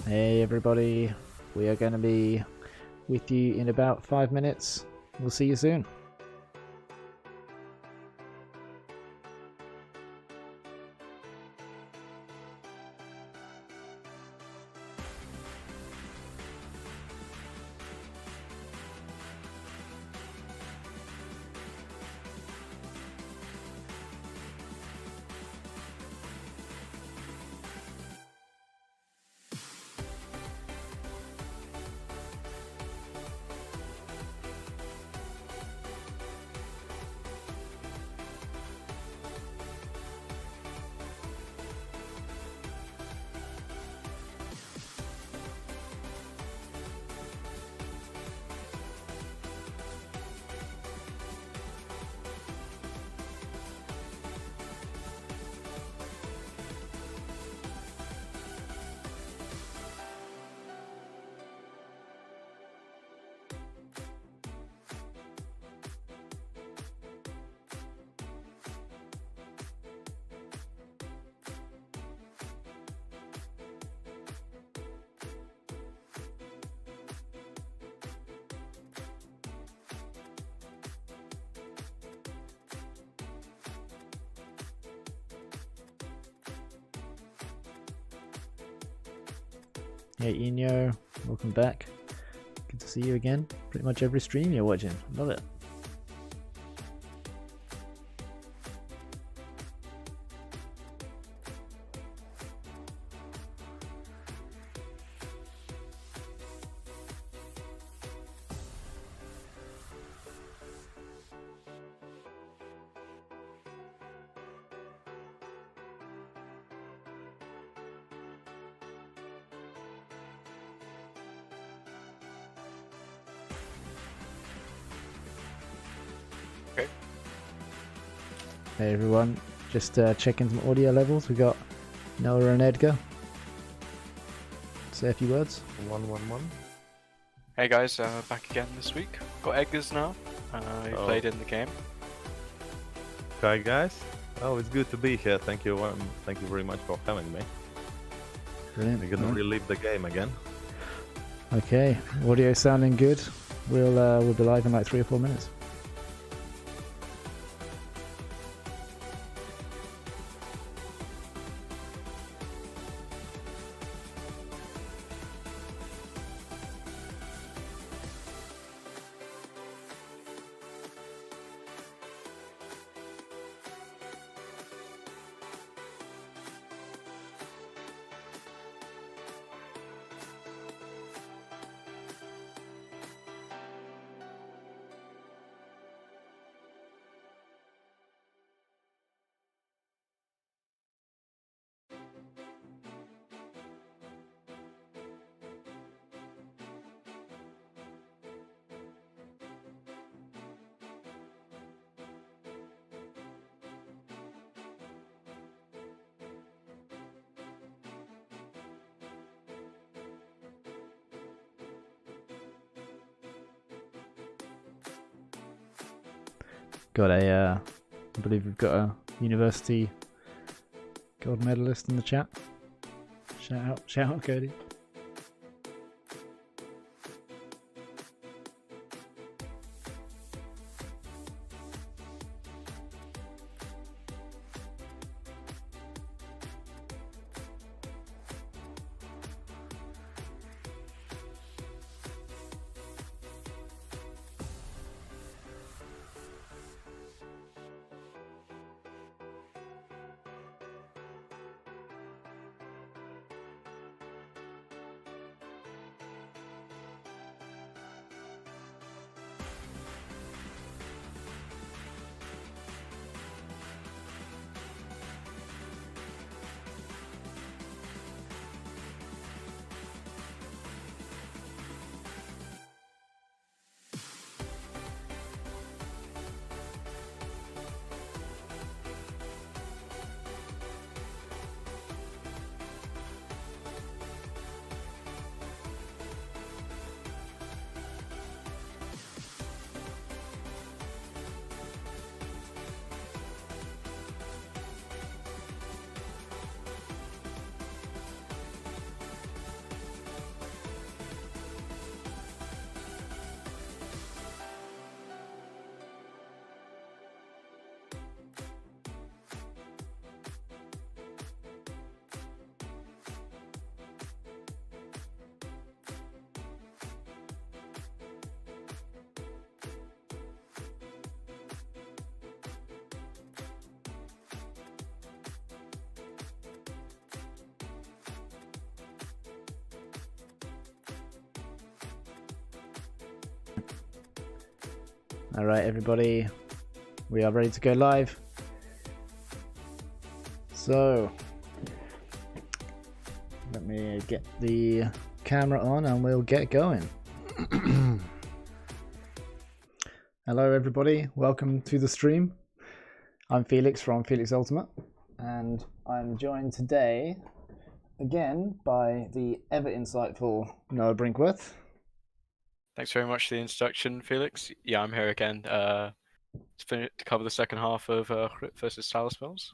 Hey everybody, we are going to be with you in about 5 minutes. We'll see you soon. Hey Inyo, welcome back. Good to see you again. Pretty much every stream you're watching. Love it. Hey everyone, just checking some audio levels. We got Noah and Edgar. Say a few words. 111. Hey guys, back again this week. Got Edgars now. He played in the game. Hi guys. Oh, it's good to be here. Thank you very much for having me. Brilliant. We're gonna relive the game again. Okay, audio sounding good. We'll be live in like 3 or 4 minutes. I believe we've got a university gold medalist in the chat. Shout out, Cody. All right, everybody, we are ready to go live. So, let me get the camera on and we'll get going. Hello, everybody. Welcome to the stream. I'm Felix from Felix Ultimate, and I'm joined today again by the ever insightful Noah Brinkworth. Thanks very much for the introduction, Felix. Yeah, I'm here again to cover the second half of Grut versus Salaspils.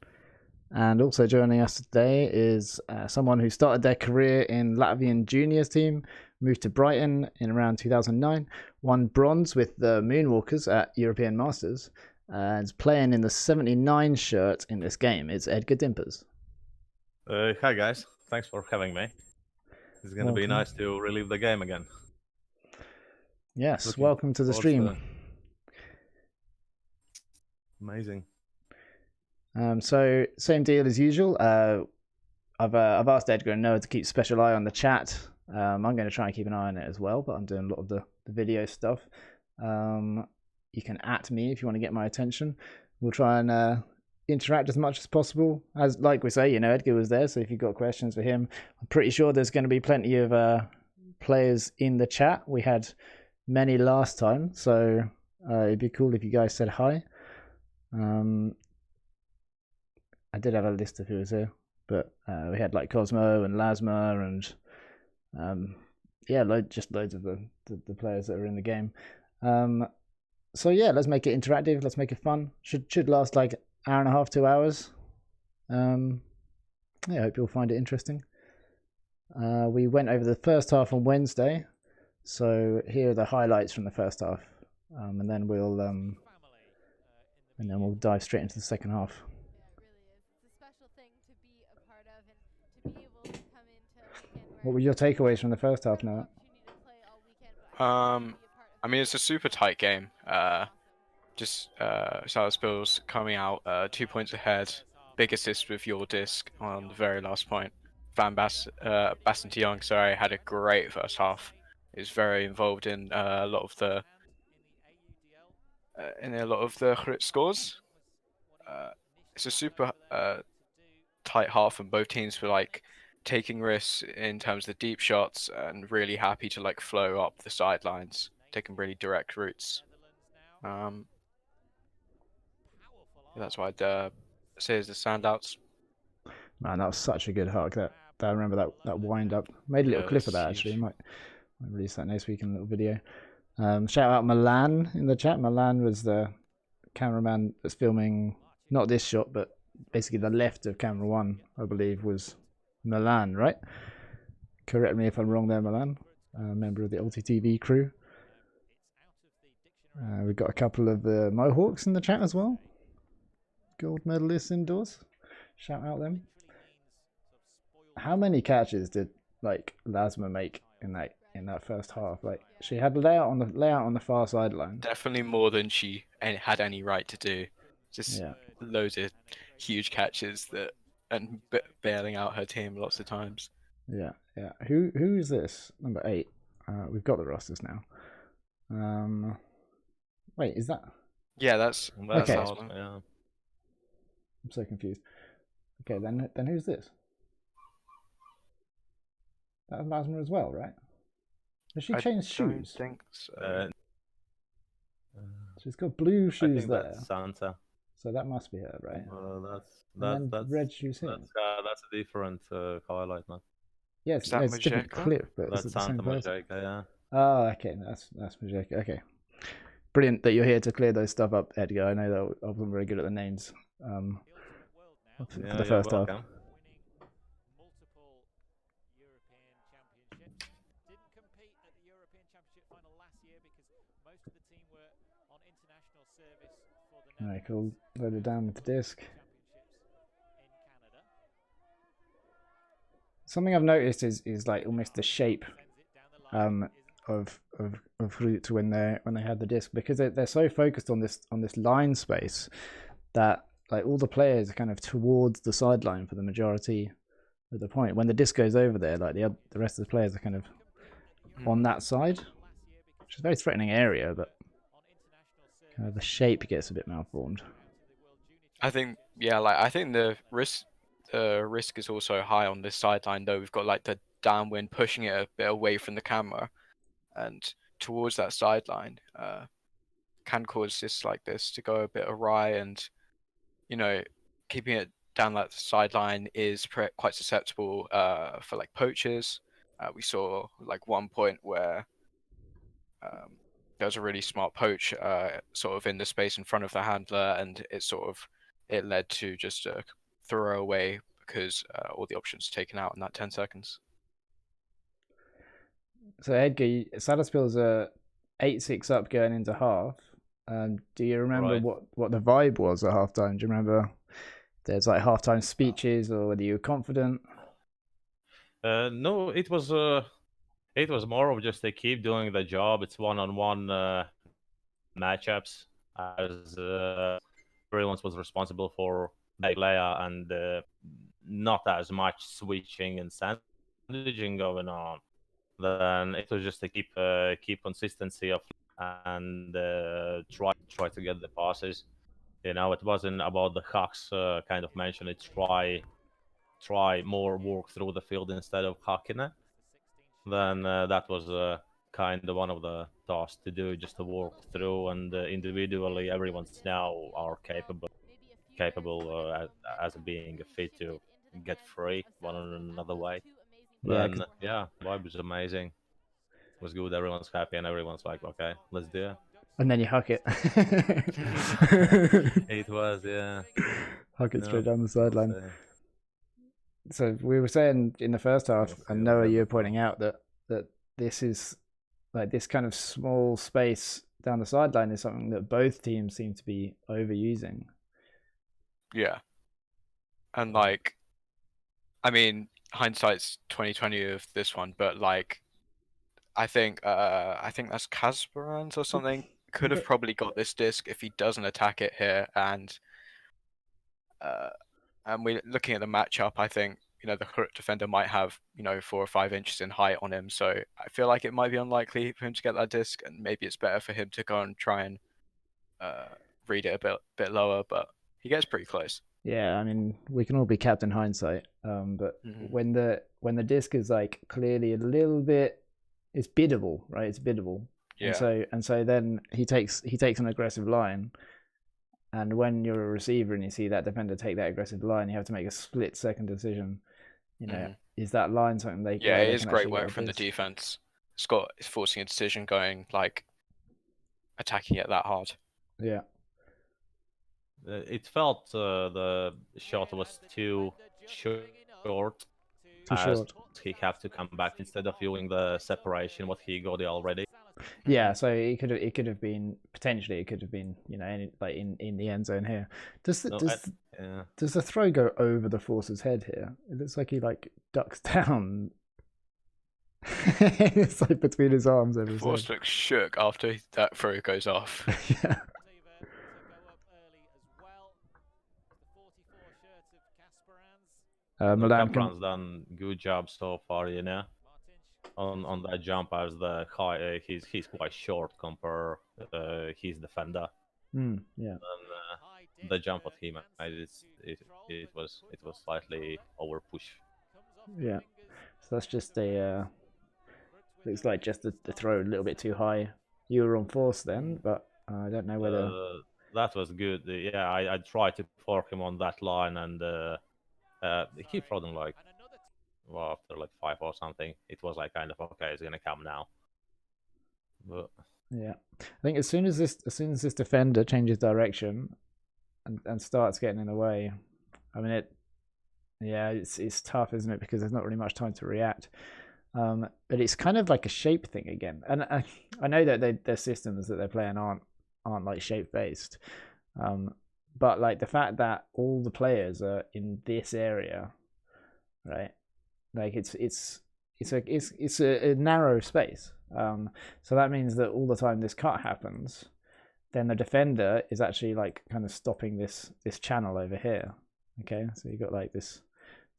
And also joining us today is someone who started their career in Latvian juniors team, moved to Brighton in around 2009, won bronze with the Moonwalkers at European Masters, and is playing in the 79 shirt in this game. It's Edgars Dimpers. Hi guys, thanks for having me. It's gonna be nice to relive the game again. Yes, welcome to the stream. Amazing. So same deal as usual. I've asked Edgar and Noah to keep special eye on the chat. I'm going to try and keep an eye on it as well, but I'm doing a lot of the video stuff. You can @ me if you want to get my attention. We'll try and interact as much as possible. As like we say, Edgar was there, so if you've got questions for him, I'm pretty sure there's going to be plenty of players in the chat. We had many last time, so it'd be cool if you guys said hi. I did have a list of who was here, but we had like Cosmo and Lasma and just loads of the players that are in the game. So yeah, let's make it interactive. Let's make it fun. Should last like hour and a half, 2 hours. I hope you'll find it interesting. We went over the first half on Wednesday, so here are the highlights from the first half, and then we'll dive straight into the second half. What were your takeaways from the first half, Noah? I mean, it's a super tight game. Salaspils coming out 2 points ahead. Big assist with your disc on the very last point. Basten Young, had a great first half. He was very involved in a lot of the Grut scores. It's a super tight half, and both teams were like taking risks in terms of the deep shots and really happy to like flow up the sidelines, taking really direct routes. That's why I'd say is the standouts. Man, that was such a good huck. That I remember that wind up. Made a little clip of that huge. Actually. Might release that next week in a little video. Shout out Milan in the chat. Milan was the cameraman that's filming not this shot, but basically the left of camera one, I believe, was Milan, right? Correct me if I'm wrong there, Milan. Member of the Ulti TV crew. We've got a couple of the Mohawks in the chat as well. Gold medalists indoors. Shout out them. How many catches did like Lasma make in that first half? Like she had layout on the far sideline. Definitely more than she had any right to do. Just loads of huge catches and bailing out her team lots of times. Yeah. Who is this? Number 8. We've got the rosters now. Wait, is that? Yeah, that's okay. Yeah. I'm so confused. Okay, then who's this? That's Lasma as well, right? Has she changed shoes? I think so. She's got blue shoes I think there. That's Santa. So that must be her, right? That's red shoes here. That's a different highlight, not. Yes, it's a different clip, but that's Santa Majeka, yeah. Oh, okay, that's Majeka. Okay, brilliant that you're here to clear those stuff up, Edgar. I know that I wasn't very good at the names. For the first half. Alright, cool. Load it down with the disc. Something I've noticed is like almost the shape of Grut when they had the disc, because they're so focused on this line space that like all the players are kind of towards the sideline for the majority of the point. When the disc goes over there, like the rest of the players are kind of on that side, which is a very threatening area, but the shape gets a bit malformed. I think, yeah, like I think the risk is also high on this sideline though. We've got like the downwind pushing it a bit away from the camera and towards that sideline. Can cause this like this to go a bit awry, and keeping it down that sideline is quite susceptible for like poachers. We saw like one point where there was a really smart poach sort of in the space in front of the handler, and it led to just a throwaway because all the options taken out in that 10 seconds. So Edgar, Salaspils are 8-6 up going into half. Do you remember what the vibe was at halftime? Do you remember there's like halftime speeches, or whether you were confident? No, it was more of just they keep doing the job. It's one-on-one matchups, as everyone was responsible for the player, and not as much switching and sandwiching going on. Then it was just to keep consistency of and try to get the passes. It wasn't about the hucks kind of mention. It's try more work through the field instead of hucking it. Then that was kind of one of the tasks to do, just to work through, and individually everyone's now are capable as being fit to get free one or another way. Then vibe was amazing. It was good. Everyone's happy and everyone's like, okay, let's do it. And then you huck it. It was, yeah. Huck it straight down the sideline. So we were saying in the first half, and Noah, you were pointing out that this is like this kind of small space down the sideline is something that both teams seem to be overusing. Yeah, and like, I mean, hindsight's 2020 of this one, but like, I think that's Kasparans or something could have probably got this disc if he doesn't attack it here, and we looking at the matchup, I think the Grut defender might have 4 or 5 inches in height on him, so I feel like it might be unlikely for him to get that disc, and maybe it's better for him to go and try and read it a bit lower, but he gets pretty close. Yeah, I mean, we can all be Captain Hindsight, but when the disc is like clearly a little bit, it's biddable, right? It's biddable. Yeah. And so then he takes an aggressive line, and when you're a receiver and you see that defender take that aggressive line, you have to make a split-second decision. Is that line something they? Yeah, it is great work from the defense. Scott is forcing a decision, going like attacking it that hard. Yeah. It felt the shot was too short. Too short. He have to come back instead of doing the separation what he got already. Yeah, so it could have been potentially in the end zone here. Does the throw go over the forcer's head here? It looks like he like ducks down. It's like between his arms. The force looks shook after that throw goes off. Yeah. Kasparans done good job so far, on that jump as the high. He's quite short compared his defender. Yeah. And the jump that he made, it was slightly over push. Yeah. So that's just looks like just the throw a little bit too high. You were on force then, but I don't know whether that was good. Yeah, I tried to fork him on that line, and he threw them like after like 5 or something. It was like kind of okay, it's gonna come now. But yeah, I think as soon as this defender changes direction and starts getting in the way, I mean it's tough, isn't it? Because there's not really much time to react. But it's kind of like a shape thing again, and I know that their systems that they're playing aren't like shape based, but like the fact that all the players are in this area, right? Like it's a narrow space. So that means that all the time this cut happens, then the defender is actually like kind of stopping this channel over here. Okay, so you've got like this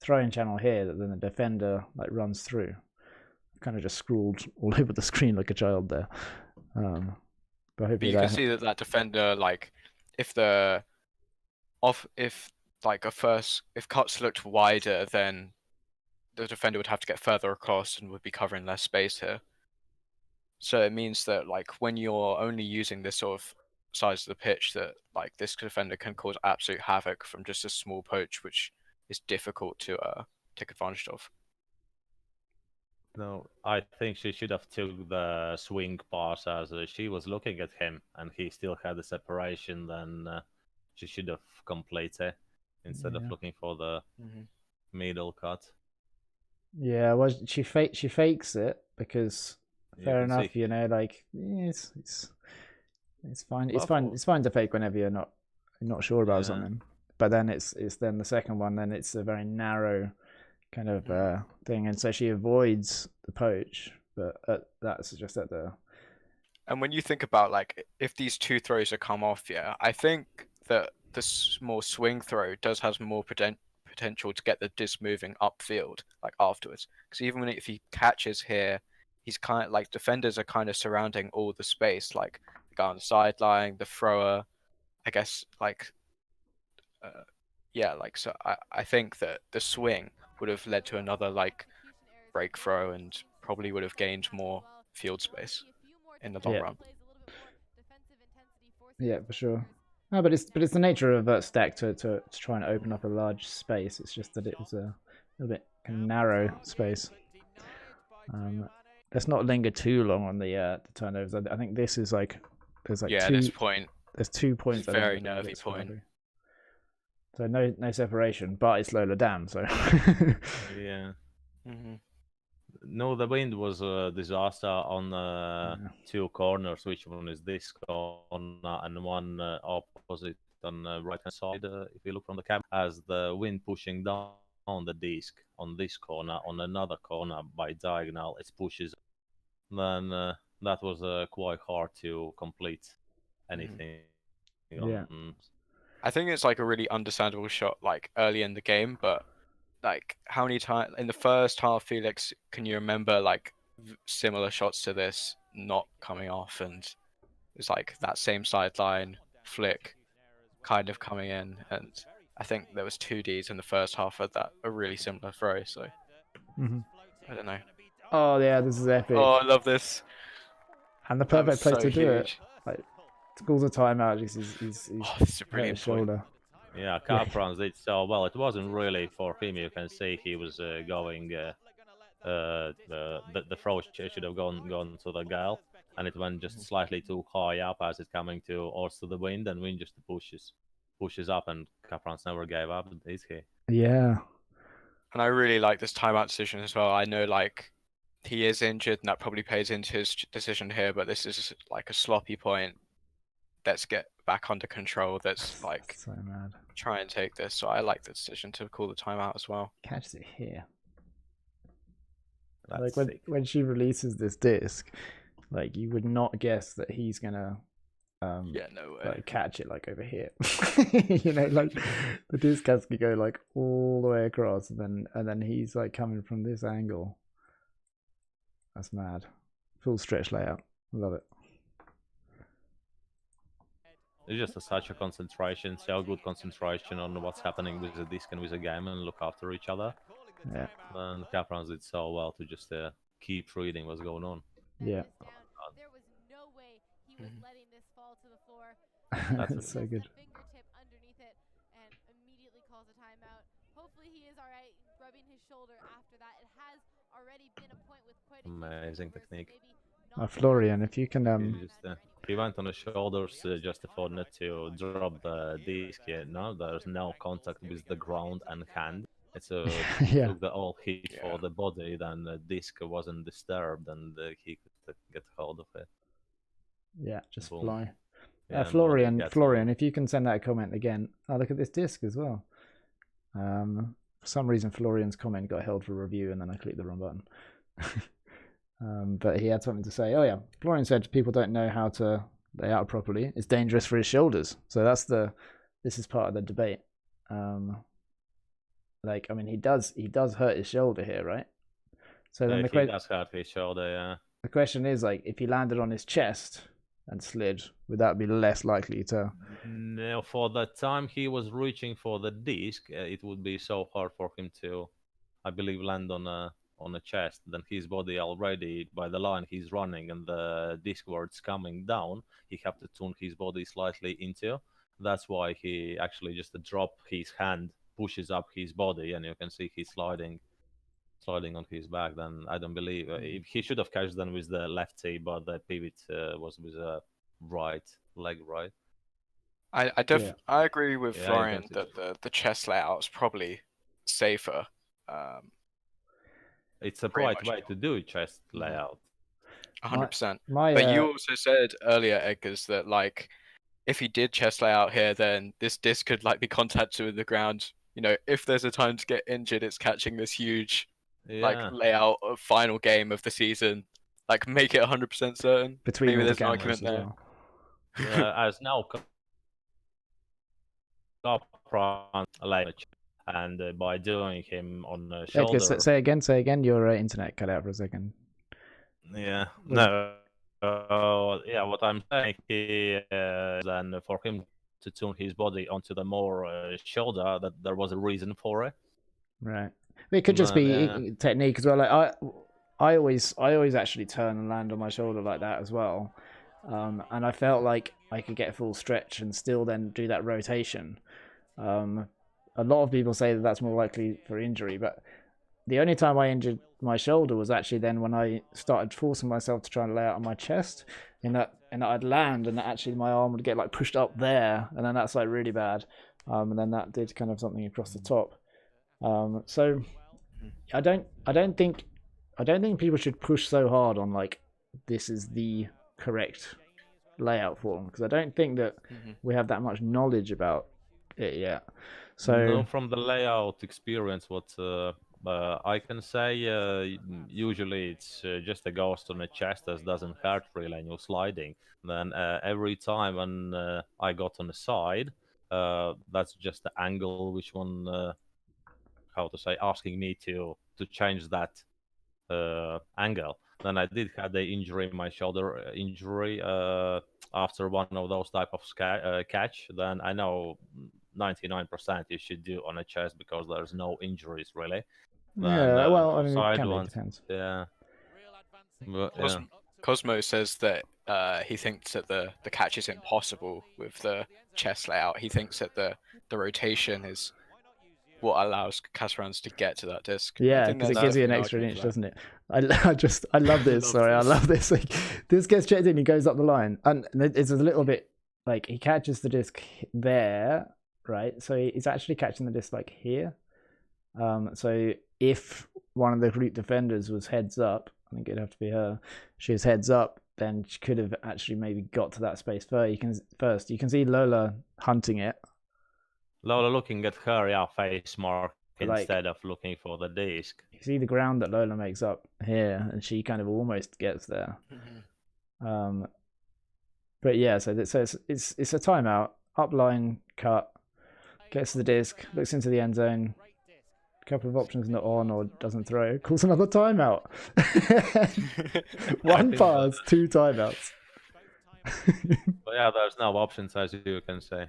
throwing channel here that then the defender like runs through. Kind of just scrawled all over the screen like a child there. But But hopefully you can that. see that defender, like, if if cuts looked wider, then the defender would have to get further across and would be covering less space here. So it means that, like, when you're only using this sort of size of the pitch, that like this defender can cause absolute havoc from just a small poach, which is difficult to take advantage of. No, I think she should have took the swing pass as she was looking at him and he still had the separation. Then she should have completed instead of looking for the middle cut. Yeah, well, she fakes it because fair enough, See. like it's fine. It's Well, fine. It's fine to fake whenever you're not sure about something. But then it's then the second one. Then it's a very narrow kind of thing, and so she avoids the poach. But that's just at the. And when you think about, like, if these two throws are come off, I think that the small swing throw does have more potential to get the disc moving upfield, like afterwards. Because even if he catches here, he's kind of like, defenders are kind of surrounding all the space, like the guy on the sideline, the thrower. I guess, like, so I think that the swing would have led to another, like, break throw and probably would have gained more field space in the long run. Yeah, for sure. No, but it's the nature of stack to try and open up a large space. It's just that it was a little bit kind of narrow space. Let's not linger too long on the turnovers. I think this is like there's like this point. There's 2 points. It's a very nervy point. So no separation, but it's Lola Dam. So yeah. No, the wind was a disaster on 2 corners. Which one is this corner and one opposite on the right hand side? If you look from the camera, as the wind pushing down on the disc on this corner, on another corner by diagonal, it pushes. Then that was quite hard to complete anything. Yeah. I think it's like a really understandable shot, like early in the game, but like how many times in the first half, Felix, can you remember like similar shots to this not coming off, and it's like that same sideline flick kind of coming in, and I think there was 2Ds in the first half of that, a really similar throw. So I don't know. Oh yeah, this is epic. Oh, I love this. And the perfect place to do it. Huge. Like, calls a timeout. He's it's a brilliant shoulder. Yeah, Caprans did so well. It wasn't really for him. You can see he was going. The throw should have gone to the gal, and it went just slightly too high up as it's coming towards the wind, and wind just pushes up, and Caprans never gave up, did he? Yeah. And I really like this timeout decision as well. I know, like, he is injured, and that probably plays into his decision here, but this is like a sloppy point. Let's get back under control. Let's like so mad. Try and take this. So I like the decision to call the timeout as well. Catches it here. That's like when she releases this disc, like you would not guess that he's gonna no way. Like catch it like over here. Like the disc has to go like all the way across, and then he's like coming from this angle. That's mad. Full stretch layout. Love it. It's just such a concentration, so good concentration on what's happening with the disc and with the game, and look after each other. Yeah. And Caprans did so well to just keep reading what's going on. Yeah. There was no way he was letting this fall to the floor. That's so good. Fingertip underneath it and immediately calls a timeout. Hopefully he is all right. Rubbing his shoulder after that. It has already been a point with quite amazing technique. Florian, if you can he went on the shoulders just for not to drop the disc. No, there's no contact with the ground and hand. It's took the all hit for the body, then the disc wasn't disturbed, and he could get hold of it. Yeah, just Boom. fly. Yeah, Florian, if you can send that comment again. Oh, look at this disc as well. For some reason, Florian's comment got held for review, and then I clicked the wrong button. But he had something to say. Oh yeah, Florian said people don't know how to lay out properly. It's dangerous for his shoulders. So this is part of the debate. Like, I mean, he does hurt his shoulder here, right? So then he does hurt his shoulder, yeah. The question is, like, if he landed on his chest, and slid, would that be less likely to? No, for the time he was reaching for the disc, it would be so hard for him to, I believe, land on a chest. Then his body already by the line he's running, and the disc where it's coming down, he have to turn his body slightly into. That's why he actually just drop his hand, pushes up his body, and you can see he's sliding on his back. Then I don't believe if he should have catched them with the left tee, but the pivot was with a right leg, right? I agree with Yeah, you Florian can see that the chest layout is probably safer. It's a Pretty right much. way to do chest layout. 100%. My But you also said earlier, Edgars, that like if he did chest layout here, then this disc could like be contacted with the ground. You know, if there's a time to get injured, it's catching this huge like Yeah, layout of final game of the season. Like make it 100% certain. between Maybe all the there's an cameras argument as there. well. as now Capron like, and by doing him on the shoulder. Edgar, say again. Your internet cut out for a second. Yeah, Was- no. Yeah, what I'm saying is then for him to turn his body onto the more shoulder, that there was a reason for it. Right. It could just be Yeah. technique as well. Like I always actually turn and land on my shoulder like that as well. And I felt like I could get a full stretch and still then do that rotation. A lot of people say that that's more likely for injury, but the only time I injured my shoulder was actually then when I started forcing myself to try and lay out on my chest, in that I'd land and actually my arm would get like pushed up there, and then that's like really bad. And then that did kind of something across the top. So I don't think people should push so hard on like this is the correct layout for them, because I don't think that we have that much knowledge about it yet. So no, from the layout experience, what I can say, usually it's just a ghost on a chest that doesn't hurt really, and you're sliding. Then every time when I got on the side, that's just the angle which one, how to say, asking me to change that angle. Then I did have the injury, my shoulder injury, after one of those type of catch. Then I know 99% you should do on a chest because there's no injuries really. Then, yeah, well, I for mean, it side can be, ones, depends. yeah. But, yeah. Cosmo says that he thinks that the catch is impossible with the chest layout. He thinks that the rotation is what allows Casperans to get to that disc. Yeah, because it gives you an extra inch, doesn't it? I love this. Sorry, I love this. Like, this gets checked in, he goes up the line, and it's a little bit like he catches the disc there, right? So he's actually catching the disc like here. So if one of the Grut defenders was heads up, I think it'd have to be her. She was heads up, then she could have actually maybe got to that space first. You can see Lola hunting it. Lola looking at her face mark Like, instead of looking for the disc. You see the ground that Lola makes up here, and she kind of almost gets there. But yeah, so it's a timeout, upline cut, gets to the disc, looks into the end zone. Couple of options not on or doesn't throw, calls another timeout. One pass, 2 timeouts. But yeah, there's no options, as you can say.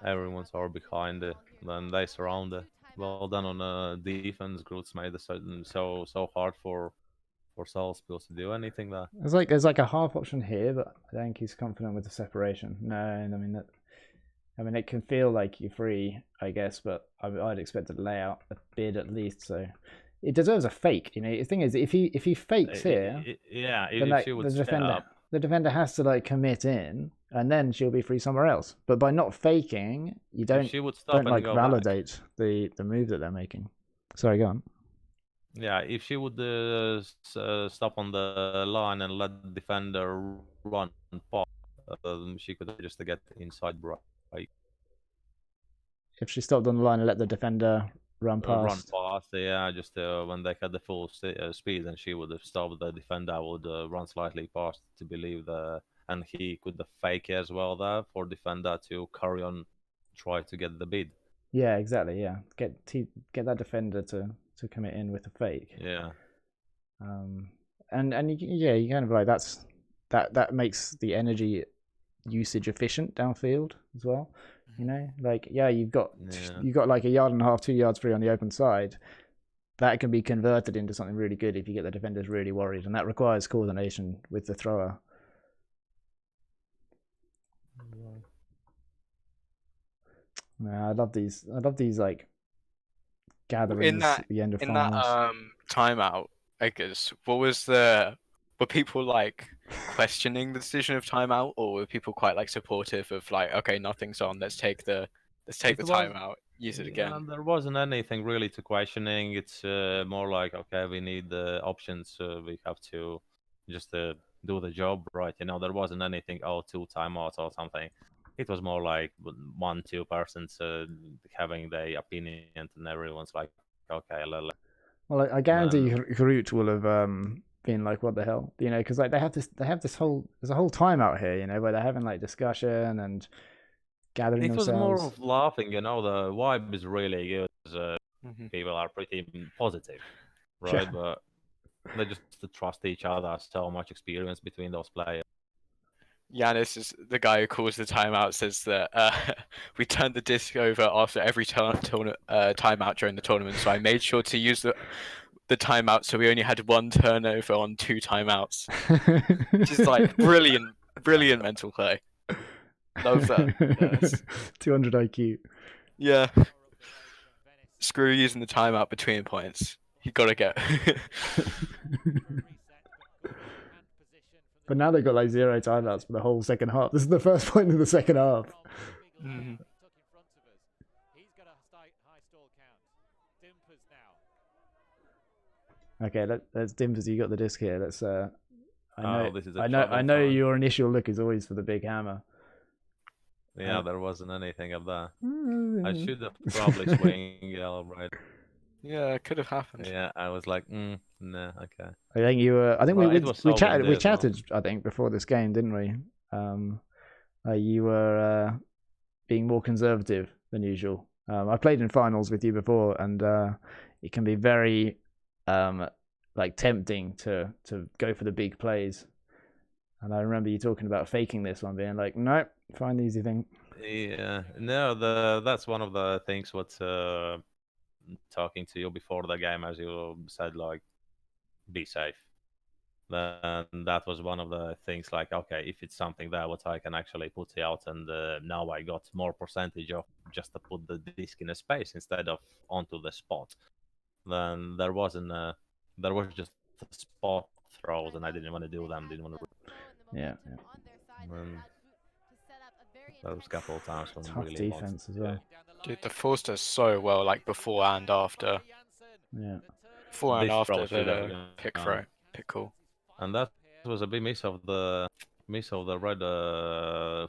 Everyone's all behind it, then they surround it. Well done on defense. Grut's made it so hard for Salaspils to do anything there. There's like a half option here, but I think he's confident with the separation. No, I mean it can feel like you're free, I guess, but I'd expect to lay out a bid at least. So it deserves a fake. You know, the thing is, if he fakes here, then like, the defender has to like commit in, and then she'll be free somewhere else. But by not faking, you don't like validate the move that they're making. Sorry, go on. Yeah, if she would stop on the line and let the defender run past, she could just get inside right. If she stopped on the line and let the defender run past. Yeah, just when they had the full speed, and she would have stopped, the defender would run slightly past to believe and he could fake as well there for defender to carry on, try to get the bid. Yeah, exactly. Yeah, get that defender to commit in with a fake. Yeah. And you kind of like that's that makes the energy usage efficient downfield as well. You know, like you've got like 1.5 yards, 2 yards free on the open side. That can be converted into something really good if you get the defenders really worried, and that requires coordination with the thrower. Yeah, I love these like gatherings at the end of finals. That timeout, Edgars, were people like questioning the decision of timeout, or were people quite like supportive of like, okay, nothing's on, let's take the timeout, use it again? There wasn't anything really to questioning. It's more like, okay, we need the options. We have to just do the job right. You know, there wasn't anything, 2 timeouts or something. It was more like 1-2 persons having their opinion, and everyone's like, okay, well, I guarantee Grut will have been like, what the hell, you know, because like there's a whole timeout here, you know, where they're having like discussion and gathering themselves. It was more of laughing, you know. The vibe is really good. People are pretty positive, right? But they just trust each other. So much experience between those players. Yanis is the guy who calls the timeout, says that we turned the disc over after every timeout during the tournament, so I made sure to use the timeout, so we only had 1 turnover on 2 timeouts. Just like brilliant mental play. Love that. Yes. 200 IQ. Yeah. Screw using the timeout between points. You gotta get. But now they've got like 0 timeouts for the whole second half. This is the first point of the second half. Okay, let's Dimpers. You got the disc here. Let's. I know your initial look is always for the big hammer. Yeah, there wasn't anything of that. I should have probably swing yellow, right? Yeah, it could have happened. Yeah, I was like, no, okay. I think you were. I think we chatted. We chatted. Well. I think before this game, didn't we? You were being more conservative than usual. I played in finals with you before, and it can be very like tempting to go for the big plays. And I remember you talking about faking this one, being like, nope, find the easy thing. Yeah, no, that's one of the things what talking to you before the game, as you said, like, be safe. Then that was one of the things, like, okay, if it's something there what I can actually put out, and now I got more percentage of just to put the disc in a space instead of onto the spot. Then there was just spot throws, and I didn't want to do them. Didn't want to. Yeah. There was a couple of times when Tough really defense as well. Dude, the forced us so well, like before and after. Yeah. Before and after the pick call. And that was a big miss of the red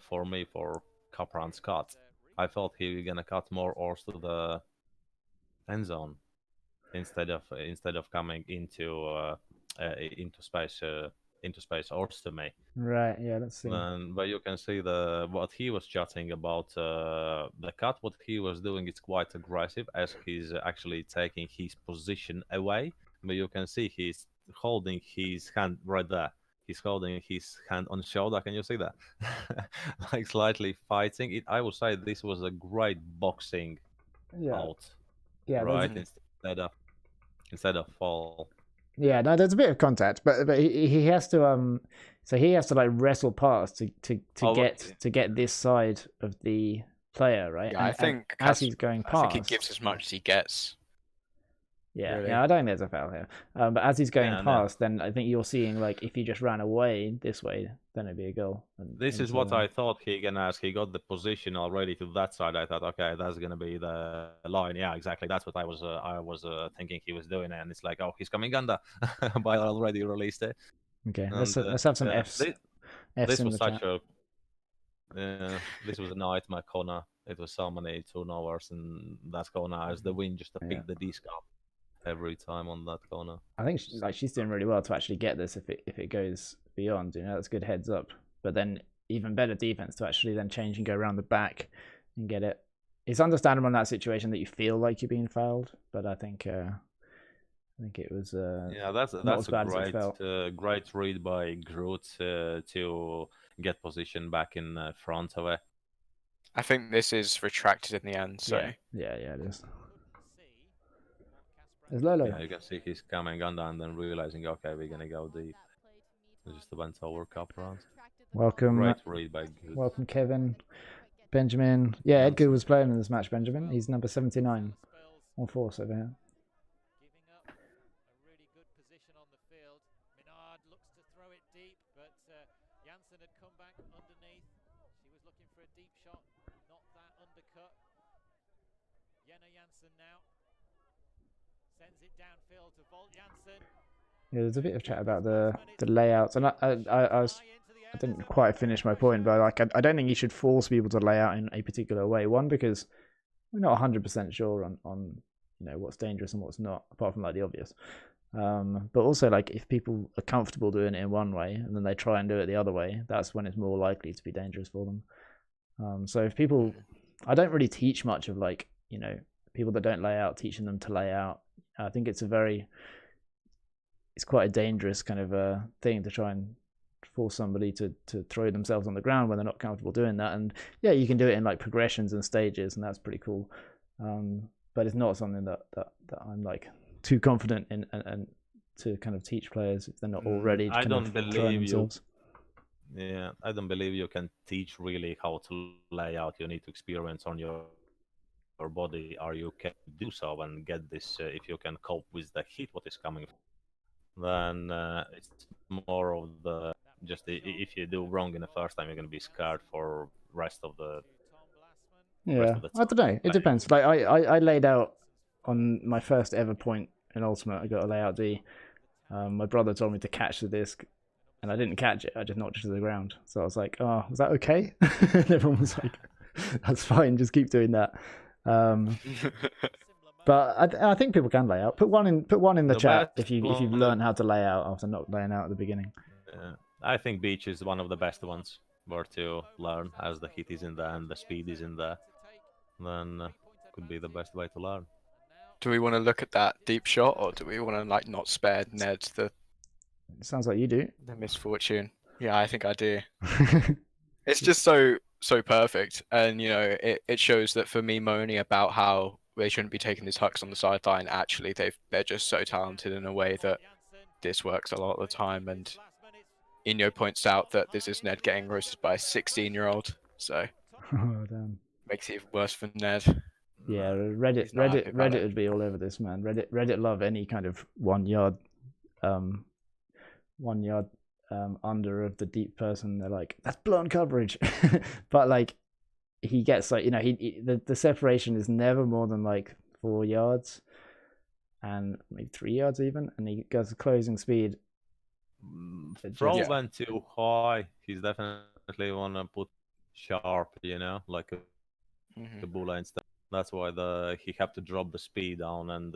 for me for Capran's cut. I thought he was gonna cut more ores to the end zone instead of coming into space ores to me. Right. Yeah. Let's see. But you can see what he was chatting about the cut. What he was doing is quite aggressive, as he's actually taking his position away. But you can see he's holding his hand right there. He's holding his hand on shoulder. Can you see that? Like slightly fighting it. I would say this was a great boxing out. Yeah. Right. Instead of fall. Yeah, no, there's a bit of contact, but he has to so he has to like wrestle past to get this side of the player, right? Yeah, and, I think as he's going past, I think he gives as much as he gets. Yeah, really. Yeah, I don't think there's a foul here. But as he's going past, then I think you're seeing, like, if he just ran away this way, then it'd be a goal. This is what I thought he gonna ask. He got the position already to that side. I thought, okay, that's gonna be the line. Yeah, exactly. That's what I was thinking he was doing, and it's like, oh, he's coming under, but I already released it. Okay, let's have some Fs. This was such a this was a nightmare corner. It was so many turnovers in that corner as the wind just to pick the disc up every time on that corner. I think she's doing really well to actually get this if it goes beyond. You know, that's good heads up. But then even better defense to actually then change and go around the back and get it. It's understandable in that situation that you feel like you're being fouled, but I think I think it was Yeah, not that's as a bad as it felt. great read by Grut to get position back in front of it. I think this is retracted in the end, so Yeah, it is. There's Lola. Yeah, you can see he's coming under and then realizing, okay, we're gonna go deep. Just went over cup round. Welcome, Great read by Grut. welcome, Kevin, Benjamin. Yeah, Edgar was playing in this match. Benjamin, he's number 79 on force over here. Giving up a really good position on the field. Minard looks to throw it deep, but Janssen had come back underneath. She was looking for a deep shot, not that undercut. Jenna Janssen now sends it downfield to Volt Janssen. Yeah, there's a bit of chat about the layouts, and I didn't quite finish my point, but like I don't think you should force people to lay out in a particular way. One, because we're not 100% sure on what's dangerous and what's not, apart from like the obvious. But also, like, if people are comfortable doing it in one way and then they try and do it the other way, that's when it's more likely to be dangerous for them. So if people, I don't really teach much of like people that don't lay out, teaching them to lay out. I think it's quite a dangerous kind of thing to try and force somebody to throw themselves on the ground when they're not comfortable doing that. And yeah, you can do it in like progressions and stages, and that's pretty cool. But it's not something that I'm like too confident in and to kind of teach players if they're not already I don't believe you. Yeah, I don't believe you can teach really how to lay out. You need to experience on your body, or you can do so and get this. If you can cope with the heat, what is coming, then it's more of the just if you do wrong in the first time, you're going to be scared for rest of the. Yeah, I don't know. It depends. Like I laid out on my first ever point in Ultimate. I got a layout D. My brother told me to catch the disc, and I didn't catch it. I just knocked it to the ground. So I was like, "Oh, is that okay?" And everyone was like, "That's fine. Just keep doing that." But I think people can lay out. Put one in the chat if you've learned how to lay out after not laying out at the beginning. I think beach is one of the best ones where to learn, as the heat is in there and the speed is in there. Then could be the best way to learn. do we want to look at that deep shot, or do we want to like not spare Ned It sounds like you do. the misfortune? Yeah, I think I do. It's just so perfect, and it shows that for me moaning about how they shouldn't be taking these hucks on the sideline, actually they're just so talented in a way that this works a lot of the time. And Ino points out that this is Ned getting roasted by a 16-year-old, so Oh damn. makes it even worse for Ned. Yeah, Reddit would be all over this, man. Reddit love any kind of 1 yard under of the deep person. They're like, that's blown coverage. But like he gets like the separation is never more than like 4 yards and maybe 3 yards even, and he goes closing speed. Throw went too high. He's definitely wanna put sharp, like a bull instead. That's why he had to drop the speed down, and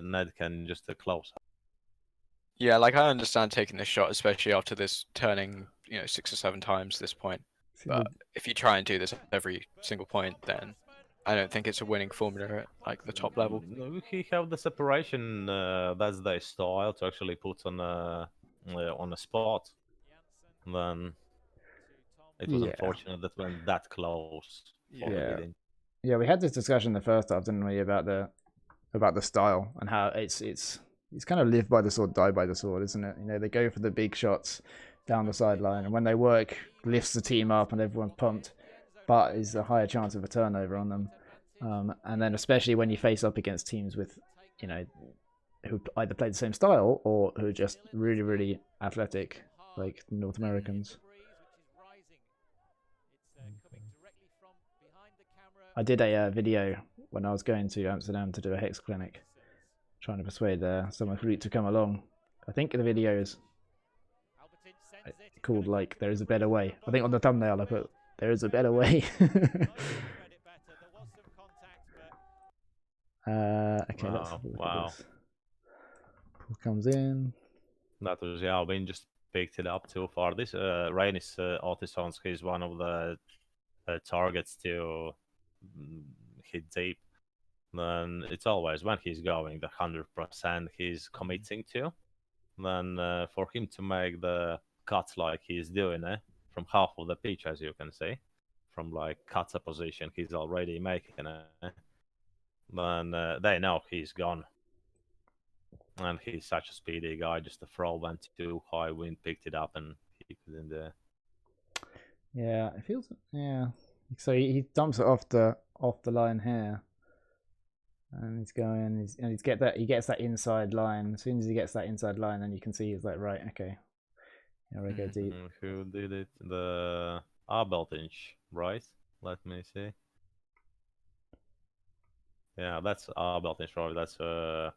Ned can just close. Yeah, like I understand taking this shot, especially after this turning 6 or 7 times at this point. But if you try and do this at every single point, then I don't think it's a winning formula at like the top level. He have the separation. That's their style to actually put on a spot. Then it was unfortunate that went that close. Yeah, we had this discussion in the first half, didn't we, about the style and how it's kind of live by the sword, die by the sword, isn't it? They go for the big shots down the sideline, and when they work, lifts the team up and everyone's pumped, but is a higher chance of a turnover on them. And then especially when you face up against teams with, who either play the same style or who are just really, really athletic, like North Americans. I did a video when I was going to Amsterdam to do a hex clinic, trying to persuade some of Grut to come along. I think the video is called like "There is a better way." I think on the thumbnail I put "There is a better way." Okay, let's have a look at this. Pull comes in. That was Win just picked it up too far. This Rainis Artisans is one of the targets to hit deep. then it's always when he's going the 100% he's committing to. Then for him to make the cuts like he's doing it from half of the pitch, as you can see, from like cutter position, he's already making it. Then they know he's gone. And he's such a speedy guy. Just the throw went too high, wind picked it up, and he was in there. Yeah, it feels. Yeah, so he dumps it off the line here, and he's going. He gets that inside line. As soon as he gets that inside line, then you can see he's like, right, okay, here we go deep. Who did it? The Arbeltinch, right? Let me see. Yeah, that's Arbeltinch, right? That's a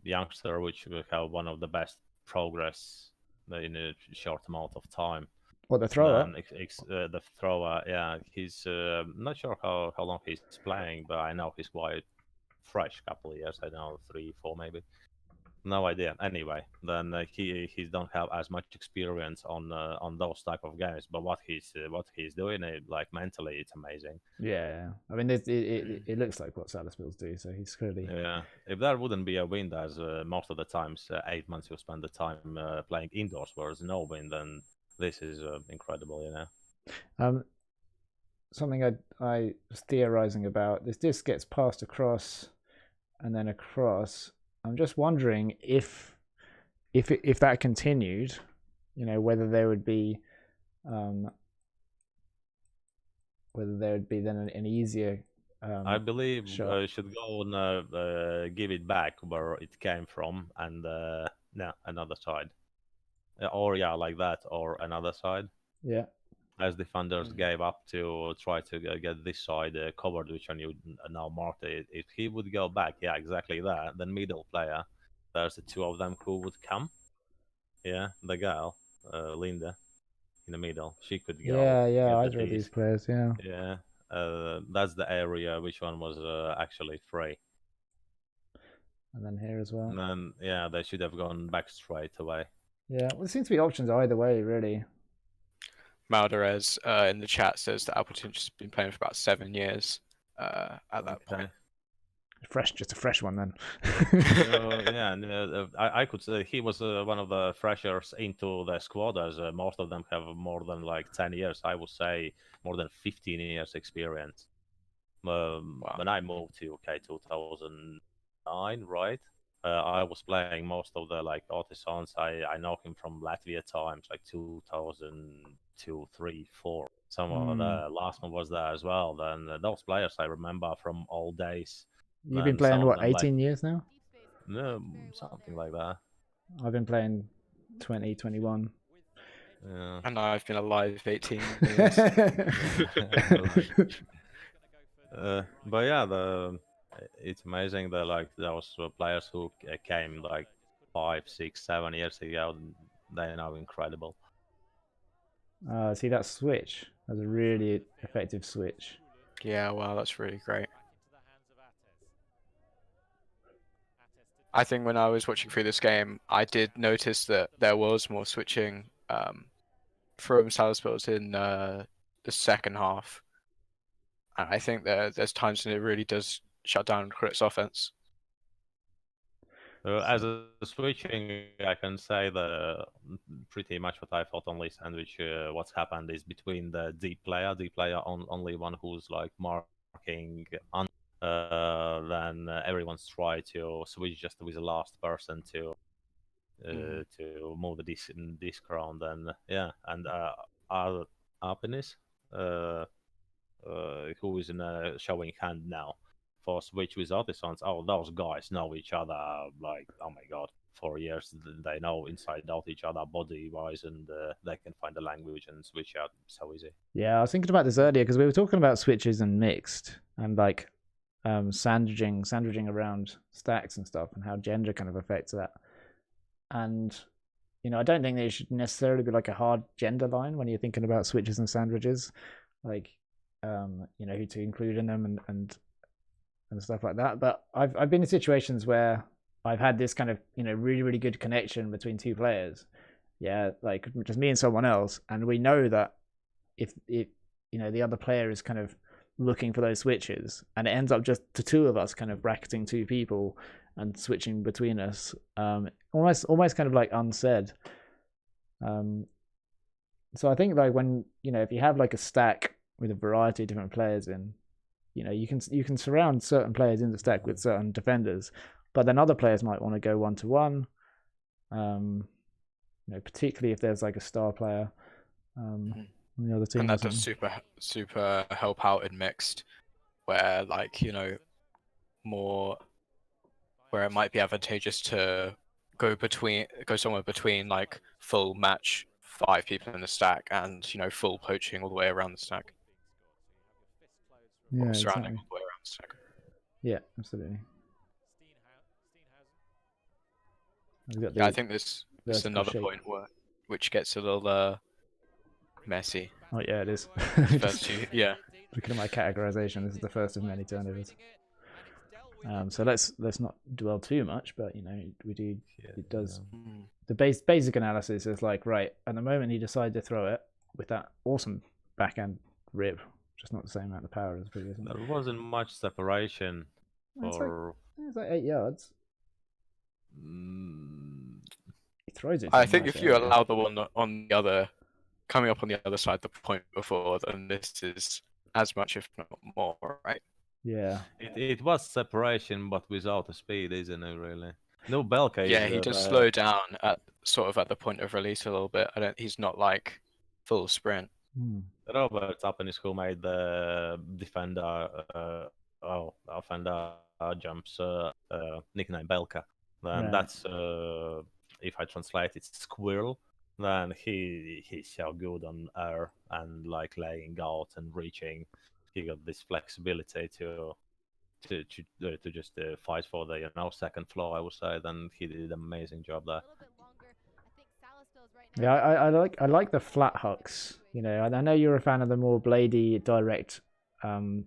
youngster which will have one of the best progress in a short amount of time. What, the thrower? The thrower, yeah. He's not sure how long he's playing, but I know he's quite fresh. Couple of years, I know 3, 4 maybe. No idea. Anyway, then he don't have as much experience on those type of games. But what he's doing, like mentally, it's amazing. Yeah, I mean, it looks like what Salaspils do. So he's clearly. Yeah, if there wouldn't be a wind, as most of the times 8 months you spend the time playing indoors, where there's no wind, then this is incredible, you know. Something I was theorizing about. This disc gets passed across, and then across. I'm just wondering if that continued, you know, whether there would be then an easier. I believe should go and give it back where it came from, and another side, or like that, or another side. Yeah. As defenders gave up to try to get this side covered, which one you now marked it. If he would go back, yeah, exactly that. Then middle player, there's the two of them who would come. Yeah, the girl, Linda, in the middle, she could go. Yeah, I draw these players. Yeah. Yeah, that's the area which one was actually free. And then here as well. And then yeah, they should have gone back straight away. Yeah, well, there seems to be options either way, really. Malderez in the chat says that Appleton has been playing for about 7 years at that point. Just a fresh one then. I could say he was one of the freshers into the squad, as most of them have more than like 10 years. I would say more than 15 years experience. Wow. When I moved to UK 2009, right? I was playing most of the like artisans. I know him from Latvia times, like 2002, 3, 4. Some of the last one was there as well. Then those players I remember from old days. You've been playing what, 18 years now? No, something like that. I've been playing 20, 21. Yeah. And I've been alive 18 years. But yeah, it's amazing that like those players who came like 5, 6, 7 years ago, they're now incredible. See that switch? That's a really effective switch. Yeah, wow, that's really great. I think when I was watching through this game, I did notice that there was more switching from Salaspils in the second half. And I think there's times when it really does shut down Grut's offense. As a switching, I can say that pretty much what I thought on Lee Sandwich. What's happened is between the deep player only one who's like marking on. Then everyone's try to switch just with the last person to move the disc around. And yeah, and our Arpenis, who is in a showing hand now for switch with artisans. Oh, those guys know each other like, oh my god, 4 years. They know inside out each other body wise, and they can find the language and switch out so easy. Yeah, I was thinking about this earlier because we were talking about switches and mixed and like sandwiching around stacks and stuff, and how gender kind of affects that. And you know, I don't think there should necessarily be like a hard gender line when you're thinking about switches and sandwiches, like you know, who to include in them and stuff like that. But I've been in situations where I've had this kind of, you know, really good connection between two players. Yeah, like just me and someone else, and we know that if you know the other player is kind of looking for those switches, and it ends up just the two of us kind of bracketing two people and switching between us, almost kind of like unsaid. So I think like when, you know, if you have like a stack with a variety of different players in, you know, you can surround certain players in the stack with certain defenders, but then other players might want to go 1-to-1. You know, particularly if there's like a star player on the other team. And that does super help out in mixed, where like, you know, more where it might be advantageous to go somewhere between like full match 5 people in the stack and, you know, full poaching all the way around the stack. Yeah, Or surrounding exactly. all the way around the stack. Yeah, absolutely. Yeah, I think this is another point which gets a little messy. Oh yeah, it is. First two, yeah. Looking at my categorization, this is the first of many turnovers. So let's not dwell too much, but you know, it does. The basic analysis is like, right, at the moment he decided to throw it with that awesome backhand rip, just not the same amount of power as the previous one. There wasn't much separation for. It's like 8 yards. He throws it. I think if you allow the one on the other, coming up on the other side, the point before, then this is as much, if not more, right? Yeah. It was separation, but without the speed, isn't it? Really. No, Belka. Yeah, he does slow down at the point of release a little bit. He's not like full sprint. Robert Tappenis, who made the defender, offender jumps, nickname Belka. Then that's if I translate it's squirrel. Then he's so good on air and like laying out and reaching. He got this flexibility to just fight for the second floor, I would say. Then he did an amazing job there. Yeah, I like the flat hucks. You know, I know you're a fan of the more bladey, direct,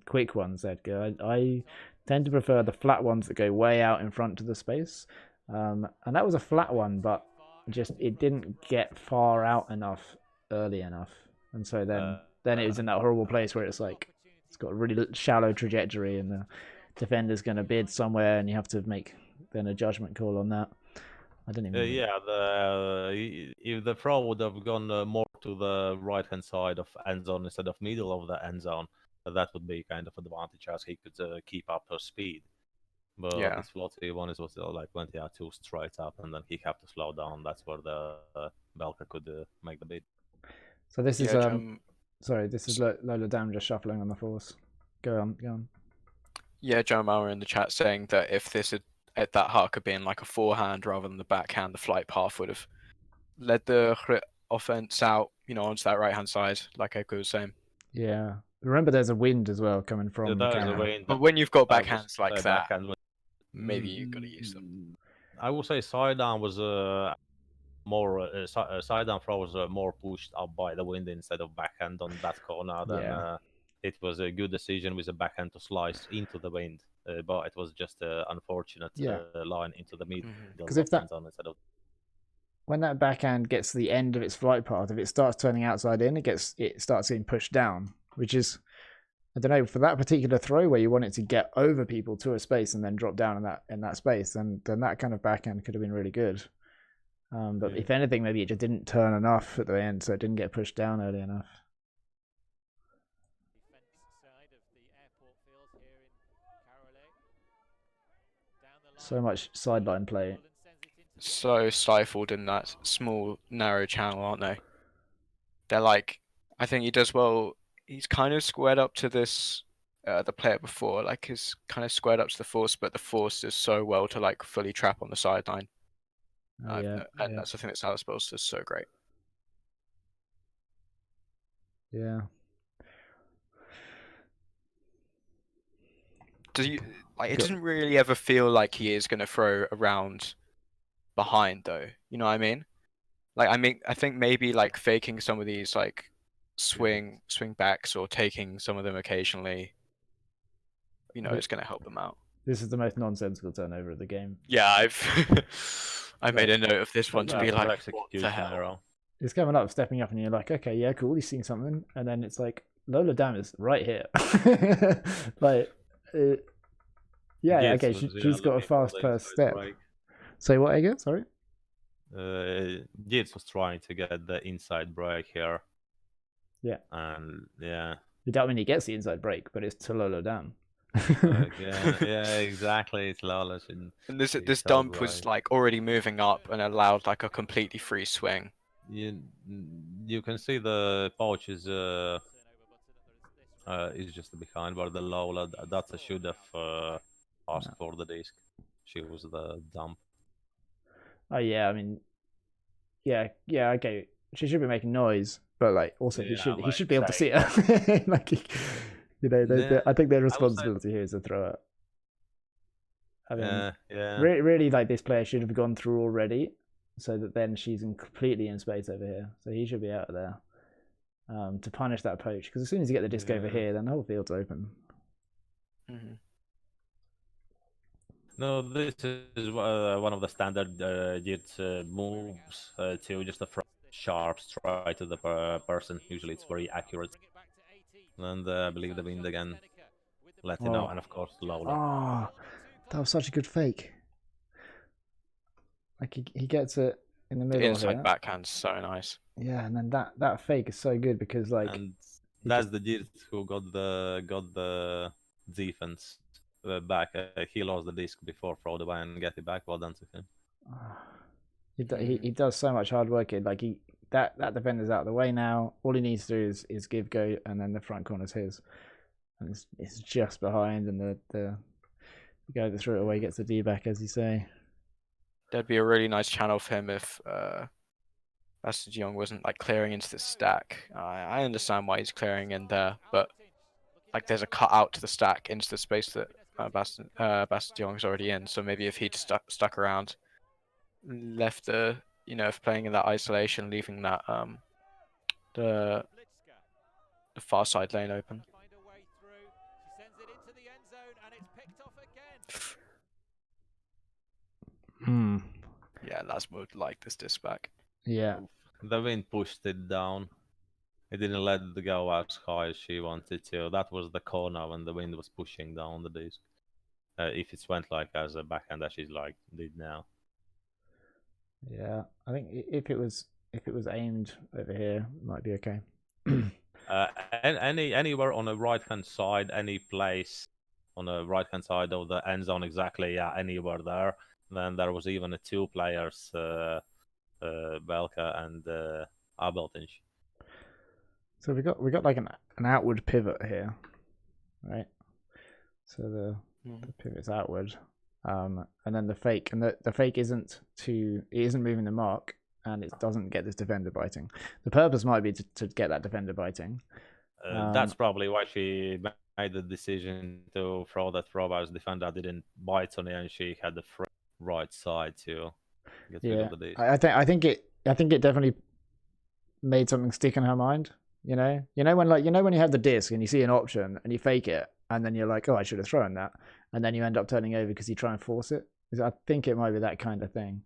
quick ones, Edgar. I tend to prefer the flat ones that go way out in front of the space. And that was a flat one, but just it didn't get far out enough early enough, and so then it was in that horrible place where it's like it's got a really shallow trajectory, and the defender's going to bid somewhere, and you have to make then a judgment call on that. I don't even. If the throw would have gone more to the right hand side of end zone instead of middle of the end zone, that would be kind of advantage as he could keep up her speed. But this floaty one was like went too straight up, and then he had to slow down. That's where the Belka could make the bid. So this is sorry, this is Lola Dam just shuffling on the force. Go on. Yeah, Joe Mauer in the chat saying that if this had that huck had been like a forehand rather than the backhand, the flight path would have led the Grut offense out, you know, onto that right hand side, like Edgar was saying. Yeah. Remember, there's a wind as well coming from the camera. But when you've got backhands like that, maybe you've got to use them. I would say side down was more side down throw was more pushed up by the wind instead of backhand on that corner. Then it was a good decision with the backhand to slice into the wind, but it was just an unfortunate line into the middle. Because if that when that backhand gets to the end of its flight path, if it starts turning outside in, it starts getting pushed down, which is, I don't know, for that particular throw where you want it to get over people to a space and then drop down in that space, then that kind of backhand could have been really good. But if anything, maybe it just didn't turn enough at the end, so it didn't get pushed down early enough. So much sideline play. So stifled in that small, narrow channel, aren't they? They're like, I think he does well. He's kind of squared up to this, the player before, like he's kind of squared up to the force, but the force does so well to like fully trap on the sideline. And that's the thing that Salaspils does so great. Yeah. It doesn't really ever feel like he is going to throw around behind, though. You know what I mean? I think maybe like faking some of these like swing backs or taking some of them occasionally, you know, it's going to help them out. This is the most nonsensical turnover of the game. Yeah, I made a note of this one to be like, what the hell? It's coming up, stepping up, and you're like, okay, yeah, cool, he's seeing something, and then it's like Lola Dam is right here. Like, yeah, Yates okay, was, she's got a looking for fast the first inside step. break. Say what again? Sorry. Yates was trying to get the inside break here. Yeah. And yeah. You don't mean he gets the inside break, but it's to Lola Dam. Yeah, exactly. It's Lola. And this dump was like already moving up and allowed like a completely free swing. You can see the pouch is just behind, but the Lola that should have asked for the disc. She was the dump. Oh yeah, I mean, yeah, okay. She should be making noise, but like also he should be able to see her. Like, you know, I think their responsibility here is to throw it. I mean, really, like this player should have gone through already, so that then she's completely in space over here. So he should be out of there to punish that poach. Because as soon as you get the disc over here, then the whole field's open. Mm-hmm. No, this is one of the standard moves to just a sharp strike to the person. Usually it's very accurate. And I believe the wind again. Let you know, and of course Lola. Oh, that was such a good fake. Like he gets it in the middle. The inside here. backhand's so nice. Yeah, and then that fake is so good because like. And that's the dude who got the defense back. He lost the disc before throw the way and get it back. Well done to him. He does so much hard work. Like that defender's out of the way now. All he needs to do is give go, and then the front corner's his, and it's just behind. And the guy that threw it away gets the D back, as you say. That'd be a really nice channel for him if Bastard Young wasn't like clearing into the stack. I understand why he's clearing in there, but like there's a cut out to the stack into the space that Bastard Young's already in. So maybe if he'd stuck around, left the if playing in that isolation, leaving that the far side lane open. Yeah, that's would like this disc back. Yeah. The wind pushed it down. It didn't let it go as high as she wanted to. That was the corner when the wind was pushing down the disc. If it went like as a backhand as she's like did now. Yeah, I think if it was aimed over here, it might be okay. Anywhere on the right hand side, any place on the right hand side of the end zone, exactly. Yeah, anywhere there. Then there was even 2 players, Belka and Abeltinch. So we got like an outward pivot here, right? So the pivot's outward, and then the fake, and the fake isn't moving the mark, and it doesn't get this defender biting. The purpose might be to get that defender biting. That's probably why she made the decision to throw that throw, as defender didn't bite on it, and she had the right side to get rid of the disc. I think it definitely made something stick in her mind. You know when you have the disc and you see an option and you fake it, and then you're like, oh, I should have thrown that, and then you end up turning over because you try and force it. I think it might be that kind of thing.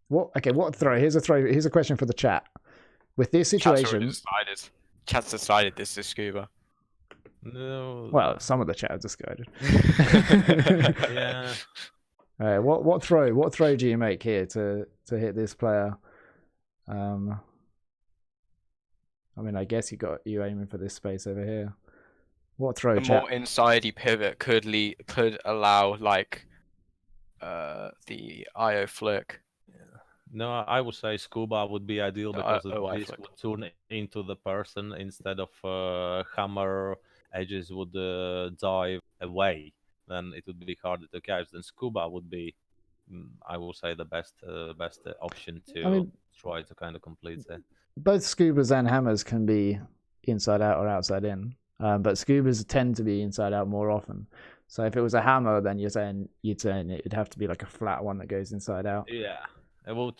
What throw? Here's a question for the chat. With this situation, Chat's decided this is scuba. No. Well, some of the chat have decided. Yeah. What throw do you make here to hit this player? I mean, I guess you aiming for this space over here. What throw? The more inside-y pivot could allow like the IO flick. No, I would say scuba would be ideal because the disc would turn into the person instead of hammer edges would dive away. Then it would be harder to catch. Then scuba would be, I will say, the best option to try to kind of complete it. Both scubas and hammers can be inside out or outside in, but scubas tend to be inside out more often. So if it was a hammer, then you'd saying it'd have to be like a flat one that goes inside out. Yeah. Would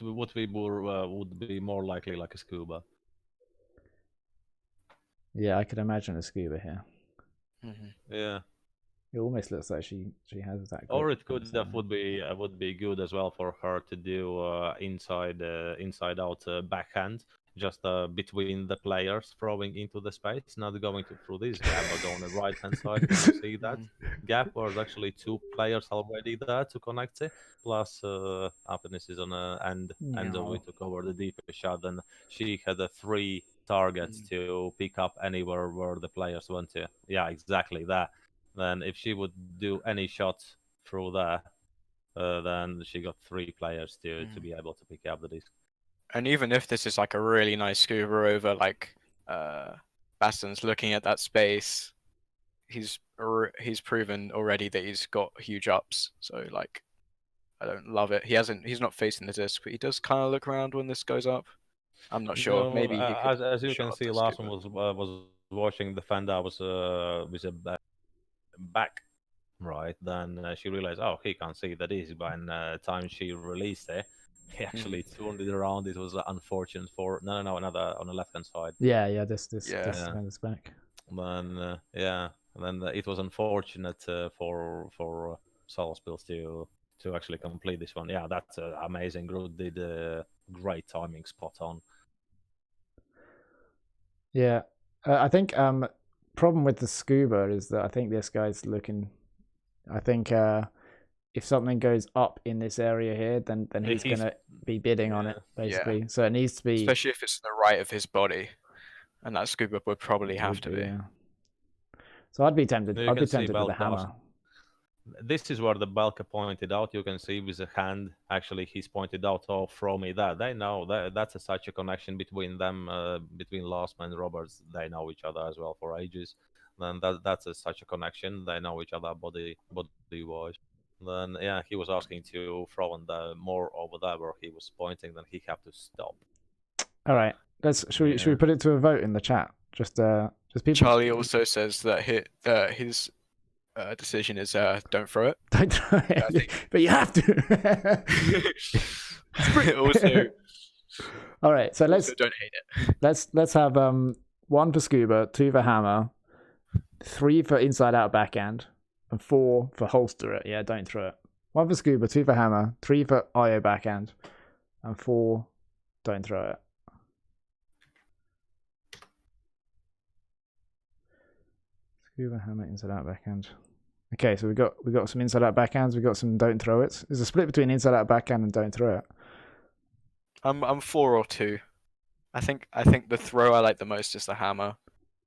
be more likely like a scuba. Yeah, I could imagine a scuba here. Mm-hmm. Yeah. It almost looks like she has that. Or it could would be good as well for her to do inside out backhand just between the players throwing into the space, not going through this gap, but on the right hand side. Can you see that gap? Was actually 2 players already there to connect it. Plus, Happiness is on a end of No. it, took over the deepest shot, and she had 3 targets to pick up anywhere where the players went to. Yeah, exactly that. Then if she would do any shots through there, then she got 3 players to be able to pick up the disc. And even if this is like a really nice scuba over, like Baston's looking at that space, he's proven already that he's got huge ups. So like, I don't love it. He's not facing the disc, but he does kind of look around when this goes up. I'm not sure. No, Maybe he could as you shot can up see, the Larson scuba. was watching the Fender was with a back, right? Then she realized, oh, he can't see the disc. By the time she released it, he actually turned it around. It was unfortunate for no another on the left hand side. Yeah, this Yeah. defender's back. Then then it was unfortunate for Salaspils to actually complete this one. Yeah, that's amazing. Grut did great timing, spot on. Yeah, I think problem with the scuba is that I think this guy's looking. I think if something goes up in this area here, then he's gonna be bidding on it basically. Yeah. So it needs to be, especially if it's to the right of his body, and that scuba would probably have to be. Yeah. So I'd be tempted. You I'd be can see tempted with a Belka hammer. This is where the Belka pointed out. You can see with the hand, actually, he's pointed out, oh, throw me that. They know that's such a connection between them, between Lastman and Roberts. They know each other as well for ages. Then that's such a connection. They know each other body-wise. Then, yeah, he was asking to throw on the more over there where he was pointing. Then he had to stop. All right, should we put it to a vote in the chat? Just people. Charlie also says that his decision is don't throw it. Don't throw it, but you have to. Also, all right. So let's don't hate it. Let's have 1 for scuba, 2 for hammer, 3 for inside out backhand, and 4 for holster it. Yeah, don't throw it. 1 for scuba, 2 for hammer, 3 for IO backhand, and 4 don't throw it. Scuba, hammer, inside out backhand. Okay, so we got some inside out backhands. We got some don't throw it. There's a split between inside out backhand and don't throw it. I'm 4 or 2. I think the throw I like the most is the hammer,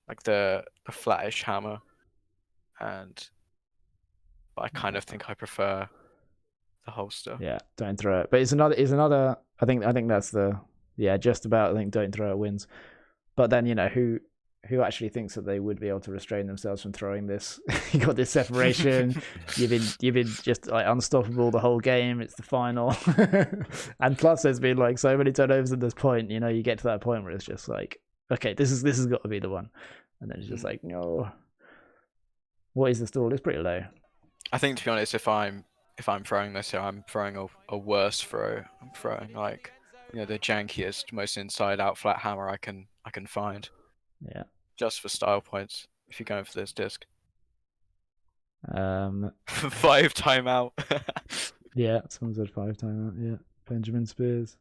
like the flattish hammer, but I kind of think I prefer the holster. Yeah, don't throw it. But it's another. I think that's just about. I think don't throw it wins. But then who actually thinks that they would be able to restrain themselves from throwing this? You got this separation. you've been just like unstoppable the whole game. It's the final, and plus there's been like so many turnovers at this point. You get to that point where it's just like, okay, this has got to be the one, and then it's just like, no. What is the stall? It's pretty low. I think, to be honest, if I'm throwing this here, I'm throwing a worse throw. I'm throwing like the jankiest, most inside out flat hammer I can find. Yeah. Just for style points, if you're going for this disc. 5 timeout. Yeah, someone said 5 timeout. Yeah, Benjamin Spears.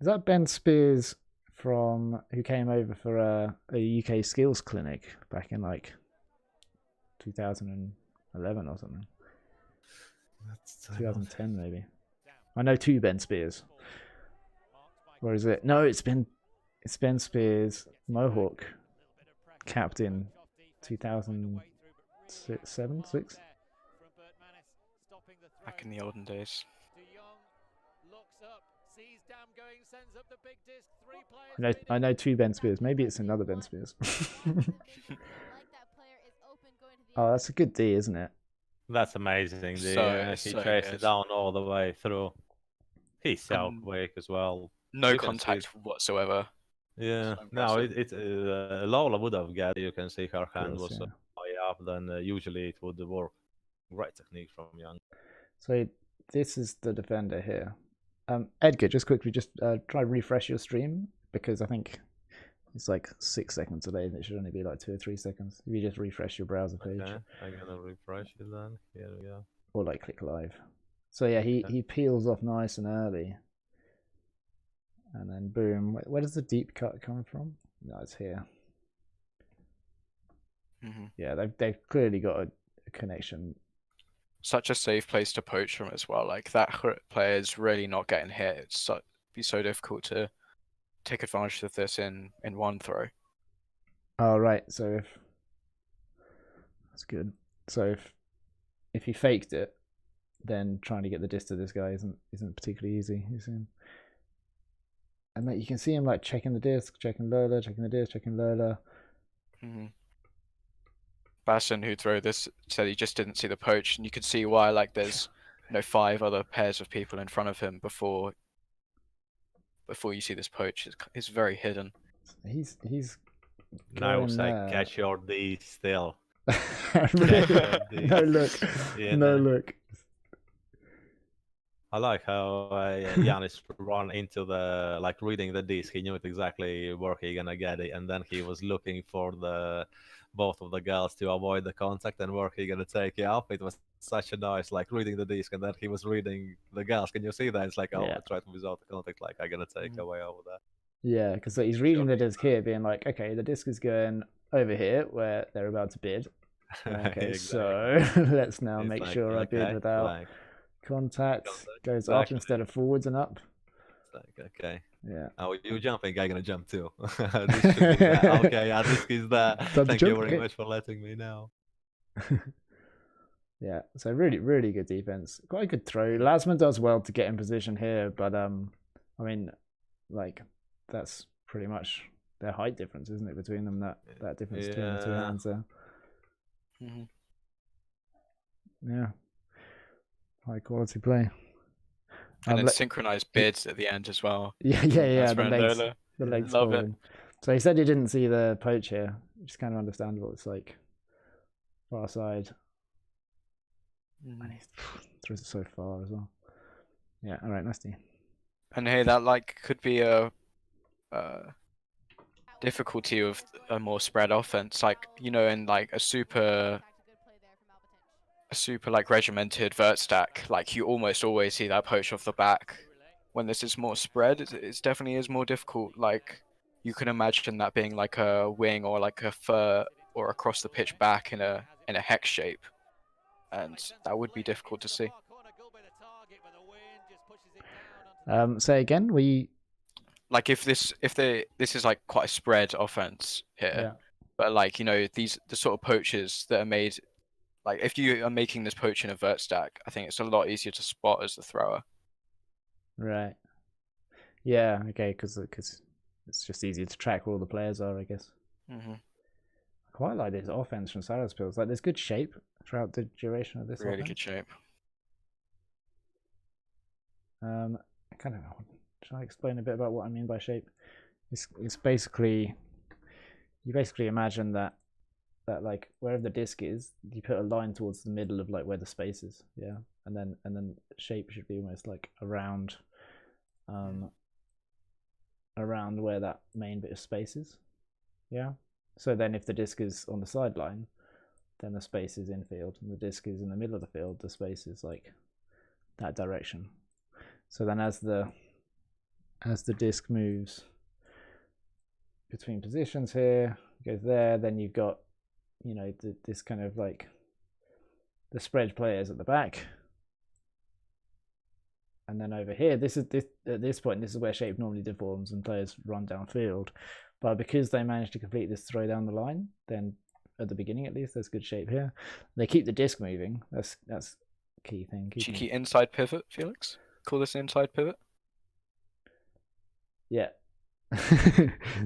Is that Ben Spears from who came over for a UK skills clinic back in like 2011 or something? That's 2010 maybe. I know 2 Ben Spears. Where is it? No, it's Ben Spears, Mohawk, captain, 2007, 6. Back in the olden days. I know 2 Ben Spears. Maybe it's another Ben Spears. Oh, that's a good D, isn't it? That's amazing. He chased it down all the way through. He's so quick as well. No contact whatsoever. Yeah, no, Lola would have got it. You can see her hand was high up, then usually it would work. Great technique from Young. So this is the defender here. Edgar, just quickly, try refresh your stream, because I think it's like 6 seconds delayed and it should only be like 2 or 3 seconds. If you just refresh your browser page. Okay, I'm gonna refresh it then. Here we go. Or like click live. So yeah, he peels off nice and early. and then boom. Where does the deep cut come from? No, it's here. Yeah, they've clearly got a connection. Such a safe place to poach from as well. Like that player is really not getting hit. It's be so difficult to take advantage of this in one throw. Oh right, so if that's good. So if he faked it, then trying to get the disc to this guy isn't particularly easy. You see him, and like you can see him like checking the disc, checking Lola, checking the disc, checking Lola. Basson, who threw this, said he just didn't see the poach, and you could see why. Like there's 5 other pairs of people in front of him before you see this poach. It's very hidden. He's Now it's like there. catch your D still. No look. Yeah, No look. I like how Giannis run into the like reading the disc. He knew it exactly where he gonna get it, and then he was looking for both of the girls to avoid the contact and where he gonna take it up. It was such a nice like reading the disc, and then he was reading the girls. Can you see that? It's like I tried to without the contact, like I'm gonna take away over there. Yeah, because he's reading the disc here, being like, okay, the disc is going over here where they're about to bid. Okay, so let's now make like, sure I bid without like, contact. Goes exactly. up instead of forwards and up. It's like okay. Yeah. Oh, you jumping? I'm gonna jump too. Okay, our disc is there. Thank you very much for letting me know. Yeah, so really, really good defense. Quite a good throw. Lasman does well to get in position here, but I mean, like that's pretty much their height difference, isn't it, between them? That difference between the two hands there. Yeah, high quality play. And then synchronized bids at the end as well. Yeah. The legs Love forward. So he said he didn't see the poach here, which is kind of understandable. It's like far side. And he throws it so far as well. Yeah, all right, nasty. And hey, that like could be a difficulty of a more spread offense, like in like a super like regimented vert stack, like you almost always see that poach off the back. When this is more spread, it definitely is more difficult. Like you can imagine that being like a wing or like a fur or across the pitch back in a hex shape, and that would be difficult to see. Say again, like if this is like quite a spread offense here, but like the sort of poaches that are made, like if you are making this poach in a vert stack, I think it's a lot easier to spot as the thrower. Right. Yeah. Okay. Because it's just easier to track where all the players are, I guess. I quite like this offense from Salaspils. Like there's good shape throughout the duration of this. Really offense. good shape. I kind of should I explain a bit about what I mean by shape? It's basically you basically imagine that like wherever the disc is, you put a line towards the middle of like where the space is, and then shape should be almost like around where that main bit of space is, So then if the disc is on the sideline, then the space is infield, and the disc is in the middle of the field, the space is like that direction. So then as the disc moves between positions here, goes there, then you've got this kind of like the spread players at the back, and then over here, at this point, this is where shape normally deforms and players run downfield. But because they managed to complete this throw down the line, then at the beginning at least, there's good shape here. They keep the disc moving. That's key thing. Cheeky inside pivot, Felix. Call this inside pivot. Yeah.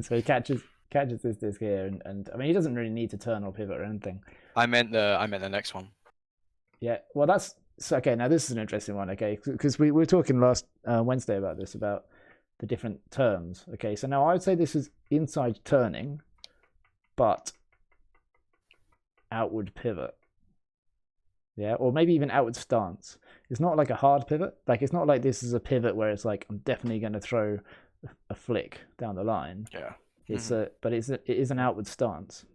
So he catches this disc here, and I mean he doesn't really need to turn or pivot or anything. I meant the next one. Yeah. Well, that's okay. Now this is an interesting one. Okay, because we were talking last Wednesday about this, about the different terms. Okay, so now I would say this is inside turning, but outward pivot. Yeah, or maybe even outward stance. It's not like a hard pivot. Like it's not like this is a pivot where it's like I'm definitely going to throw a flick down the line. Yeah. But it is an outward stance.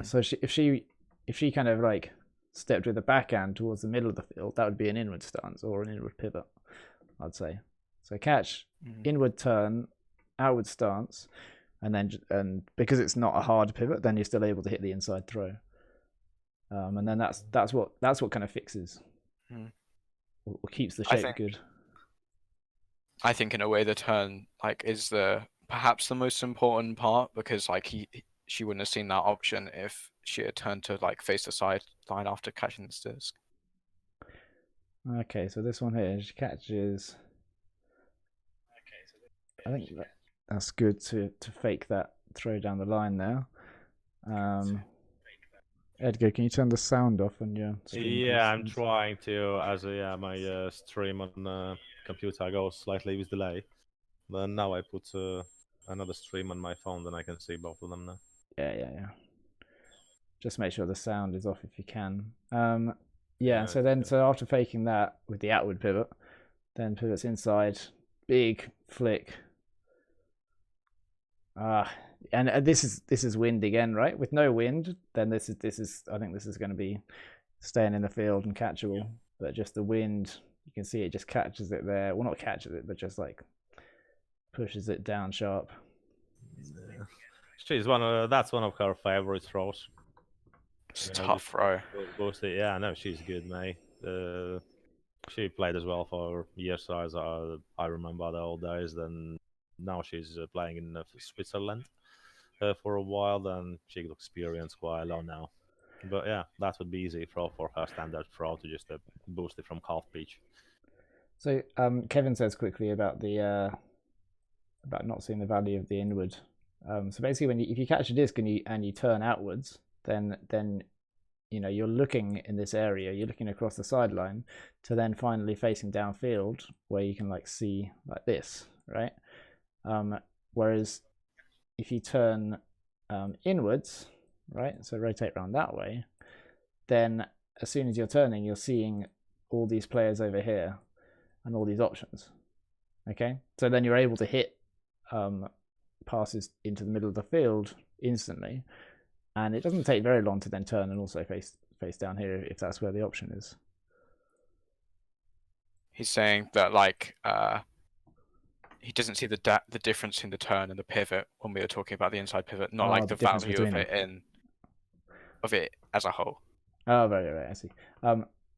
So if she kind of like stepped with the backhand towards the middle of the field, that would be an inward stance or an inward pivot, I'd say. So catch, inward turn, outward stance, and because it's not a hard pivot, then you're still able to hit the inside throw. And then that's what kind of fixes or keeps the shape good. I think in a way the turn like is perhaps the most important part, because like she wouldn't have seen that option if she had turned to like face the sideline after catching this disc. Okay, so this one here, she catches. I think that's good to fake that throw down the line there. Edgar, can you turn the sound off on your stream? Yeah, I'm trying to, as my stream on computer goes slightly with delay. Then now I put another stream on my phone, then I can see both of them now. Yeah. Just make sure the sound is off if you can. So after faking that with the outward pivot, then pivots inside, big flick. And this is wind again, right? With no wind, then this is I think this is going to be staying in the field and catchable. But just the wind, you can see it just catches it there. Well, not catches it, but just like pushes it down sharp. She's that's one of her favorite throws. It's a tough throw. Yeah, no, she's good, mate. She played as well for years, as I remember the old days. Then now she's playing in Switzerland for a while. Then she got experience quite a lot now. But yeah, that would be easy for her standard throw to just boost it from half pitch. So Kevin says quickly about the about not seeing the value of the inward. So basically, if you catch a disc and you turn outwards, then you're looking in this area, you're looking across the sideline to then finally facing downfield where you can like see like this, right? Whereas if you turn inwards, right, so rotate around that way, then as soon as you're turning, you're seeing all these players over here and all these options. Okay, so then you're able to hit passes into the middle of the field instantly, and it doesn't take very long to then turn and also face down here if that's where the option is. He's saying that like he doesn't see the difference in the turn and the pivot when we were talking about the inside pivot, not like the value of it as a whole. Oh, right, I see.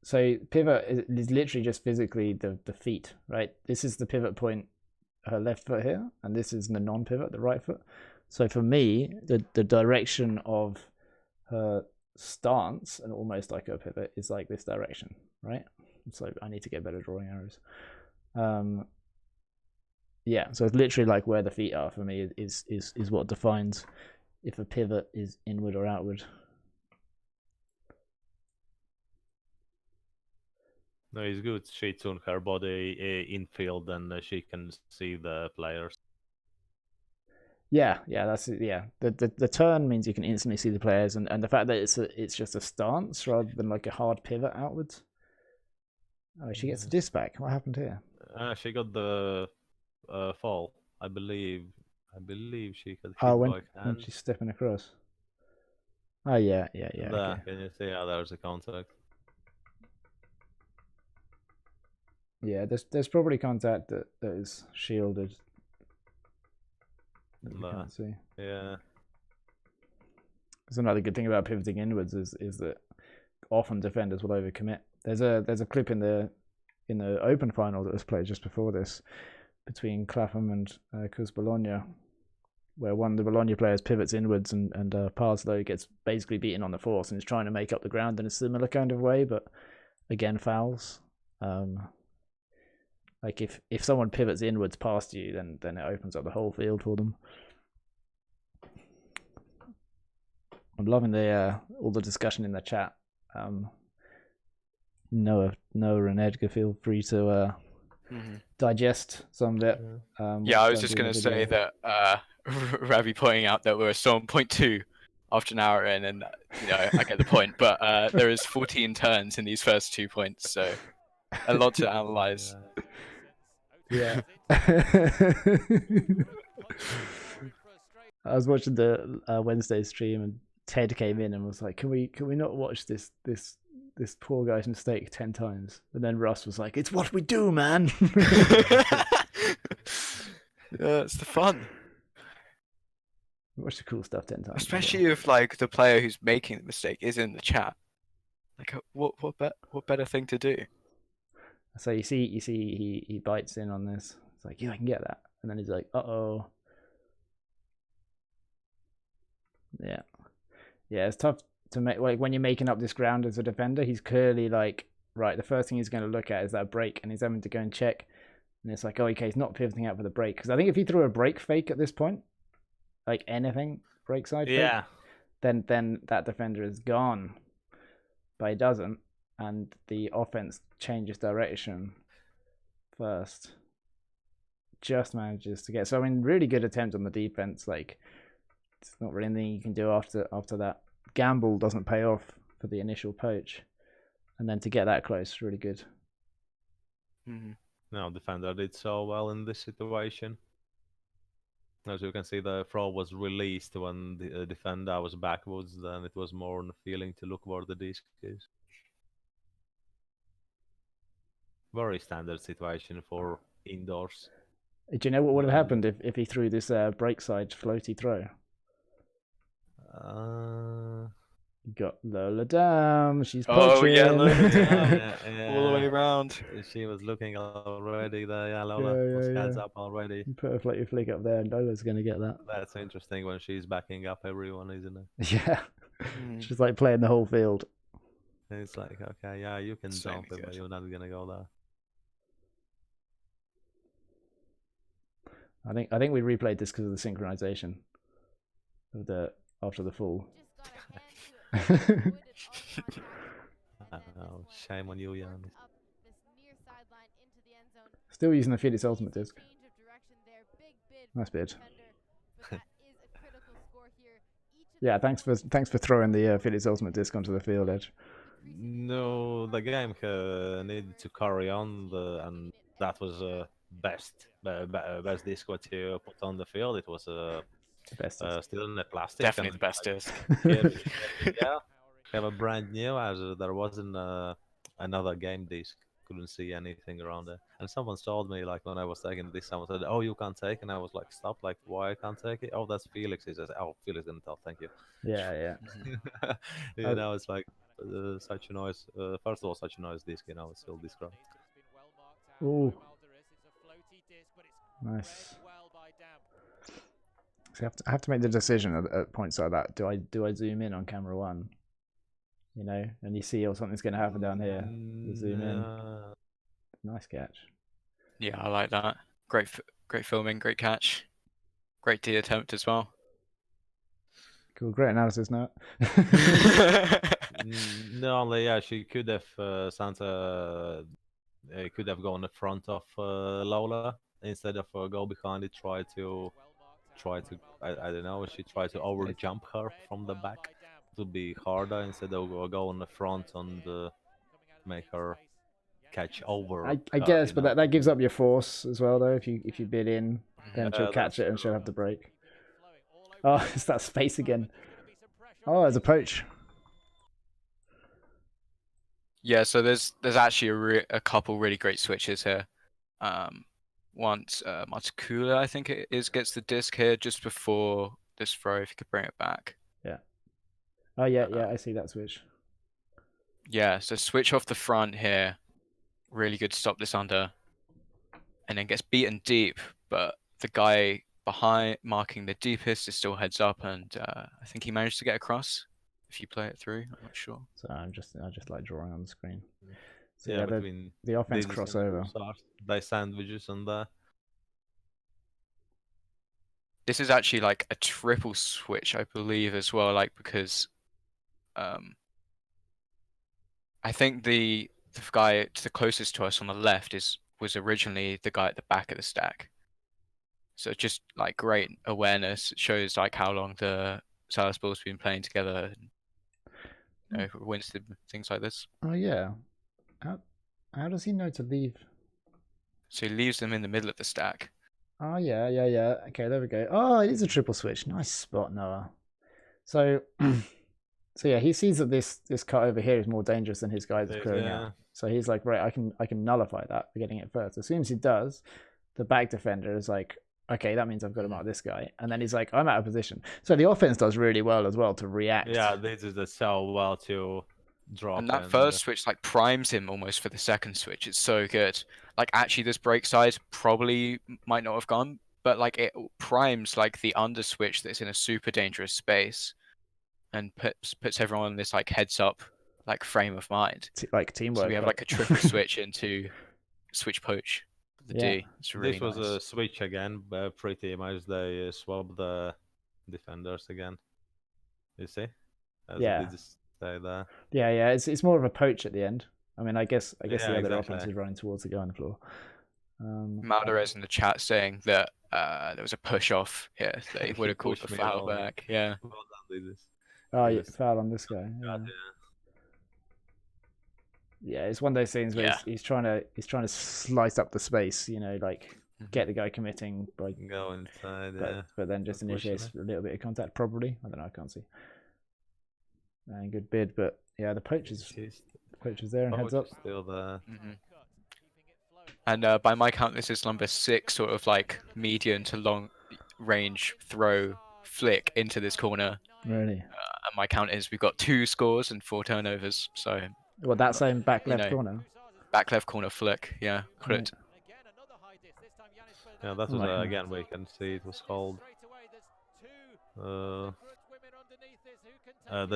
So pivot is literally just physically the feet, right? This is the pivot point, her left foot here, and this is the non-pivot, the right foot. So for me, the direction of her stance and almost like her pivot is like this direction, right? So I need to get better drawing arrows. Yeah, so it's literally like where the feet are for me is what defines if a pivot is inward or outward. No, it's good. She tuned her body infield, and she can see the players. Yeah, that's it. Yeah, the turn means you can instantly see the players, and the fact that it's just a stance rather than like a hard pivot outwards. Oh, she gets the disc back. What happened here? She got the fall. I believe she had hit when she's stepping across. Oh yeah. There, okay. Can you see how there's a contact? Yeah, there's probably contact that is shielded. That you can't see. Yeah. There's another good thing about pivoting inwards is that often defenders will overcommit. There's a clip in the open final that was played just before this between Clapham and Cus Bologna, where one of the Bologna players pivots inwards and Parslow gets basically beaten on the force and is trying to make up the ground in a similar kind of way, but again fouls. Like if someone pivots inwards past you, then it opens up the whole field for them. I'm loving all the discussion in the chat. Noah and Edgar, feel free to digest some of it. I was just going to say that Ravi pointing out that we're still on 0.2 after an hour in, and I get the point, but there is 14 turns in these first 2 points, so a lot to analyze. Yeah. I was watching the Wednesday stream, and Ted came in and was like, "Can we not watch this poor guy's mistake 10 times?" And then Russ was like, "It's what we do, man." Yeah, it's the fun. Watch the cool stuff 10 times. Especially if like the player who's making the mistake is in the chat. Like, what better thing to do? So you see, he bites in on this. It's like, yeah, I can get that, and then he's like, uh-oh. Yeah, it's tough to make. Like when you're making up this ground as a defender, he's clearly like, right, the first thing he's going to look at is that break, and he's having to go and check. And it's like, oh, okay, he's not pivoting out for the break, because I think if he threw a break fake at this point, like anything break side fake, then that defender is gone. But he doesn't, and the offense changes direction first. Just manages to get. So I mean, really good attempt on the defense. Like, it's not really anything you can do after that. Gamble doesn't pay off for the initial poach, and then to get that close, really good. No, defender did so well in this situation. As you can see, the throw was released when the defender was backwards. Then it was more on the feeling to look where the disc is. Very standard situation for indoors. Do you know what would have happened if he threw this break side floaty throw? You got Lola down. She's poaching. Oh yeah, Lola down. Yeah. All the way around. She was looking already there. Yeah, Lola was hands up already. You put a floaty flick up there, and Lola's going to get that. That's interesting when she's backing up everyone, isn't it? Yeah. She's like playing the whole field. It's like, okay, yeah, you can jump it, but you're not going to go there. I think we replayed this because of the synchronization of the after the fall. Oh, shame on you, Jan. Still using the Felix ultimate disc. Nice bid. Yeah, thanks for throwing the Felix ultimate disc onto the field edge. No, the game needed to carry on, and that was best disc what you put on the field. It was still in the plastic. Definitely the best disc. Yeah, have a brand new, as there wasn't another game disc. Couldn't see anything around it. And someone told me, like, when I was taking this, someone said, "Oh, you can't take," and I was like, "Stop! Like, why I can't take it? Oh, that's Felix." He says, "Oh, Felix didn't tell. Thank you." Yeah. You know, it's like such a noise. First of all, such a noise disc. You know, it's still described. Ooh, nice. So I have to make the decision at points like that. Do I zoom in on camera one? You know, and you see something's going to happen down here. You zoom in. Nice catch. Yeah, I like that. Great filming, great catch, great D attempt as well. Cool, great analysis, Noah. No, only she could have Santa could have gone in front of Lola instead of go behind it. Try to I don't know. She tried to over jump her from the back. It would be harder instead of go on the front and make her catch over. I guess, but that gives up your force as well, though. If you bid in, then she'll catch it and she'll have to break. Oh, it's that space again. Oh, there's a poach. Yeah, so there's actually a couple really great switches here. Once Matakula, I think it is, gets the disc here just before this throw. If you could bring it back. Yeah. Oh yeah, I see that switch. Yeah, so switch off the front here. Really good to stop this under. And then gets beaten deep, but the guy behind marking the deepest is still heads up, and I think he managed to get across. If you play it through, I'm not sure. So I just like drawing on the screen. So yeah, between the offense crossover. They sandwiches on there. This is actually like a triple switch, I believe, as well. Like because, I think the guy to the closest to us on the left was originally the guy at the back of the stack. So just like great awareness. It shows like how long the Salaspils have been playing together. You know, wins things like this. Oh yeah. How does he know to leave? So he leaves them in the middle of the stack. Oh yeah. Okay, there we go. Oh, it is a triple switch. Nice spot, Noah. So yeah, he sees that this cut over here is more dangerous than his guy that's clearing out. So he's like, right, I can nullify that for getting it first. As soon as he does, the back defender is like, okay, that means I've got to mark this guy, and then he's like, I'm out of position. So the offense does really well as well to react. Yeah, they do that so well to drop. And that first switch like primes him almost for the second switch. It's so good. Like actually, this break side probably might not have gone, but like it primes like the under switch that's in a super dangerous space, and puts everyone in this like heads up like frame of mind. Like teamwork. So we have like a triple switch into switch poach. The D. It's really this was nice. a switch again, pretty much. They swapped the defenders again. You see? Yeah. They just stay there. Yeah. It's more of a poach at the end. I mean, I guess the other exactly. offense is running towards the guy on the floor. Maldarez in the chat saying that there was a push off here. They would have called the foul back. Yeah. Well done, this. Oh, yeah, foul on this guy. Yeah. Yeah, it's one of those things where he's trying to slice up the space, you know, like get the guy committing by go inside, but then just initiates a little bit of contact. Probably, I don't know, I can't see. And good bid, but yeah, the poach is there and heads up. Still there. And by my count, this is number 6, sort of like medium to long range throw flick into this corner. Really? And my count is we've got 2 scores and 4 turnovers. So. Well, that same back left corner. Back left corner flick, yeah. Grut. Yeah, that was again we can see it was called. The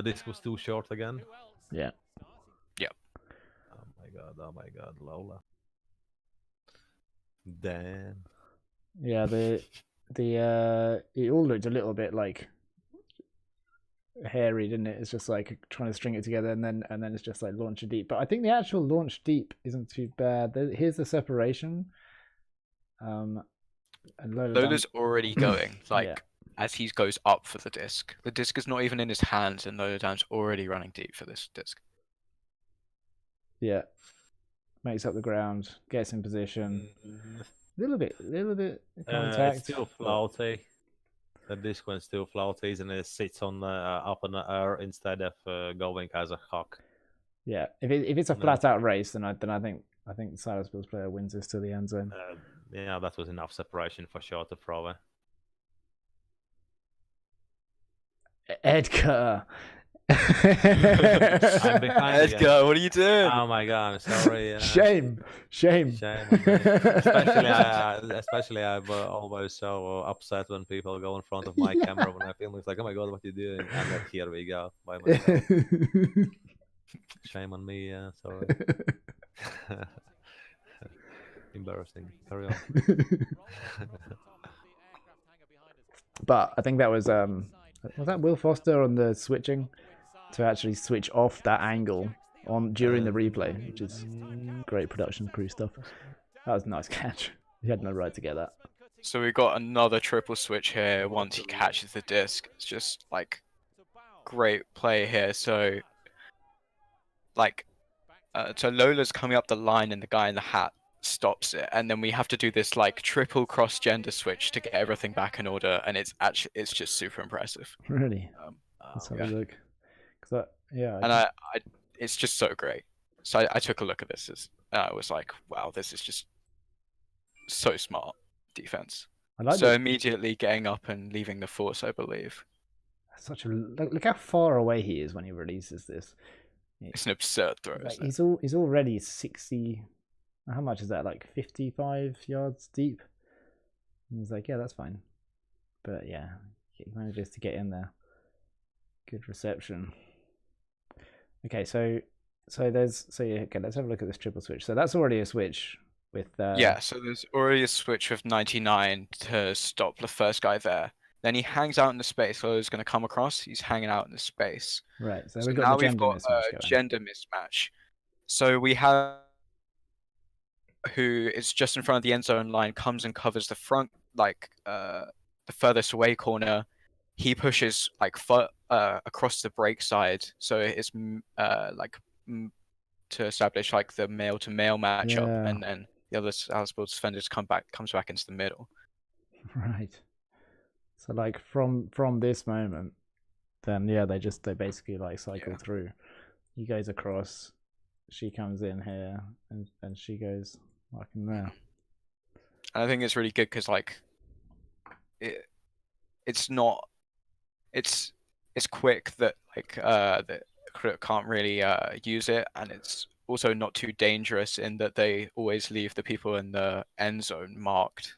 disc was too short again. Yeah. Yep. Oh my god, Lola. Damn. Yeah, it all looked a little bit like hairy, didn't it? It's just like trying to string it together, and then it's just like launch a deep. But I think the actual launch deep isn't too bad. Here's the separation. And Lola's already going as he goes up for the disc. The disc is not even in his hands, and Lola Dam's already running deep for this disc. Yeah, makes up the ground, gets in position. Little bit contact. It's still floaty. The disc went still floaties, and it sits on up in the air instead of going as a huck. Yeah, if it's a flat out race, then I think the Salaspils player wins this to the end zone. Yeah, that was enough separation for sure to throw it. Edgar. I'm behind Edgar, again. what are you doing? Oh my god, I'm sorry. Shame. Especially I'm always so upset when people go in front of my camera when I film. It's like, oh my god, what are you doing? And then here we go by myself. Shame on me. Sorry. Embarrassing. Carry on. But I think that was that Will Foster on the switching to actually switch off that angle on during the replay, which is great production crew stuff. That was a nice catch. He had no right to get that. So we got another triple switch here once he catches the disc. It's just like great play here. So like so Lola's coming up the line and the guy in the hat stops it, and then we have to do this like triple cross gender switch to get everything back in order, and it's just super impressive. Really? Let's have a look. And it's just so great. So I took a look at this. I was like, wow, this is just so smart defense. So immediately getting up and leaving the force, I believe. Look how far away he is when he releases this. It's an absurd throw. Like, he's already 60. How much is that? Like 55 yards deep. And he's like, yeah, that's fine. But yeah, he manages to get in there. Good reception. Okay, so let's have a look at this triple switch. So that's already a switch with so there's already a switch with 99 to stop the first guy there. Then he hangs out in the space. So he's going to come across. He's hanging out in the space. Right. So we've got a gender mismatch. So we have who is just in front of the end zone line, comes and covers the front, like the furthest away corner. He pushes like across the break side, so it's to establish like the male to male matchup, and then the other Salaspils defenders comes back into the middle. Right. So like from this moment, then they basically like cycle through. He goes across, she comes in here, and she goes like in there. And I think it's really good because like it's not it's quick that like that Grut can't really use it, and it's also not too dangerous in that they always leave the people in the end zone marked,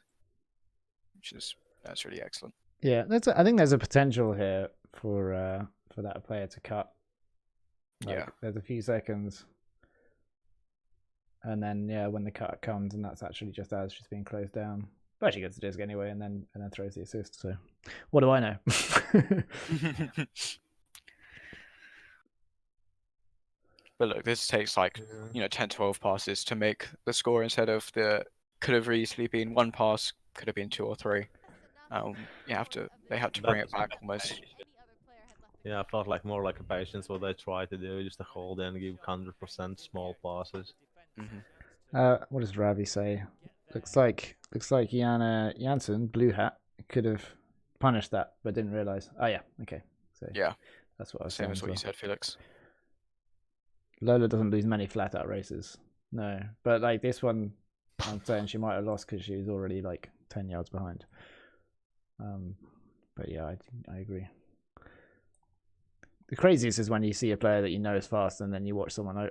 which is that's really excellent. Yeah, I think there's a potential here for that player to cut. Like, Yeah. there's a few seconds, and then when the cut comes, and that's actually just as she's being closed down. But she gets the disc anyway, and then throws the assist. So, what do I know? But look, this takes like 10-12 passes to make the score instead of could have easily been one pass, could have been 2 or 3. They have to bring it back almost. Yeah, I felt like more like a patience what they try to do, just to hold in, give 100% small passes. What does Ravi say? Looks like Jana Janssen, blue hat, could have punished that, but didn't realize. Oh yeah, okay. So Yeah, that's what I was same saying. as what you said, Felix. Lola doesn't lose many flat out races. No, but like this one, I'm saying she might have lost because she was already like 10 yards behind. But yeah, I agree. The craziest is when you see a player that you know is fast, and then you watch someone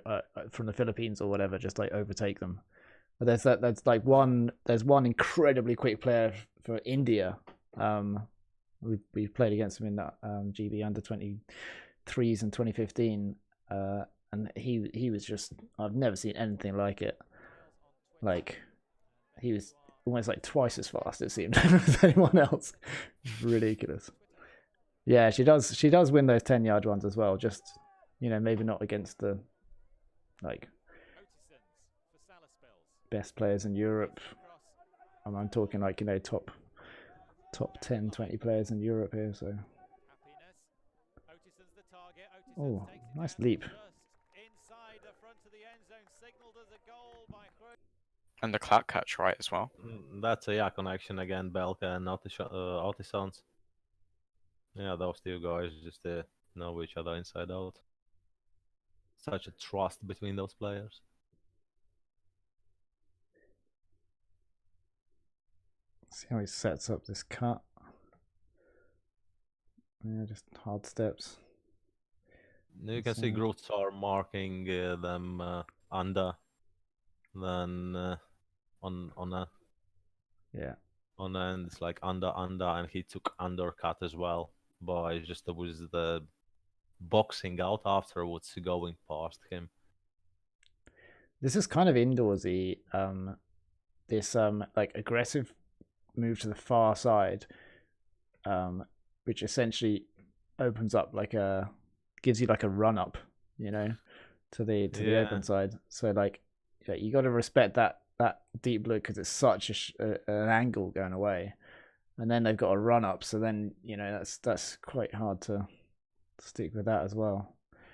from the Philippines or whatever just like overtake them. But there's one incredibly quick player for India. We played against him in that GB under 23s in 2015, and he was just, I've never seen anything like it. Like, he was almost like twice as fast, it seemed, as anyone else. Ridiculous. Yeah, she does win those 10-yard ones as well. Just, maybe not against the like best players in Europe. I'm talking like top 10, 20 players in Europe here. So, oh, nice leap. And the clout catch right as well. That's a connection again, Belka and Artisans. Yeah, those two guys just know each other inside out. Such a trust between those players. See how he sets up this cut. Yeah, just hard steps. You can see Gruts are marking them under, then on a end it's like under, and he took undercut as well. But it just was the boxing out afterwards going past him. This is kind of indoorsy. This like aggressive move to the far side, which essentially opens up gives you like a run up, to the open side. So like, you got to respect that deep look because it's such an angle going away, and then they've got a run up. So then that's quite hard to stick with that as well.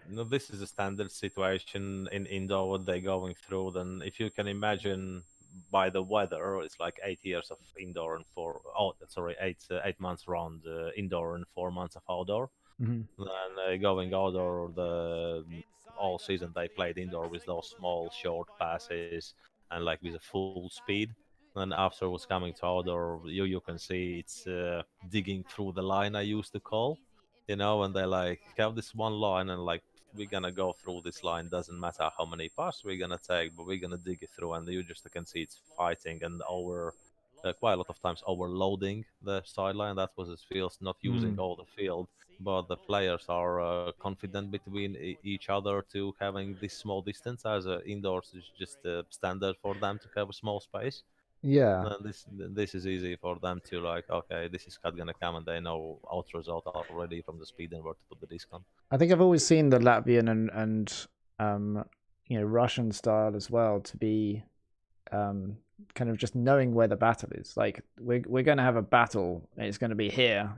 No, this is a standard situation in indoor what they're going through. Then, if you can imagine, by the weather, it's like 8 years of indoor and 8 months round indoor and 4 months of outdoor. Mm-hmm. Then going outdoor, all season they played indoor with those small short passes and like with a full speed. And afterwards coming to outdoor, you can see it's digging through the line I used to call, and they like have this one line and like we're gonna go through this line. Doesn't matter how many passes we're gonna take, but we're gonna dig it through, and you just can see it's fighting and quite a lot of times overloading the sideline. That was his feels, not using all the field, but the players are confident between each other to having this small distance. As indoors is just standard for them to have a small space. Yeah. This is easy for them to like, okay, this is cut gonna come, and they know out result already from the speed and where to put the disc on. I think I've always seen the Latvian and Russian style as well to be kind of just knowing where the battle is. Like we're going to have a battle, and it's going to be here,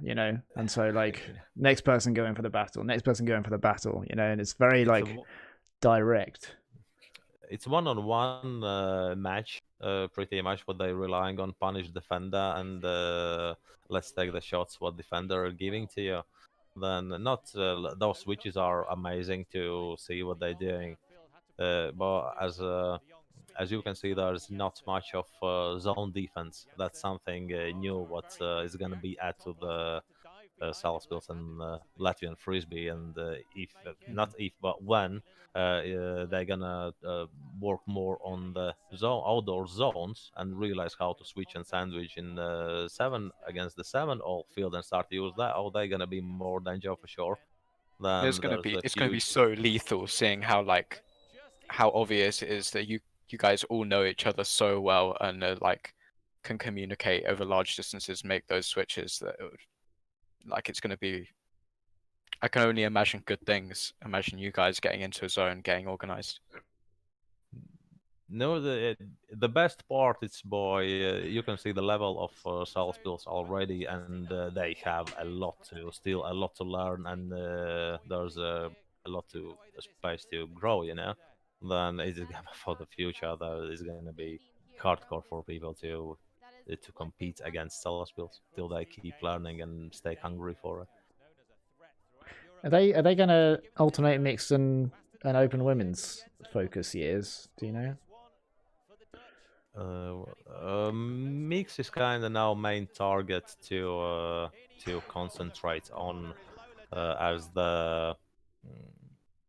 and so like next person going for the battle, and it's very direct. It's one-on-one match, pretty much what they're relying on, punish defender and let's take the shots what defender are giving to you. Then not those switches are amazing to see what they're doing, but as as you can see, there's not much of zone defense. That's something new. What is going to be added to the Salaspils and Latvian frisbee, and if not if but when they're gonna work more on the outdoor zones and realize how to switch and sandwich in the 7 against the 7 all field and start to use that, oh, they're gonna be more danger for sure. Then there's a It's gonna be huge so lethal, seeing how obvious it is that you guys all know each other so well and like can communicate over large distances, make those switches that it's going to be. I can only imagine good things. Imagine you guys getting into a zone, getting organized. No, the best part is by you can see the level of Salaspils already, and they have a lot to learn, and there's a lot to space to grow. Then it's a game for the future. That is going to be hardcore for people to compete against Salaspils till they keep learning and stay hungry for it. Are they going to alternate mixed and open women's focus years? Do you know? Mix is kind of now main target to concentrate on as the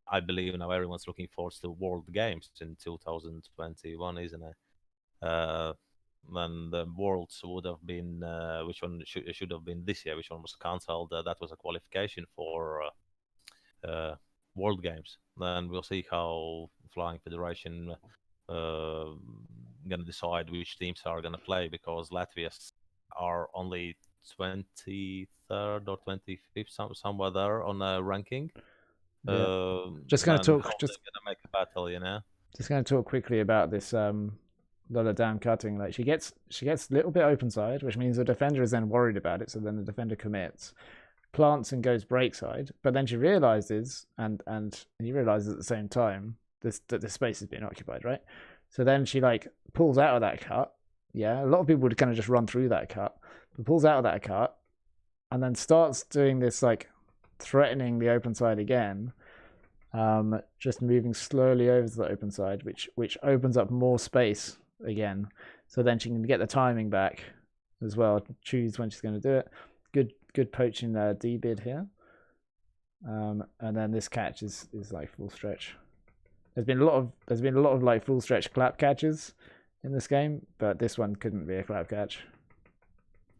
I believe now everyone's looking forward to World Games in 2021, isn't it? When the Worlds would have been which one should have been this year, which one was cancelled. That was a qualification for World Games. Then we'll see how Flying Federation gonna decide which teams are gonna play, because Latvia are only 23rd or 25th, somewhere there on a ranking. Yeah. Just gonna talk. Just gonna make a battle, Just gonna talk quickly about this Lola down cutting. Like she gets a little bit open side, which means the defender is then worried about it. So then the defender commits, plants and goes break side. But then she realizes, and you realize at the same time that the space is being occupied, right? So then she like pulls out of that cut. Yeah, a lot of people would kind of just run through that cut, but pulls out of that cut, and then starts doing this like threatening the open side again. Just moving slowly over to the open side, which opens up more space again. So then she can get the timing back as well. Choose when she's going to do it. Good poaching D bid here. And then this catch is like full stretch. There's been a lot of like full stretch clap catches in this game, but this one couldn't be a clap catch.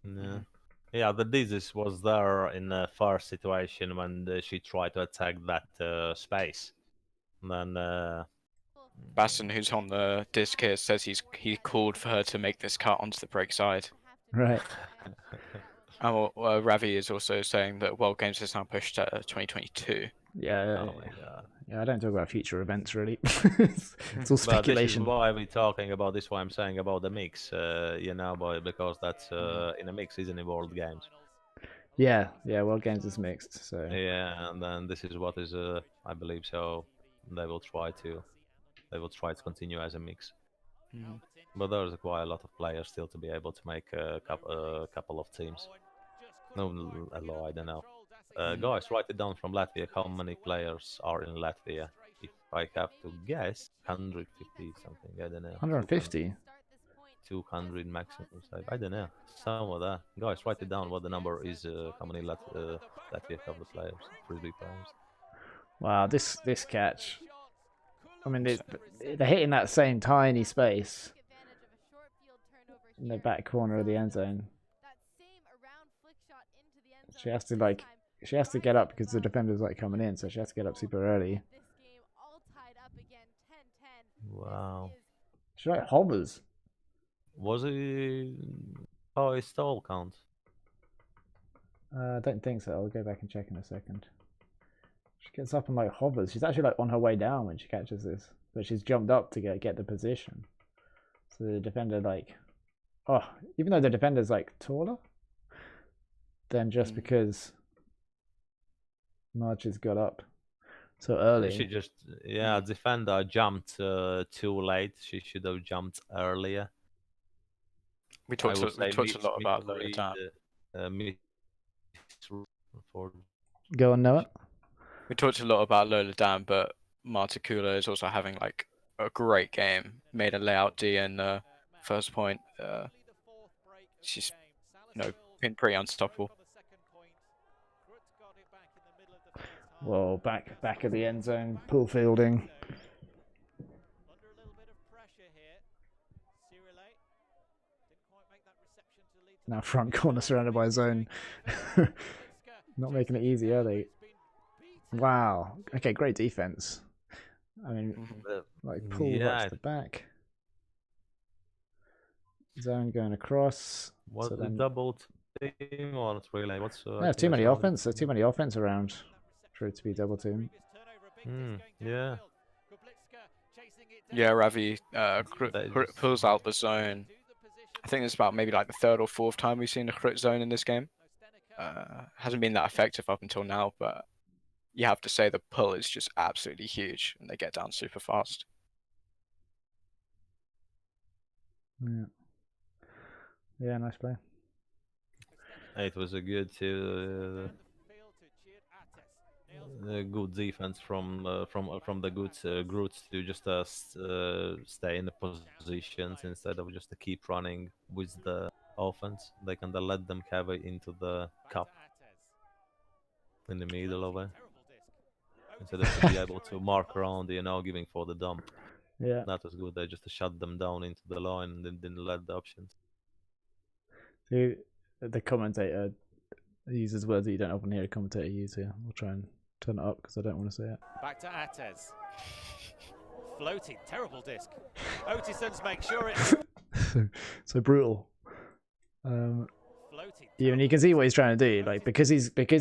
No. Yeah, the disease was there in the first situation when she tried to attack that space. And then Basson, who's on the disc here, says he called for her to make this cut onto the break side. Right. Ravi is also saying that World Games is now pushed to 2022. Yeah. Oh my god. Yeah, I don't talk about future events really. It's all speculation. This is why we're talking about this. Why I'm saying about the mix, because that's in a mix, isn't it? World Games. Yeah, World Games is mixed. So yeah, and then this is what is, I believe so. They will try to continue as a mix. Mm. But there's quite a lot of players still to be able to make a couple of teams. No, I don't know. Guys, write it down from Latvia. How many players are in Latvia? If I have to guess, 150 something. I don't know. 150. 200 maximum. I don't know. Somewhere there. Guys, write it down. What the number is? How many Latvia have the players? Frisbee players. Wow, this catch. I mean, they're hitting that same tiny space in the back corner of the end zone. She has to get up because the defender's like coming in, so she has to get up super early. Wow. She like hovers. Was it? Oh, it's stall count. I don't think so. I'll go back and check in a second. She gets up and like hovers. She's actually like on her way down when she catches this, but she's jumped up to get the position. So the defender even though the defender's like taller, then just because March has got up so early. She just defender jumped too late. She should have jumped earlier. We talked a lot about Lola Dam. Go on, Noah. We talked a lot about Lola Dam, but Marta Kula is also having like a great game. Made a layout D in the first point. She's been pretty unstoppable. Well, back at the end zone, pool fielding. Under a little bit of pressure here. Sirele didn't quite make that reception to lead to Now front corner surrounded by zone. Not making it easy, are they? Wow. Okay, great defense. I mean, like pull right to the back. Zone going across. What's so the then... double team or not really? What's there's too many offense. There's too many offense around for it to be double team. Yeah. Yeah, Ravi Grut pulls out the zone. I think it's about maybe like the third or fourth time we've seen the Grut zone in this game. Hasn't been that effective up until now, but you have to say the pull is just absolutely huge, and they get down super fast. Yeah, nice play. It was a good good defense from the good Grut to just stay in the positions instead of just to keep running with the offense. They can let them have it into the cup in the middle of it instead of to be able to mark around, giving for the dump. Yeah, that was good. They just shut them down into the line and then didn't let the options. So the commentator uses words that you don't often hear a commentator use here. We'll try and turn it up because I don't want to say it. Back to Ates. Floating, terrible disc. Otison's make sure it's so brutal. floating. Yeah, and you can see what he's trying to do. Like because he's faked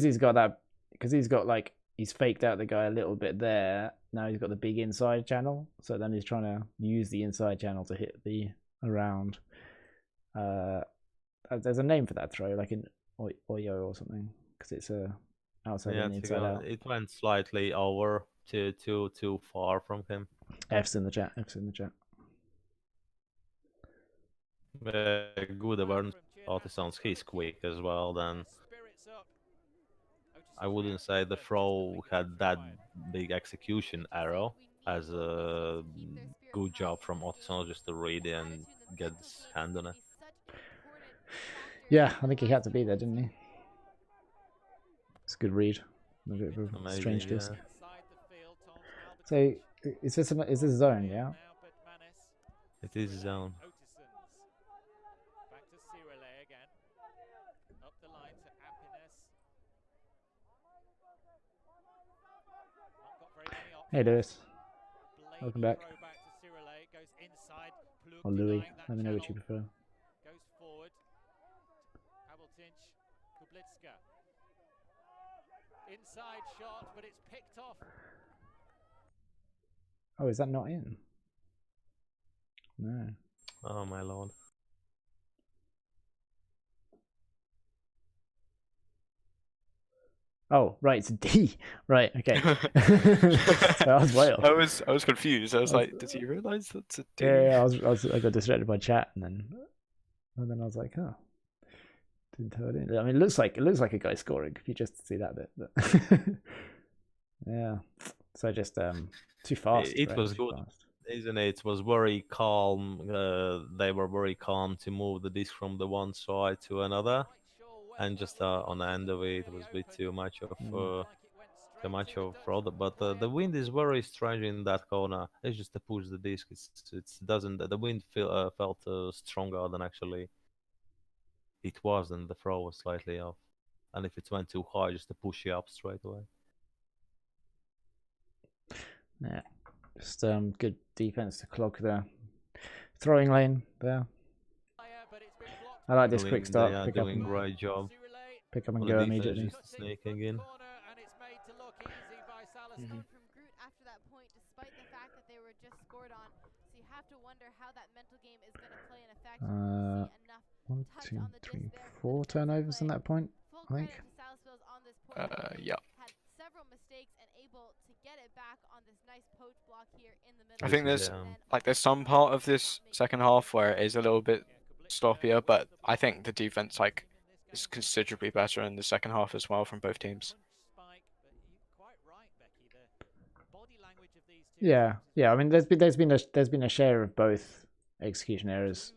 out the guy a little bit there. Now he's got the big inside channel. So then he's trying to use the inside channel to hit the around. There's a name for that throw, like an Oyo or something, because it's outside and inside out. It went slightly over too far from him. F's in the chat. Good awareness. Artisans, he's quick as well. Then I wouldn't say the throw had that big execution error as a good job from Artisans just to read it and get his hand on it. Yeah, I think he had to be there, didn't he? It's a good read. A bit of a strange disc. So is this zone? Yeah. It is zone. Back to Sirele again. Up the line to Happiness. Not got very many options. Hey Lewis. Blade Welcome back. throw back to Sirele. Goes inside. Or Louis. Let me know which you prefer. Goes forward. Abeltinch. Kublitska. Inside shot, but it's picked off. Oh, is that not in? No. Oh my lord. Oh, right, it's D. Right, okay. That was way off. I was confused. I was like, does he realise that's a D? Yeah, I got distracted by chat and then I was like, oh. Didn't tell it in. I mean, it looks like a guy scoring if you just see that bit. But yeah. So just too fast. It was good, isn't it? It was very calm. They were very calm to move the disc from the one side to another, and just on the end of it was a bit too much of fraud. But the wind is very strange in that corner. It's just to push the disc. It doesn't. The wind felt stronger than actually it was, and the throw was slightly off. And if it went too high, just to push you up straight away. Yeah, just good defense to clog the throwing lane there. I like this quick start. They are doing a great job. Pick up and go immediately. Just sneaking in. From Grut after that point, despite the fact that they were just scored on. So you have to wonder how that mental game is going to play an effect. 1, 2, 3, 4 turnovers in that point, I think. Yeah. Had several mistakes and able to get it back on this nice poach block here in the middle. I think there's some part of this second half where it is a little bit sloppier, but I think the defense is considerably better in the second half as well from both teams. Quite right, Becky. The body language of these Yeah. I mean, there's been a share of both execution errors,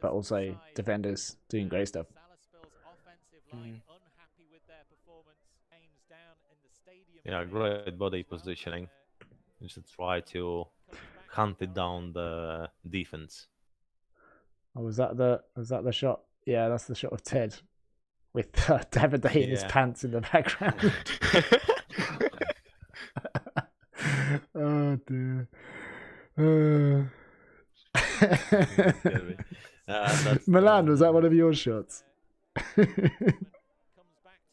but also defenders doing great stuff. Salaspils offensive line unhappy with their performance. Games down in the stadium. Yeah, great body positioning. You should try to hunt it down the defense. Oh, was that the shot? Yeah, that's the shot of Ted with Daviday in his pants in the background. Oh dear. Milan, was that one of your shots?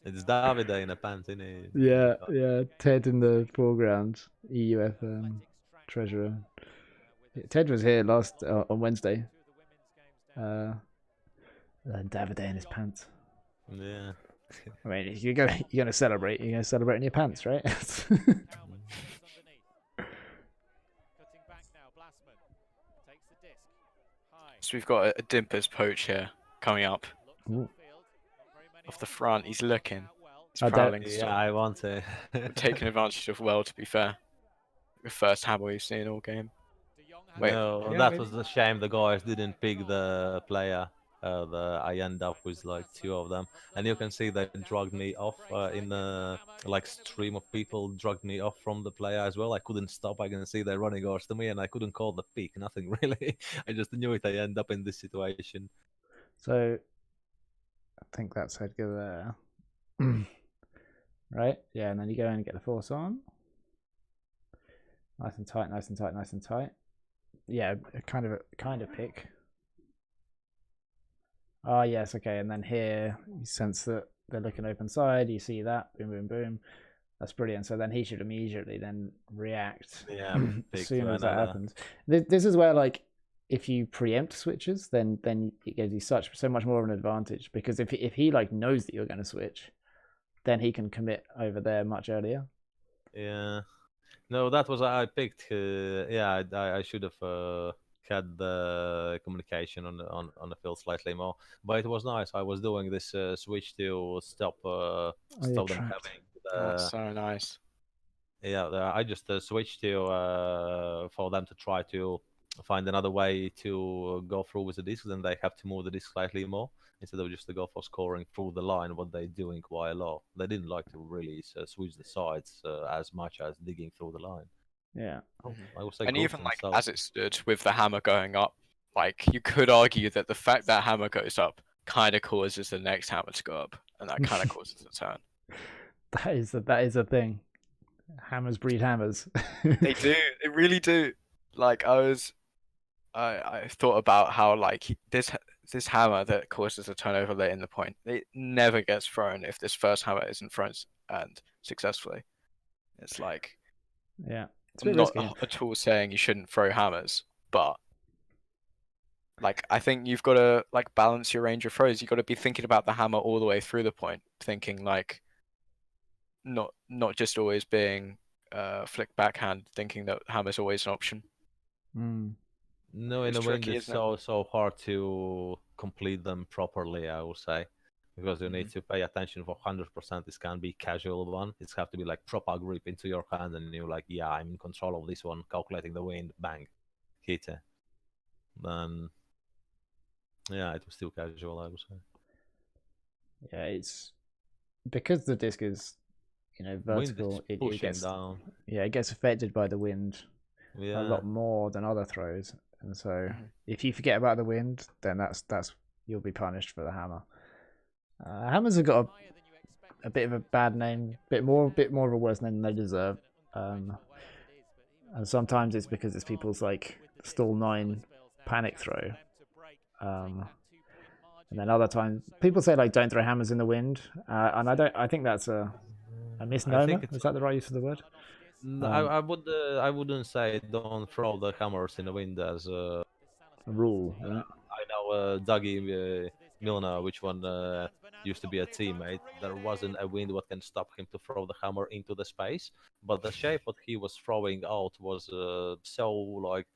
It's Davide in a pants, isn't it? Yeah. Ted in the foreground, EUF treasurer. Ted was here last on Wednesday. Daviday in his pants. Yeah. I mean, you're gonna celebrate. You're gonna celebrate in your pants, right? So we've got a Dimpers poach here coming up. Ooh. Off the front, he's looking. He's I prowling. Yeah, I want to. Taking advantage of well, to be fair. The first hammer we've seen all game. Wait, No, yeah, that maybe? was a shame. The guys didn't pick the player. I end up with like 2 of them, and you can see they dragged me off in the like stream of people dragged me off from the player as well. I couldn't stop. I can see they're running over to me, and I couldn't call the pick. Nothing really. I just knew it. I end up in this situation. So, I think that's Edgar there, right? Yeah, and then you go in and get the force on. Nice and tight, nice and tight, nice and tight. Yeah, kind of pick. Ah, yes, okay. And then here, you sense that they're looking open side. You see that, boom, boom, boom. That's brilliant. So then he should immediately then react. Yeah, as soon as that happens. This is where, like, if you preempt switches, then it gives you so much more of an advantage, because if he like knows that you're going to switch, then he can commit over there much earlier. Yeah. No, that was I picked. Yeah, I should have had the communication on the field slightly more, but it was nice. I was doing this switch to stop them having. That's so nice. Yeah, I just switched to for them to try to find another way to go through with the disc, then they have to move the disc slightly more instead of just to go for scoring through the line. What they're doing quite a lot. They didn't like to really switch the sides as much as digging through the line. Yeah. I would say and even like as it stood with the hammer going up, like you could argue that the fact that hammer goes up kind of causes the next hammer to go up, and that kind of causes a turn. That is a thing. Hammers breed hammers. They do. They really do. Like I thought about how like this hammer that causes a turnover late in the point, it never gets thrown if this first hammer isn't thrown and successfully. It's like, yeah, I'm not at all saying you shouldn't throw hammers, but like I think you've got to like balance your range of throws. You've got to be thinking about the hammer all the way through the point, thinking like not just always being flick backhand, thinking that hammer's always an option. No, in a way, it's so hard to complete them properly, I would say, because you need to pay attention for 100%. This can't be casual one. It's have to be like proper grip into your hand, and you're like, yeah, I'm in control of this one, calculating the wind, bang, hit it. Then, yeah, it was still casual, I would say. Yeah, it's because the disc is, vertical. It gets down. Yeah, it gets affected by the wind a lot more than other throws. And so, if you forget about the wind, then that's you'll be punished for the hammer. Hammers have got a bit of a bad name, bit more of a worse name than they deserve. And sometimes it's because it's people's like stall 9 panic throw. And then other times people say like don't throw hammers in the wind, and I think that's a misnomer. Is that the right use of the word? No, I wouldn't say don't throw the hammers in the wind as a rule. Right? I know Dougie Milner, which one used to be a teammate. There wasn't a wind what can stop him to throw the hammer into the space, but the shape what he was throwing out was so like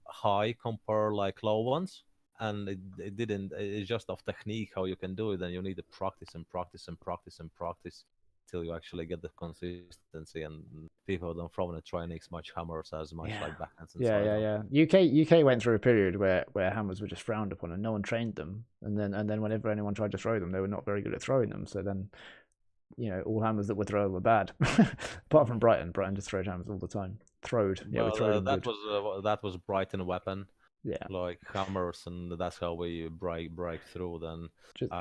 high compared like low ones, and it didn't. It's just of technique how you can do it, and you need to practice and practice and practice and practice until you actually get the consistency, and people don't throw in the trainings much hammers as much like backhands and sideline. UK went through a period where hammers were just frowned upon and no one trained them, and then whenever anyone tried to throw them, they were not very good at throwing them. So then, all hammers that were thrown were bad. Apart from Brighton just throwed hammers all the time. Throwed, we throwed them good. That was Brighton weapon. Yeah, like hammers, and that's how we break through. Then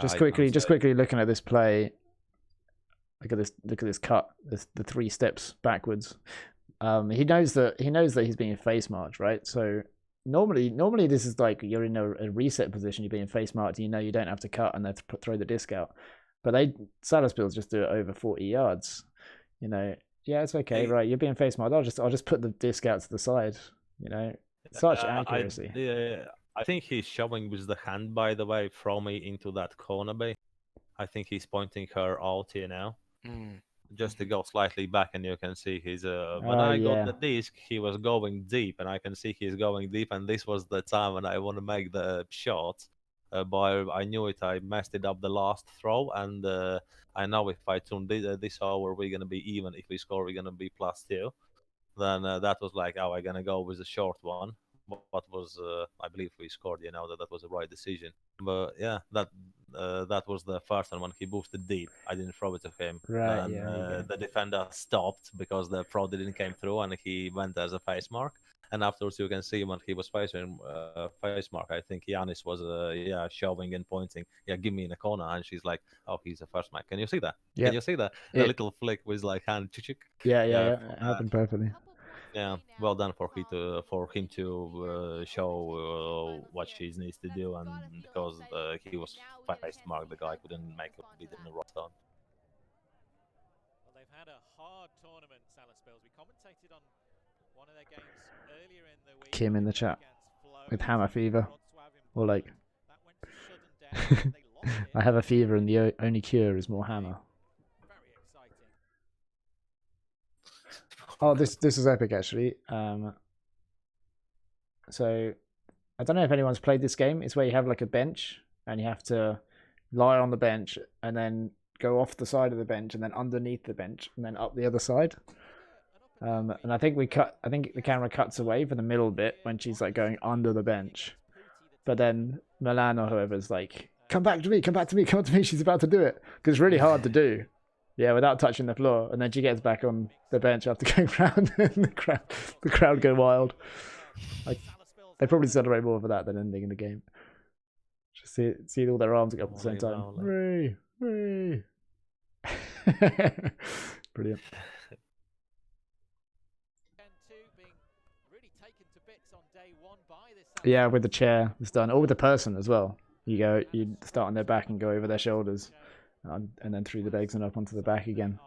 just quickly looking at this play. Look at this cut. The 3 steps backwards. He knows that he's being face marked, right? So normally this is like you're in a reset position. You're being face marked. You don't have to cut and then throw the disc out. But Salaspils just do it over 40 yards. It's okay, right? You're being face marked. I'll just put the disc out to the side. Such accuracy. I think he's showing with the hand, by the way, throw me into that corner bay. I think he's pointing her out here now. Just to go slightly back, and you can see his when I got the disc, he was going deep, and I can see he's going deep, and this was the time when I want to make the shot. But I knew it. I messed it up the last throw, and I know if I turn this over, we're gonna be even. If we score, we're gonna be +2. Then that was like, I'm gonna go with a short one. What was I believe we scored. That was the right decision. But yeah, that was the first one when he boosted deep. I didn't throw it to him. Right. And the defender stopped because the pro didn't came through, and he went as a face mark. And afterwards, you can see when he was facing face mark, I think Yanis was showing and pointing. Yeah, give me in the corner, and she's like, "Oh, he's a first mark. Can you see that? Yeah. Can you see that? The little flick with like hand chick. Yeah. It happened perfectly. Yeah, well done for him to show what she needs to do, and because he was face marked, the guy couldn't make a beat in the right time. Well, they've had a hard tournament, Salaspils. We commentated on one of their games earlier in the week. Kim in the chat with hammer fever, or like, I have a fever and the only cure is more hammer. Oh, this is epic actually. So I don't know if anyone's played this game. It's where you have like a bench and you have to lie on the bench and then go off the side of the bench and then underneath the bench and then up the other side. And I think the camera cuts away for the middle bit when she's like going under the bench. But then Milan or whoever's like, come back to me. She's about to do it. Because it's really hard to do. Yeah, without touching the floor, and then she gets back on the bench after going round, and the crowd go wild. Like, they probably celebrate more for that than anything in the game. Just see all their arms go up at the same time. Hooray! Hooray! Brilliant. Yeah, with the chair, it's done. Or with the person as well. You start on their back and go over their shoulders. And then through the legs and up onto the back again.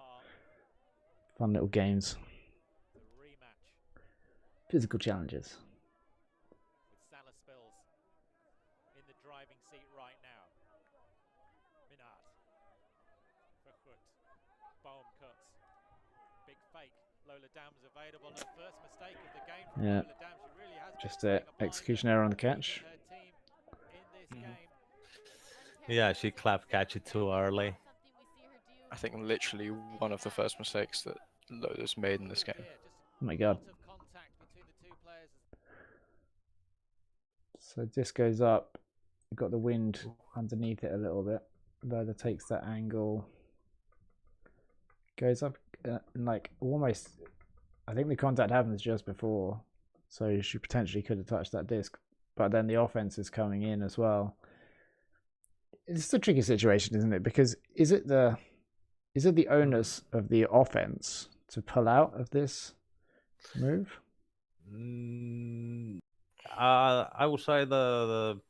Fun little games. Physical challenges. With Salaspils in the driving seat right now. Minard. For Grut. Bohm cuts. Big fake. Lola Dams available. Her first mistake of the game from Lola Dams. She really has just an execution error on the catch. Yeah, she clapped catch it too early. I think literally one of the first mistakes that Lola's made in this game. Oh my god. So this goes up. You've got the wind underneath it a little bit. Lola takes that angle. Goes up and like almost, I think the contact happens just before. So she potentially could have touched that disc. But then the offense is coming in as well. It's a tricky situation, isn't it? Because is it the onus of the offense to pull out of this move? I would say the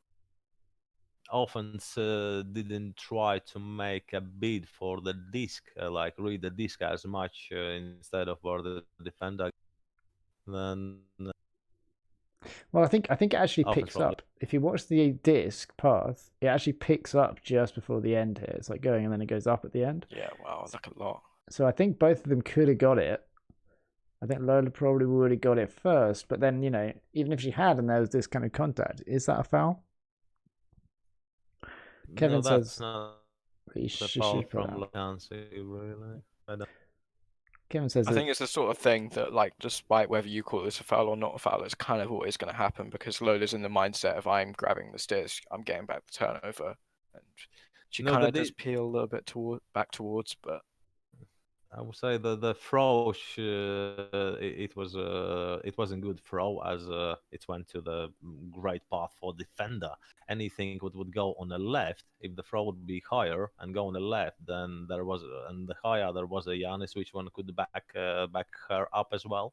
offense didn't try to make a bid for the disc, like read the disc as much instead of for the defender. Then. Well, I think it actually picks up. If you watch the disc path, it actually picks up just before the end here. It's like going and then it goes up at the end. Yeah, wow, that's like a lot. So I think both of them could have got it. I think Lola probably would have got it first, but then, even if she had and there was this kind of contact, is that a foul? Kevin says not the foul from Lacancy, really. Kevin says I think it's the sort of thing that, like, despite whether you call this a foul or not a foul, it's kind of always going to happen because Lola's in the mindset of I'm grabbing the steers, I'm getting back the turnover, and she No, kind the of does peel a little bit back towards, but I would say the throw it wasn't good throw as it went to the great path for defender. Anything would go on the left. If the throw would be higher and go on the left, then there was and the higher there was a Yanis which one could back her up as well.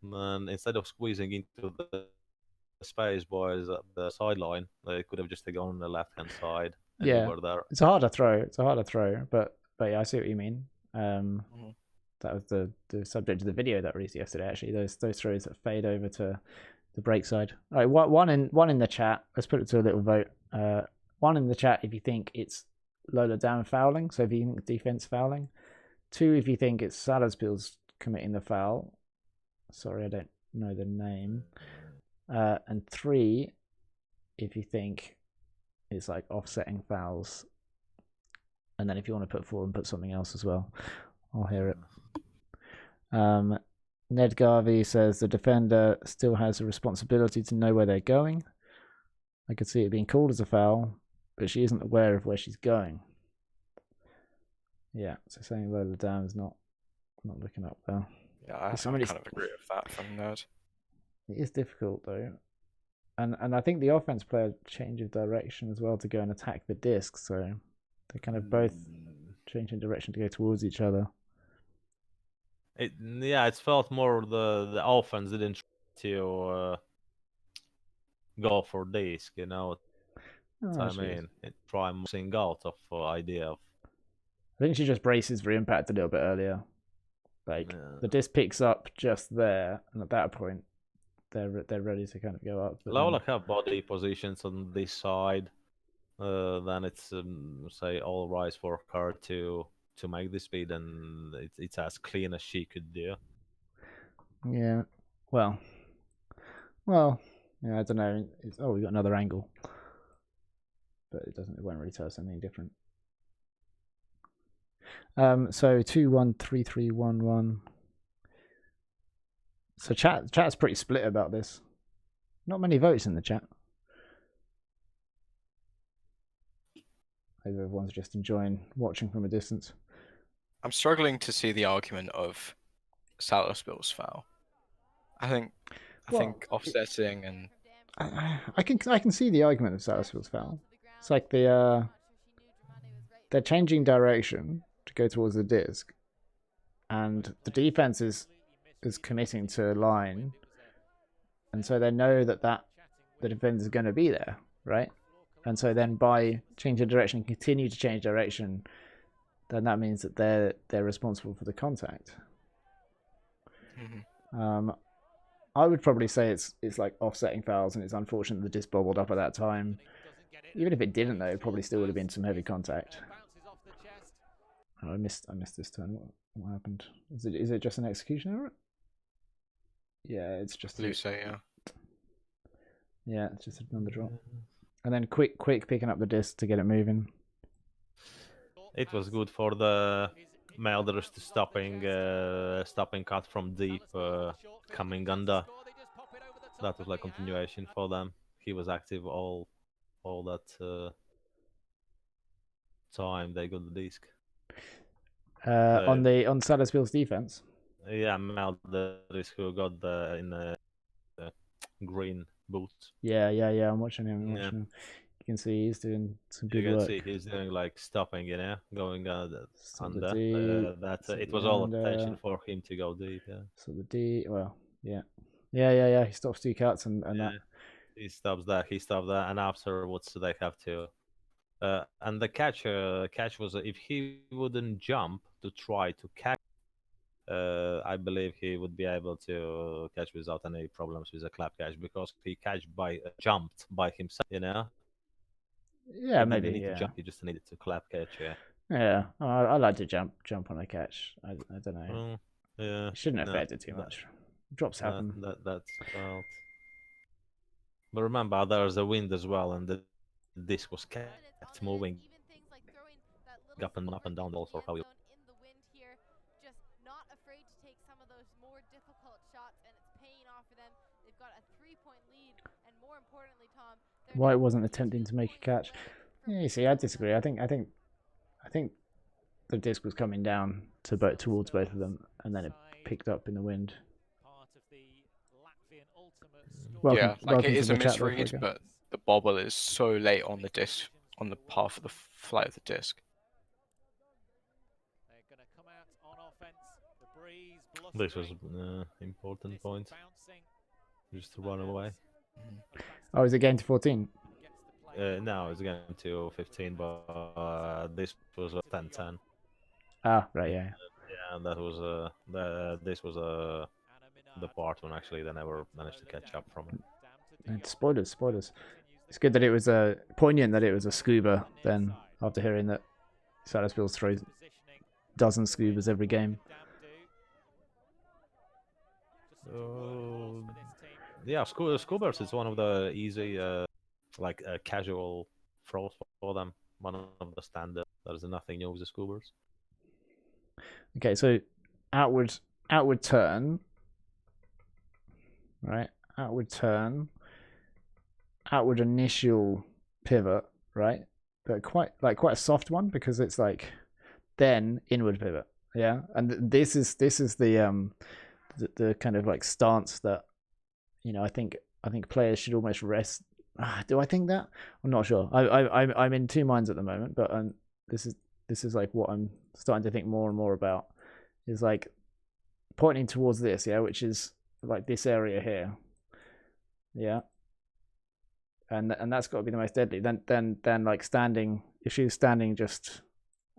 And instead of squeezing into the space boys at the sideline, they could have just gone on the left hand side. And yeah, you were there. it's a harder throw. But yeah, I see what you mean. That was the subject of the video that released yesterday. Actually, those throws that fade over to the break side. All right, one in the chat. Let's put it to a little vote. One in the chat if you think it's Lola down fouling. So if you think defense fouling. 2 if you think it's Salaspils committing the foul. Sorry, I don't know the name. And 3 if you think it's like offsetting fouls. And then if you want to put 4 and put something else as well, I'll hear it. Ned Garvey says the defender still has a responsibility to know where they're going. I could see it being called as a foul, but she isn't aware of where she's going. Yeah, so saying Lola down is not looking up there. yeah, I kind of agree with that from Nerd. It is difficult though. And I think the offense play a change of direction as well to go and attack the disc, so they kind of both changing direction to go towards each other. It felt more the offense didn't try to go for disc, you know. I mean, it try missing out of idea of. I think she just braces for impact a little bit earlier. Like the disc picks up just there, and at that point, they're ready to kind of go up. Lola have body positions on this side. Then it's say all rise for her to make the speed, and it's as clean as she could do. Yeah. Well. Yeah, I don't know. We got another angle, but it won't really tell us anything different. So 213311. So chat's pretty split about this. Not many votes in the chat. Maybe everyone's just enjoying watching from a distance. I'm struggling to see the argument of Salaspils foul. I think offsetting and I can see the argument of Salaspils foul. It's like they're changing direction to go towards the disc, and the defense is committing to a line, and so they know that the defense is going to be there, right? And so then by changing direction, continue to change direction, then that means that they're responsible for the contact. I would probably say it's like offsetting fouls, and it's unfortunate the disc bobbled up at that time. Even if it didn't, though, it probably still would have been some heavy contact. Oh, I missed this turn. What happened? Is it just an execution error? Yeah, it's just yeah, it's just another drop. And then quick picking up the disc to get it moving. It was good for the Melders to stopping cut from deep, coming under. That was like continuation for them. He was active all that time they got the disc. On Salaspils defense. Yeah, Melders who got in the green boots. Yeah. I'm watching him. You can see he's doing some good work. You can see he's doing like stopping, going under. It was all attention for him to go deep. Yeah. So the D, well, yeah. He stops 2 cuts and that. He stops that. And afterwards they have to. And the catch was if he wouldn't jump to try to catch. I believe he would be able to catch without any problems with a clap catch because he jumped by himself, Yeah, he maybe. Didn't need to jump, he just needed to clap catch. Yeah. I like to jump on a catch. I don't know. Yeah. It shouldn't affect it too much. Drops happen. That's felt. But remember, there's a wind as well, and the disc was kept moving up and down. Also, how you importantly, Tom, they're White now wasn't 42 attempting to make a points catch. away from Yeah, you see, I disagree. I think the disc was coming down to towards both of them, and then it picked up in the wind. Part of the Latvian ultimate score. Welcome, Yeah, like welcome it to is a the chat, though, misread, Frigga. but the bobble is so late on the disc, on the path of the flight of the disc. They're going to come out on offense. The breeze This was blustering. important Disc point, bouncing. just to run away. Oh, is it game to 14? Gets the play. No, it's again to 15, but this was a 10-10. Ah, right, yeah. Yeah, that was this was the part when actually they never managed to catch up from it. And spoilers. It's good that it was poignant that it was a scuba. Then after hearing that Salaspils throws dozen scubas every game. Yeah, scoobers is one of the easy, casual throws for them. One of the standard. There's nothing new with the scoobers. Okay, so outward turn, right? Outward turn, outward initial pivot, right? But quite a soft one because it's like then inward pivot, yeah. And this is the kind of like stance that I think players should almost rest. Do I think that? I'm not sure. I'm in two minds at the moment, but this is like what I'm starting to think more and more about, is like pointing towards this, yeah, which is like this area here, yeah, and that's got to be the most deadly. Then like standing, if she was standing just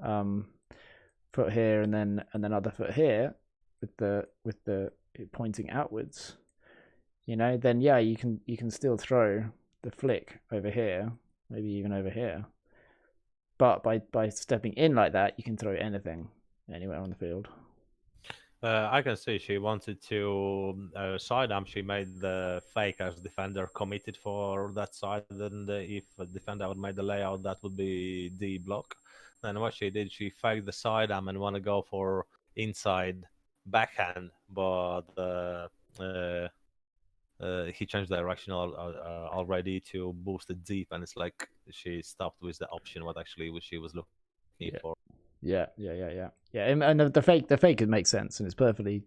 foot here and then other foot here with the pointing outwards, then yeah, you can still throw the flick over here, maybe even over here. But by stepping in like that, you can throw anything anywhere on the field. I can see she wanted to side arm. She made the fake as defender committed for that side. And if a defender would make the layout, that would be D block. Then what she did, she faked the side arm and want to go for inside backhand, but he changed direction already to boost it deep, and it's like she stopped with the option what she was looking for. Yeah. And the fake could make sense, and it's perfectly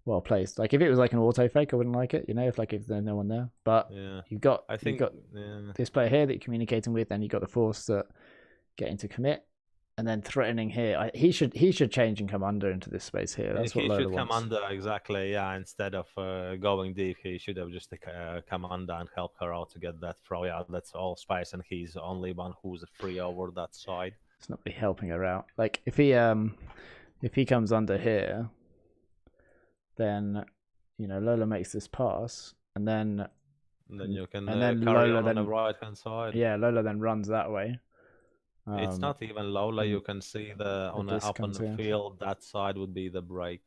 well placed. Like if it was like an auto fake, I wouldn't like it. If there's no one there. But yeah, you've got yeah. this player here that you're communicating with, and you've got the force that getting to commit, and then threatening here. He should change and come under into this space here. That's what Lola wants. He should come under, exactly. Yeah, instead of going deep, he should have just come under and help her out to get that throw. Yeah, that's all space, and he's the only one who's free over that side. It's not really helping her out. Like if he comes under here, then Lola makes this pass, and then you can then carry Lola on the right hand side. Yeah, Lola then runs that way. It's not even Lola. You can see up on the field. That side would be the break.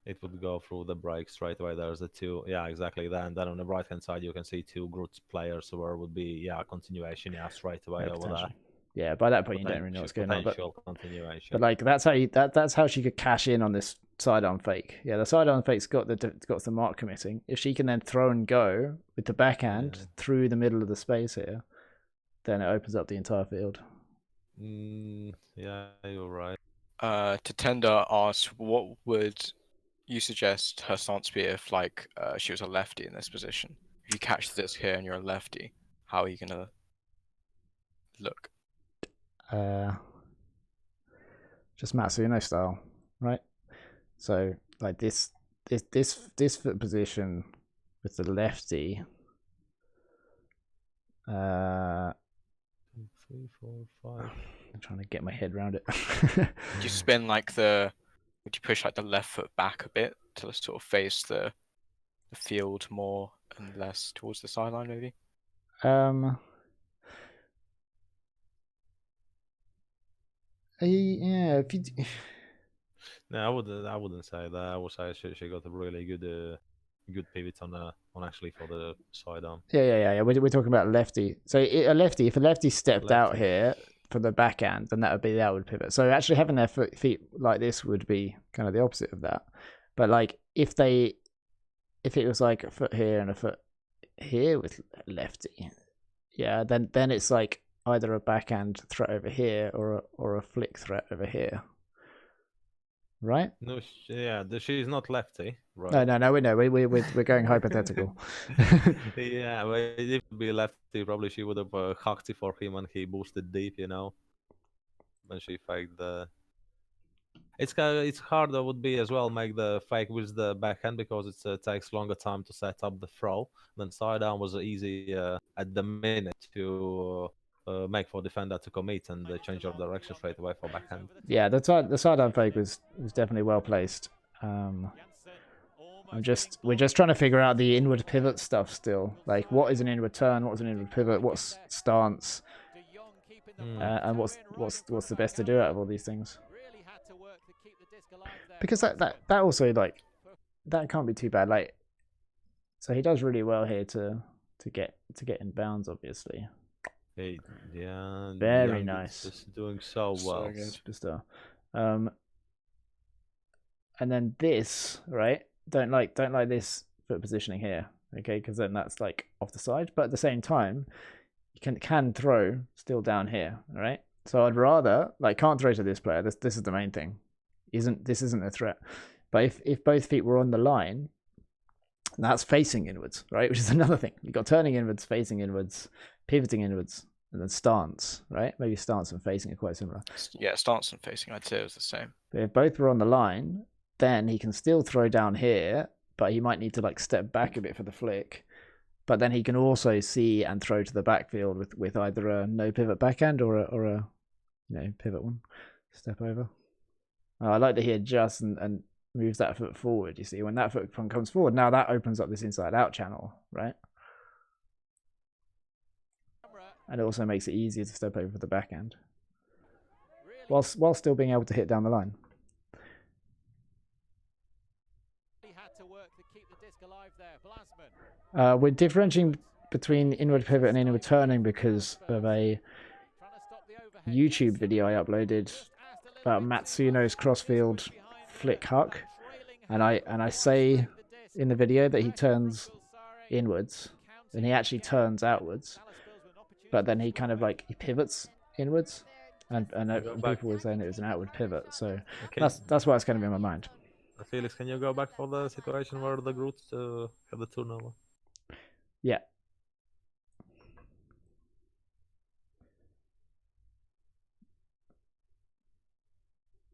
It would go through the break straight away. There's the two. Yeah, exactly. Then on the right hand side, you can see two Grut players where would be continuation. Yeah, straight away over there. Yeah, by that point you don't really know what's going on. But Continuation. But like that's how she could cash in on this sidearm fake. Yeah, the sidearm fake's got the mark committing. If she can then throw and go with the backhand through the middle of the space here, then it opens up the entire field. Yeah, you're right. Tatenda asks, what would you suggest her stance be if she was a lefty in this position? If you catch this here and you're a lefty, how are you gonna look? Just Matsuno style, right? So like this foot position with the lefty. 2, 3, 4, 5. I'm trying to get my head around it. Would you spin would you push the left foot back a bit to sort of face the field more and less towards the sideline, maybe? Yeah. If you... No, I wouldn't say that. I would say she got a really good pivot on actually for the sidearm. Yeah. We're talking about lefty. So if a lefty stepped out here for the backhand, then that would be the outward pivot. So actually having their feet like this would be kind of the opposite of that. But like if it was like a foot here and a foot here with lefty, yeah, then it's like either a backhand threat over here or a flick threat over here, right? No, yeah, she's not lefty, right? No, we know. We're going hypothetical. Yeah, but if it would be lefty, probably she would have hucked it for him and he boosted deep, you know. When she faked the. It's harder would be as well make the fake with the backhand because it takes longer time to set up the throw. Then side down was easy at the minute to make for defender to commit and change your direction straight away for backhand. Yeah, the side down fake was definitely well placed. We're just trying to figure out the inward pivot stuff still. Like, what is an inward turn? What's an inward pivot? What's stance? And what's the best to do out of all these things? Because that also, like, that can't be too bad. Like, so he does really well here to get in bounds, obviously. Hey, yeah, Very nice. Just doing so well. Superstar. And then this, right? Don't like this foot positioning here, okay? Because then that's like off the side. But at the same time, you can throw still down here, all right? So I'd rather can't throw to this player. This is the main thing. This isn't a threat. But if both feet were on the line, that's facing inwards, right? Which is another thing. You've got turning inwards, facing inwards, pivoting inwards, and then stance, right? Maybe stance and facing are quite similar. Yeah, stance and facing, I'd say it was the same. But if both were on the line, then he can still throw down here, but he might need to step back a bit for the flick. But then he can also see and throw to the backfield with either a no pivot backhand or a pivot one, step over. I like that he adjusts and moves that foot forward. You see, when that foot comes forward, now that opens up this inside out channel, right? And it also makes it easier to step over for the backhand, while still being able to hit down the line. We're differentiating between inward pivot and inward turning because of a YouTube video I uploaded about Matsuno's crossfield flick huck, and I say in the video that he turns inwards, and he actually turns outwards, but then he kind of he pivots inwards, and people were saying it was an outward pivot, so okay. That's why it's kind of in my mind. Felix, can you go back for the situation where the Grut had the turnover? Yeah.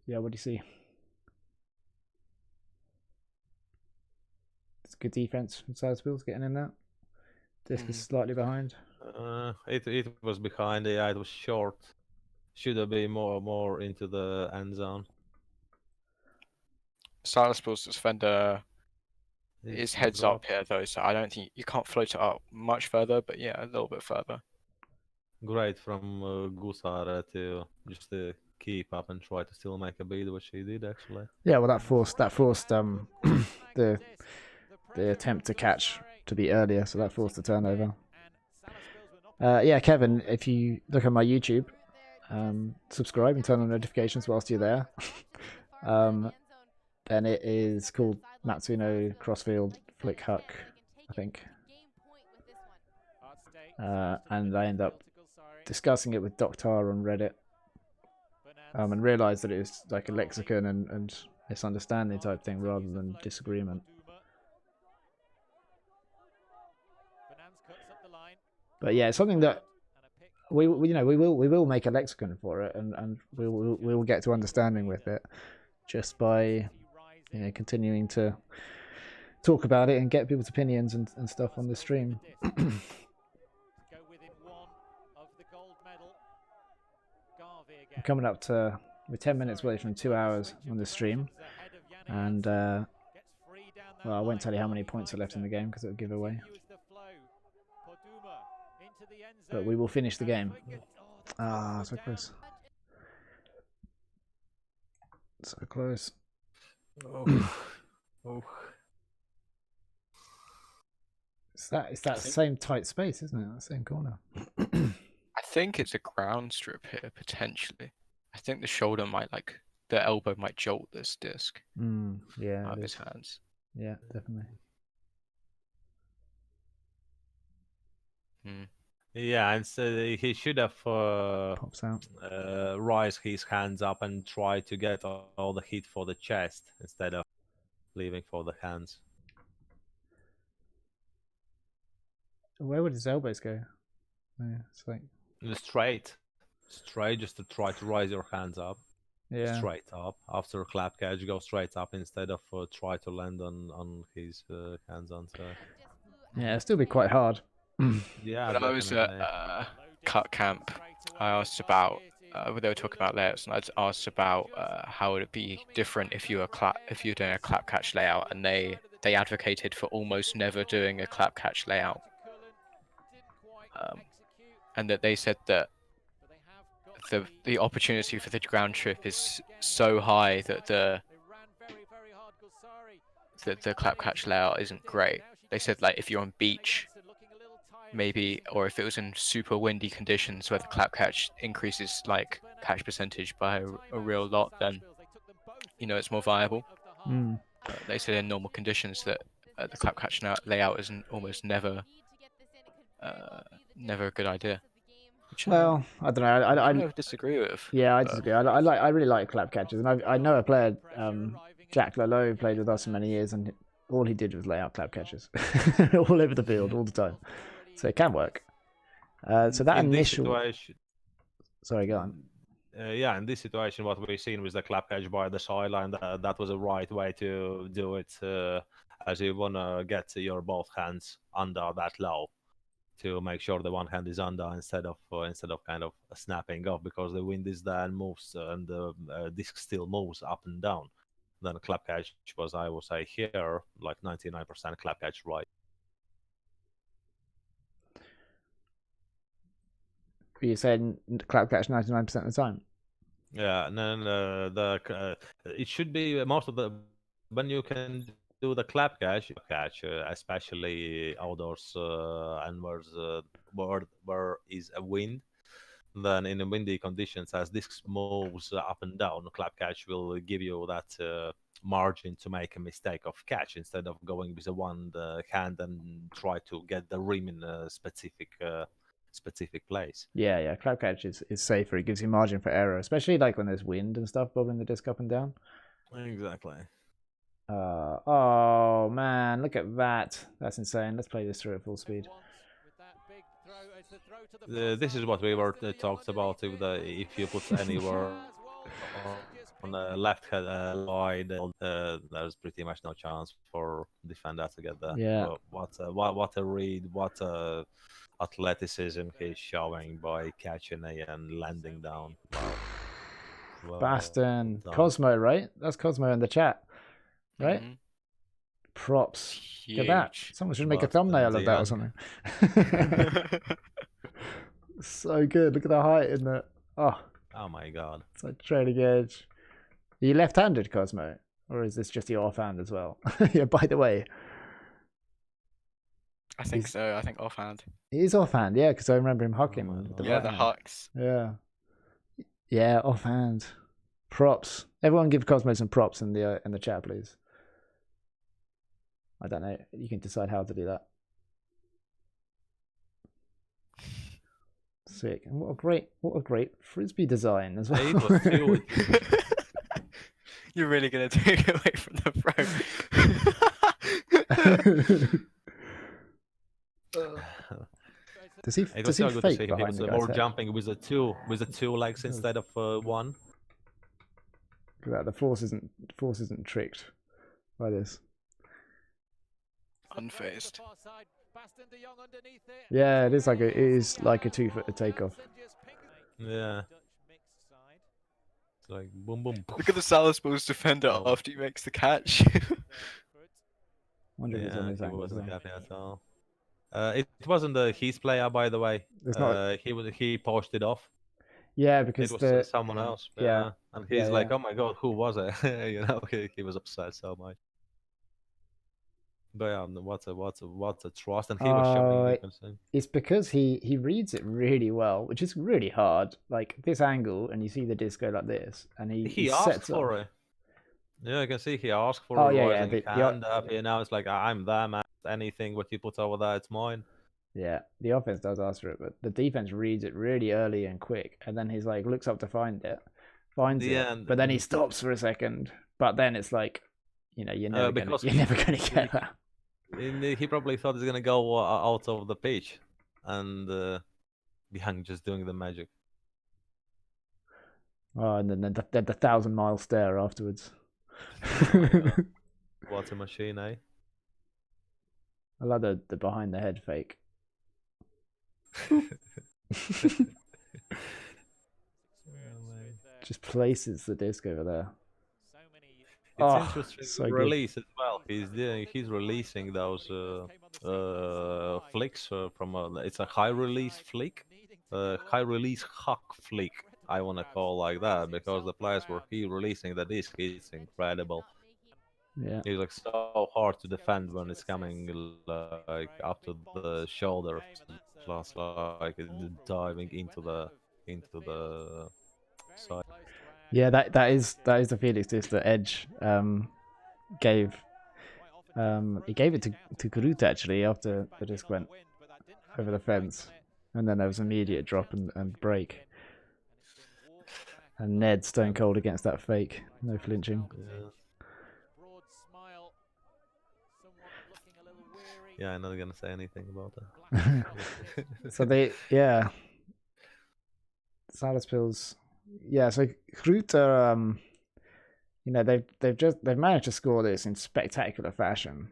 Yeah, what do you see? It's good defense from Salaspils getting in that. Disc is slightly behind. It was behind. Yeah, it was short. Should have been more into the end zone. Salaspils defender is heads up here though, so I don't think you can't float it up much further, but yeah, a little bit further. Great from Gusara to just keep up and try to still make a beat, which he did actually. Yeah, well, that forced the attempt to catch to be earlier, so that forced the turnover. Yeah, Kevin, if you look at my YouTube, subscribe and turn on notifications whilst you're there. Then it is called Matsuno Crossfield Flick Huck, I think. And I end up discussing it with Doctar on Reddit, and realised that it was like a lexicon and misunderstanding type thing rather than disagreement. But yeah, it's something that we will make a lexicon for it, and we will get to understanding with it just by continuing to talk about it and get people's opinions and stuff on the stream. I'm coming up to, we're 10 minutes away from 2 hours on the stream, and well, I won't tell you how many points are left in the game because it'll give away. But we will finish the game. Ah, so close. So close. Oh. It's that same tight space, isn't it? That same corner. I think it's a ground strip here, potentially. I think the shoulder might the elbow might jolt this disc Yeah, out of his hands. Yeah, definitely. Yeah, and so he should have Pops out. raised his hands up and try to get all the hit for the chest instead of leaving for the hands. Where would his elbows go? Yeah, it's like Straight, just to try to raise your hands up. yeah. Straight up. After a clap catch, go straight up instead of try to land on his hands onto. Yeah, it'd still be quite hard. Yeah, When I was definitely. at cut camp, I asked about they were talking about layouts, and I asked about how would it be different if you were doing a clap catch layout, and they advocated for almost never doing a clap catch layout, and that they said that the opportunity for the ground trip is so high that the clap catch layout isn't great. They said like if you're on beach, maybe, or if it was in super windy conditions where the clap catch increases like catch percentage by a real lot, then it's more viable. They said in normal conditions that the clap catch layout isn't almost never a good idea. Well, I don't know. I kind of disagree with. Yeah, I disagree. I really like clap catches, and I know a player, Jack Lola, who played with us for many years, and all he did was lay out clap catches all over the field all the time. So it can work. So that in initial. This situation, sorry, go on. Yeah, in this situation, what we've seen with the clap catch by the sideline, that was the right way to do it, as you want to get your both hands under that low to make sure the one hand is under instead of kind of snapping off, because the wind is there and moves and the disc still moves up and down. Then clap catch was, I would say, here like 99% clap catch right. You said clap catch 99% of the time. Yeah, and then it should be most of the when you can do the clap catch, especially outdoors and where is a wind. Then in the windy conditions, as discs moves up and down, clap catch will give you that margin to make a mistake of catch instead of going with a one hand and try to get the rim in a specific place. Yeah, clap catch is safer. It gives you margin for error, especially like when there's wind and stuff bobbing the disc up and down. Exactly. Oh man, look at that. That's insane. Let's play this through at full speed. This is what we were talked about. If you put anywhere on the left hand side, there's pretty much no chance for defender to get there. Yeah. What a read! What athleticism he's showing by catching and landing down. Wow. Baston. Cosmo, right? That's Cosmo in the chat, right? Mm-hmm. Props. Huge. Look at that. Someone should make a thumbnail of that or something. So good. Look at the height in the. Oh my god. It's like trailing edge. Are you left-handed, Cosmo? Or is this just your offhand as well? Yeah, by the way. I think so. I think offhand. He is offhand, yeah, because I remember him hucking. The hucks. Yeah. Yeah, offhand. Props. Everyone give Cosmo some props in the chat, please. I don't know. You can decide how to do that. Sick. And what a great frisbee design as well. You're really gonna take it away from the pro. Does he fake behind the more head? jumping with the two legs instead of one? Look at that. The force isn't tricked by this. Unfazed. Yeah, it is like a 2-footer takeoff. Yeah. It's like boom boom. Look at the Salaspils defender after he makes the catch. Wonder if he's on his angle. Wasn't happy at all. It wasn't his player, by the way. He pushed it off. Yeah, because it was someone else. Yeah. And he's like, oh my god, who was it? He was upset so much. But yeah, what a trust, and he was showing. It's because he reads it really well, which is really hard. Like this angle, and you see the disc go like this, and he asked for it. Yeah, I can see he asked for hand up. Now it's like, I'm there, man. Anything what you put over there, it's mine. Yeah, the offense does ask for it, but the defense reads it really early and quick, and then he's like looks up to find it, finds it, Yeah, but then he stops for a second. But then it's like, you're never because you're never gonna get that. he probably thought he's gonna go out of the pitch, and behind just doing the magic. Oh, and then the 1,000-mile stare afterwards. What a machine, eh? I love the behind the head fake. Just places the disc over there. It's Oh, interesting so to good. release as well. He's releasing those flicks from it's a high release flick, high release huck flick. I want to call like that because the place where he releasing the disc is incredible. Yeah. He's like so hard to defend when it's coming like up to the shoulder, plus like diving into the side. Yeah, that is the Felix disc that Edge gave. He gave it to Grut actually after the disc went over the fence, and then there was immediate drop and break. And Ned stone cold against that fake, no flinching. Yeah, I'm not gonna say anything about that. So Salaspils, so Grut are they've managed to score this in spectacular fashion,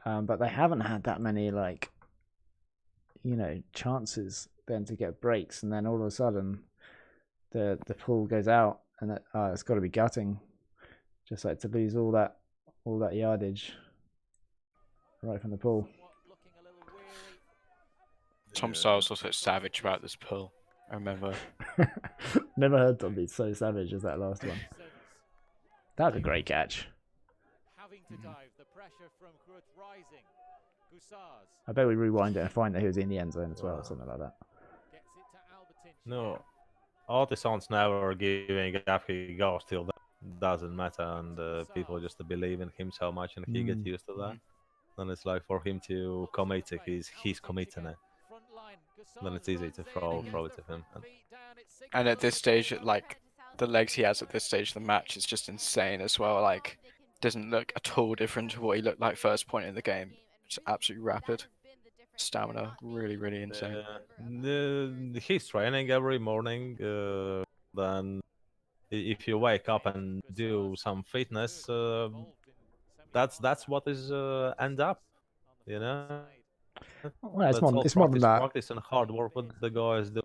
but they haven't had that many chances then to get breaks, and then all of a sudden the pull goes out, and it's got to be gutting, just like to lose all that yardage right from the pull. Tom Styles was so savage about this pull. I remember. Never heard Tom be so savage as that last one. That was a great catch. I bet we rewind it and find that he was in the end zone as well, or something like that. No, Artisans never giving up. He goes till that doesn't matter, and people just believe in him so much, and he gets used to that. Then it's like for him to commit, he's committing it. Then it's easy to throw it to him. And at this stage, like the legs he has at this stage of the match is just insane as well. Like, doesn't look at all different to what he looked like first point in the game. It's absolutely rapid. Stamina, really, really insane. He's training every morning. Then, if you wake up and do some fitness, that's what is end up, you know. Well, it's That's more all than that. practice and hard work what the guys do.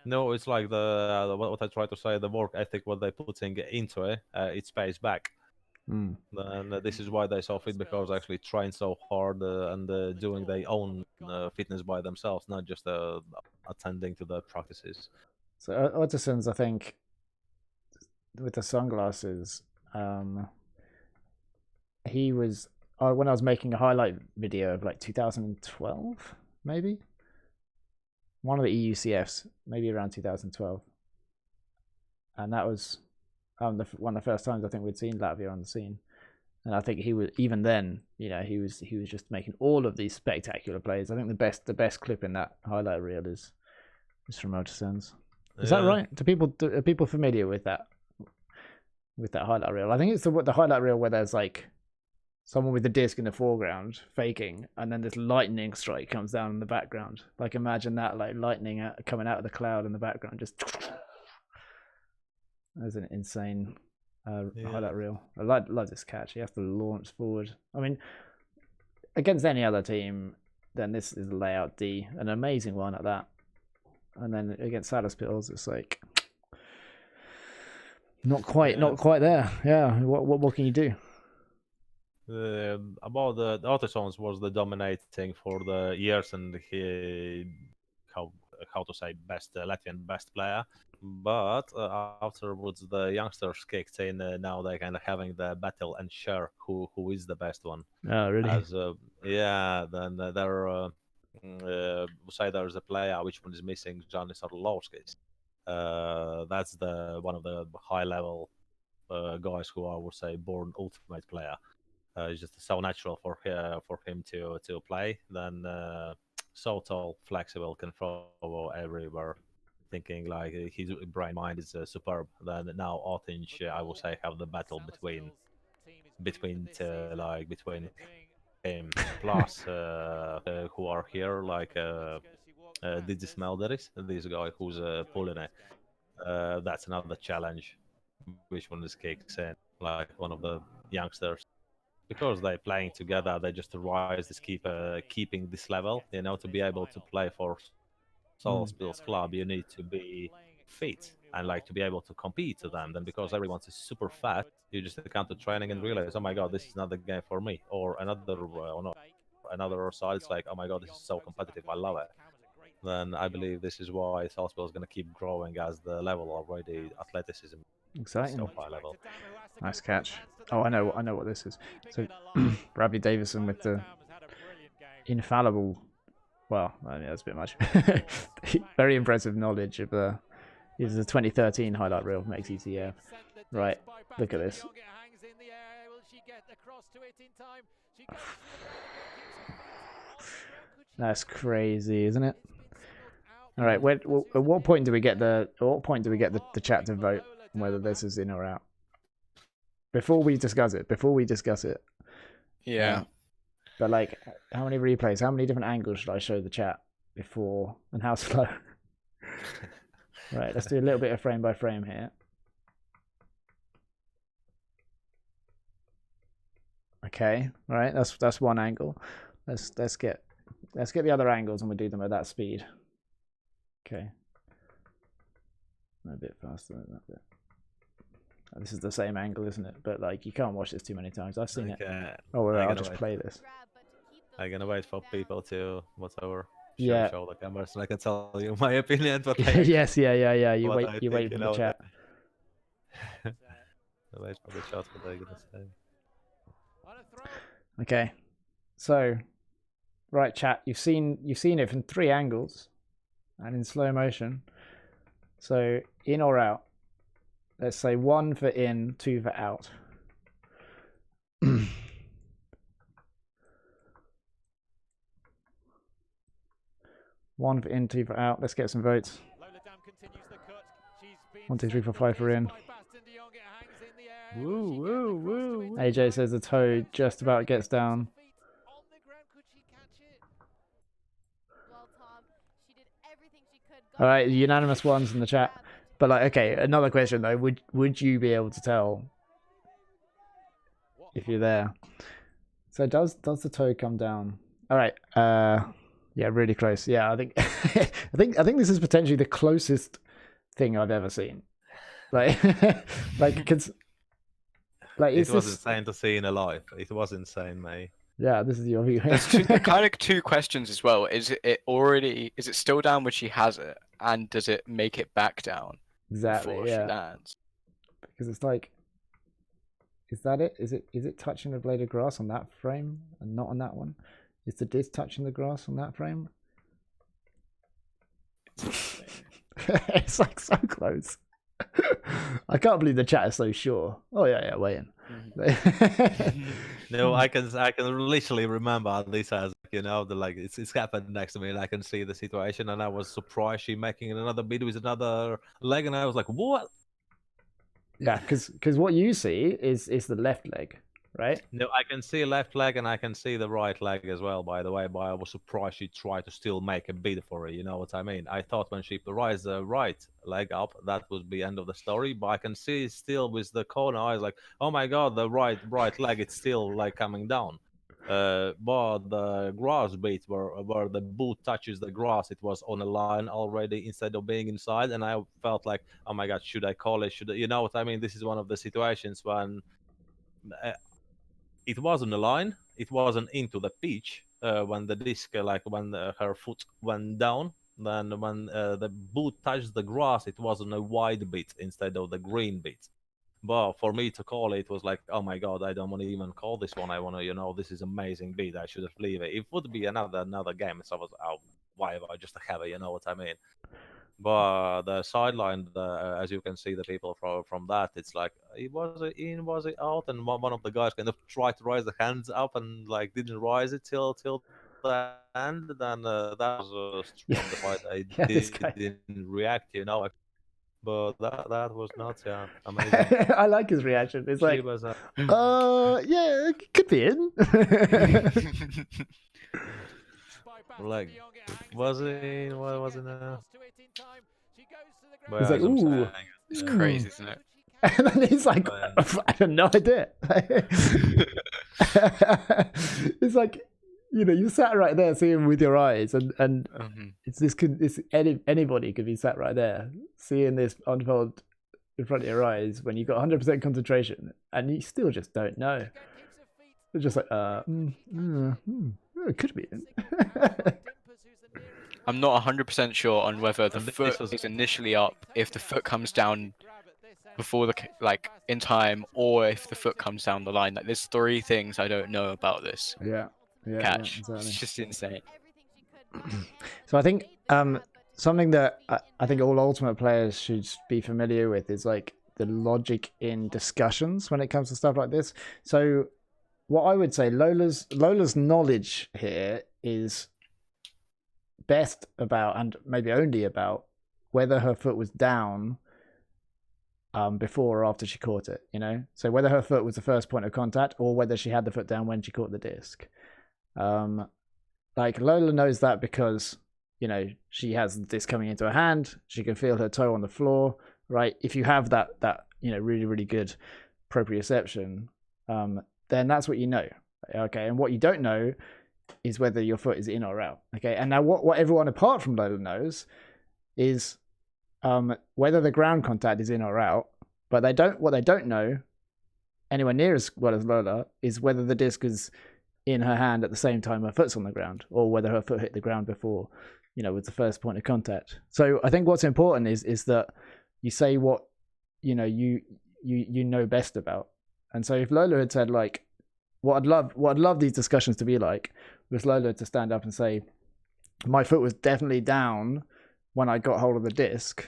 No, it's like what I try to say, the work ethic what they putting into it, it pays back. And this is why they so fit, because they actually train so hard and doing their own fitness by themselves, not just attending to the practices. So Otterson's, I think, with the sunglasses, he was when I was making a highlight video of like 2012, maybe one of the EUCFs, maybe around 2012, and that was one of the first times I think we'd seen Latvia on the scene. And I think he was, even then, he was just making all of these spectacular plays. I think the best clip in that highlight reel is from Otterson's. Is that right? Are people familiar with that highlight reel? I think it's the highlight reel where there's like someone with the disc in the foreground faking, and then this lightning strike comes down in the background. Like, imagine that, like lightning coming out of the cloud in the background, just. That's an insane highlight reel. I love this catch. He has to launch forward. I mean, against any other team, then this is a layout D, an amazing one at that. And then against Salaspils, it's like not quite there. Yeah. What can you do? About the Artisans was the dominating for the years, and he how to say Latvian best player. But afterwards, the youngsters kicked in. Now they're kind of having the battle and share who is the best one. Oh, really? Then there say there's a player which one is missing, Johnny Sarlovskis. That's one of the high level guys who I would say born ultimate player. It's just so natural for him to play. Then so tall, flexible, can throw everywhere. Thinking like his brain mind is superb. Then now Otinch, I would say, have the battle between him plus who are here like Dizzy Smelderis, this guy who's pulling it. That's another challenge. Which one is kicks in? Like one of the youngsters. Because they're playing together, they just rise this keeping this level. You know, to be able to play for Salaspils club, you need to be fit and like to be able to compete to them. Then because everyone's super fast, you just come to training and realize, oh my god, this is not the game for me. Or another side, it's like, oh my god, this is so competitive, I love it. Then I believe this is why Salaspils is going to keep growing as the level already athleticism Exciting. so high level. Nice catch. Oh, I know what this is. So Bradley Davison with the infallible. Well, I mean, that's a bit much. Very impressive knowledge of the. This is a 2013 highlight reel from EUCF. Right, look at this. That's crazy, isn't it? All right. At what point do we get the chat to vote whether this is in or out? Before we discuss it. Yeah. But like, how many replays? How many different angles should I show the chat before, and how slow? Right. Let's do a little bit of frame by frame here. Okay. All right. That's one angle. Let's get the other angles and we'll do them at that speed. Okay. A bit faster than that bit. This is the same angle, isn't it? But like, you can't watch this too many times. I've seen it. Oh, well, I'll just play this. I'm gonna wait for people to whatever. Yeah. Show the cameras, and I can tell you my opinion. But yes, yeah. You wait for the chat. I wait for the chat. What they're gonna say. Okay. So, right, chat. You've seen it from 3 angles, and in slow motion. So in or out. Let's say 1 for in, 2 for out. 1 for in, 2 for out. Let's get some votes. 1, 2, 3, 4, 5 for in. Woo. AJ says the toe just about gets down. All right, unanimous ones in the chat. But like, okay, another question though. Would you be able to tell if you're there? So does the toe come down? All right. Yeah, really close. Yeah, I think I think this is potentially the closest thing I've ever seen. Like, it was insane to see in a live. It was insane, mate. Yeah, this is your view. There's kind of 2 questions as well. Is it still down when she has it, and does it make it back down before she lands? Because it's like, is that it? Is it touching the blade of grass on that frame and not on that one? Is the disc touching the grass on that frame? It's like so close. I can't believe the chat is so sure. Oh yeah, wait in. No, I can literally remember this as it's happened next to me, and I can see the situation, and I was surprised she making another beat with another leg, and I was like, what? Yeah, because what you see is the left leg, right? No, I can see left leg and I can see the right leg as well, by the way, but I was surprised she tried to still make a beat for it, you know what I mean? I thought when she raised the right leg up, that would be end of the story, but I can see still with the corner eyes like, oh my god, the right leg is still like coming down. But the grass beat where the boot touches the grass, it was on a line already instead of being inside, and I felt like, oh my god, should I call it? You know what I mean? This is one of the situations when it was on the line, it wasn't into the pitch when the disc, when her foot went down. Then when the boot touched the grass, it was on a wide bit instead of the green bit. But for me to call it was like, oh my god, I don't want to even call this one. I want to, this is amazing beat. I should have leave it. It would be another game. So I was, oh, why have I just have it? You know what I mean? But the sideline, as you can see, the people from that, it's like, was it in, was it out? And one of the guys kind of tried to raise the hands up and like didn't rise it till the end. Then that was from the fight. I Yeah, this guy. didn't react, But that was nuts, yeah, amazing. I like his reaction. It's She like, was yeah, it could be in. like, was it? What was it? But He's yeah, like, as I'm ooh. saying, It's crazy, isn't it? And then he's like, Man. I have no idea. It's like, you sat right there seeing with your eyes, and anybody could be sat right there seeing this unfold in front of your eyes when you've got 100% concentration, and you still just don't know. It's just like, it could be. I'm not 100% sure on whether the And this foot was- is initially up if the foot comes down before in time, or if the foot comes down the line. Like, there's 3 things I don't know about this Yeah, catch. exactly. It's just insane. So I think something that I think all Ultimate players should be familiar with is like the logic in discussions when it comes to stuff like this. So what I would say, Lola's knowledge here is best about, and maybe only about, whether her foot was down before or after she caught it, so whether her foot was the first point of contact or whether she had the foot down when she caught the disc. Like, Lola knows that because she has this coming into her hand, she can feel her toe on the floor, right? If you have that really, really good proprioception, then that's what you know. Okay, and what you don't know is whether your foot is in or out. Okay, and now what everyone apart from Lola knows is whether the ground contact is in or out, but what they don't know anywhere near as well as Lola is whether the disc is in her hand at the same time her foot's on the ground, or whether her foot hit the ground before with the first point of contact. So I think what's important is that you say what you know best about. And so if Lola had said, like, what I'd love these discussions to be like was Lola to stand up and say, my foot was definitely down when I got hold of the disc,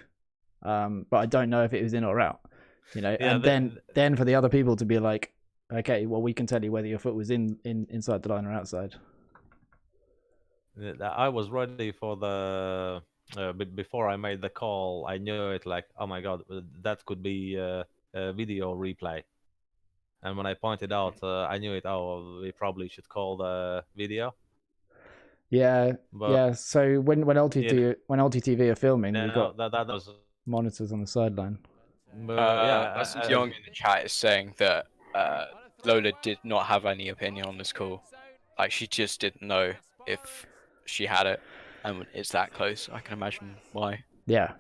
but I don't know if it was in or out, and then for the other people to be like, okay, well, we can tell you whether your foot was inside the line or outside. I was ready for the before I made the call. I knew it, like, oh my god, that could be a video replay. And when I pointed out, I knew it. Oh, we probably should call the video. Yeah, But So when LTTV are filming, we've got that was. monitors on the sideline. That's Young in the chat is saying that Lola did not have any opinion on this call. Like, she just didn't know if she had it, and it's that close. I can imagine why. Yeah.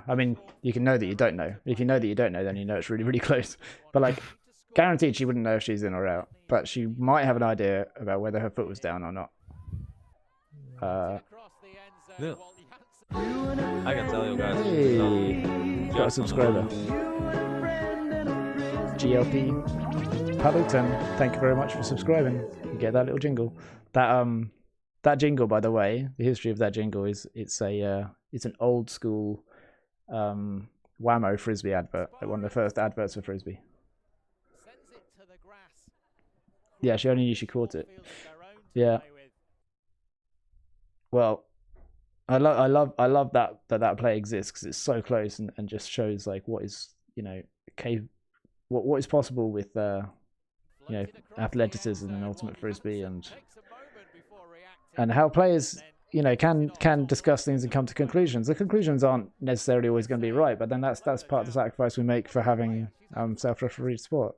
I mean, you can know that you don't know. If you know that you don't know, then you know it's really, really close. But like, guaranteed she wouldn't know if she's in or out. But she might have an idea about whether her foot was down or not. Yeah. I can tell you guys. Hey, got a subscriber. GLP Paddleton, thank you very much for subscribing. You get that little jingle. That jingle, by the way, the history of that jingle is it's an old school Whammo Frisbee advert, like one of the first adverts for Frisbee. Yeah, she only knew she caught it. Yeah. Well, I love that play exists because it's so close and just shows like what is what is possible with athleticism and ultimate Frisbee, and how players can discuss things and come to conclusions. The conclusions aren't necessarily always going to be right, but then that's part of the sacrifice we make for having self-refereed sport.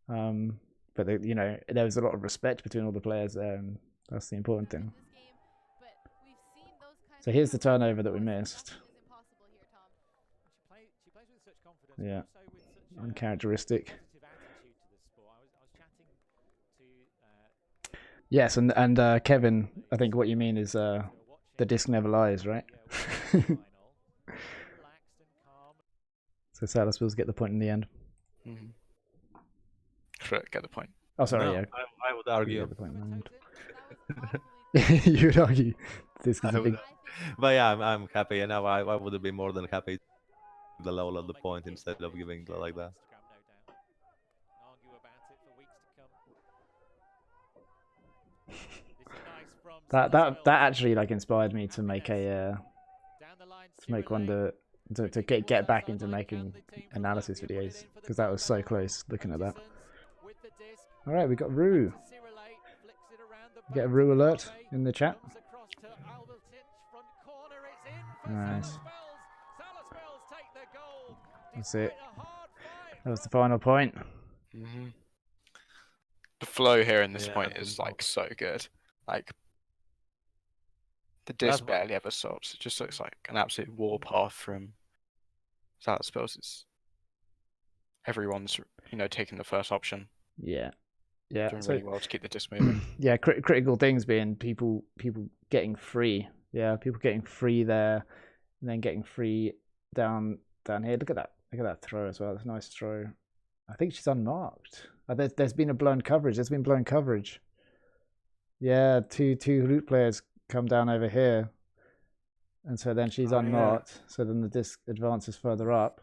But there was a lot of respect between all the players there, and that's the important thing. So here's the turnover that we missed. Yeah, uncharacteristic. Yes, and Kevin, I think what you mean is the disc never lies, right? So Salaspils get the point in the end. Mm-hmm. Sure, get the point. Oh, sorry. No, Yeah, I would argue. get the point in the end. You would argue this is a big. But yeah, I'm happy. You know, I would be more than happy the Lola the point instead of giving like that. Argue about it for weeks to come. This is nice from That actually like inspired me to make a down the line, to make one to get back into making analysis videos, because that was so close looking at that. All right, we got Rue. We get a Rue alert in the chat. Nice. That's it. That was the final point. Mm-hmm. The flow here in this Yeah, point is like so good. Like the disc barely ever stops. It just looks like an absolute warpath from Salaspils. It's everyone's taking the first option. Yeah, Doing really well to keep the disc moving. Yeah, critical things being people getting free. Yeah, people getting free there, and then getting free down here. Look at that throw as well. That's a nice throw. I think she's unmarked. There's been a blown coverage. There's been blown coverage. Yeah, two root players come down over here, and so then she's unmarked. Yeah. So then the disc advances further up,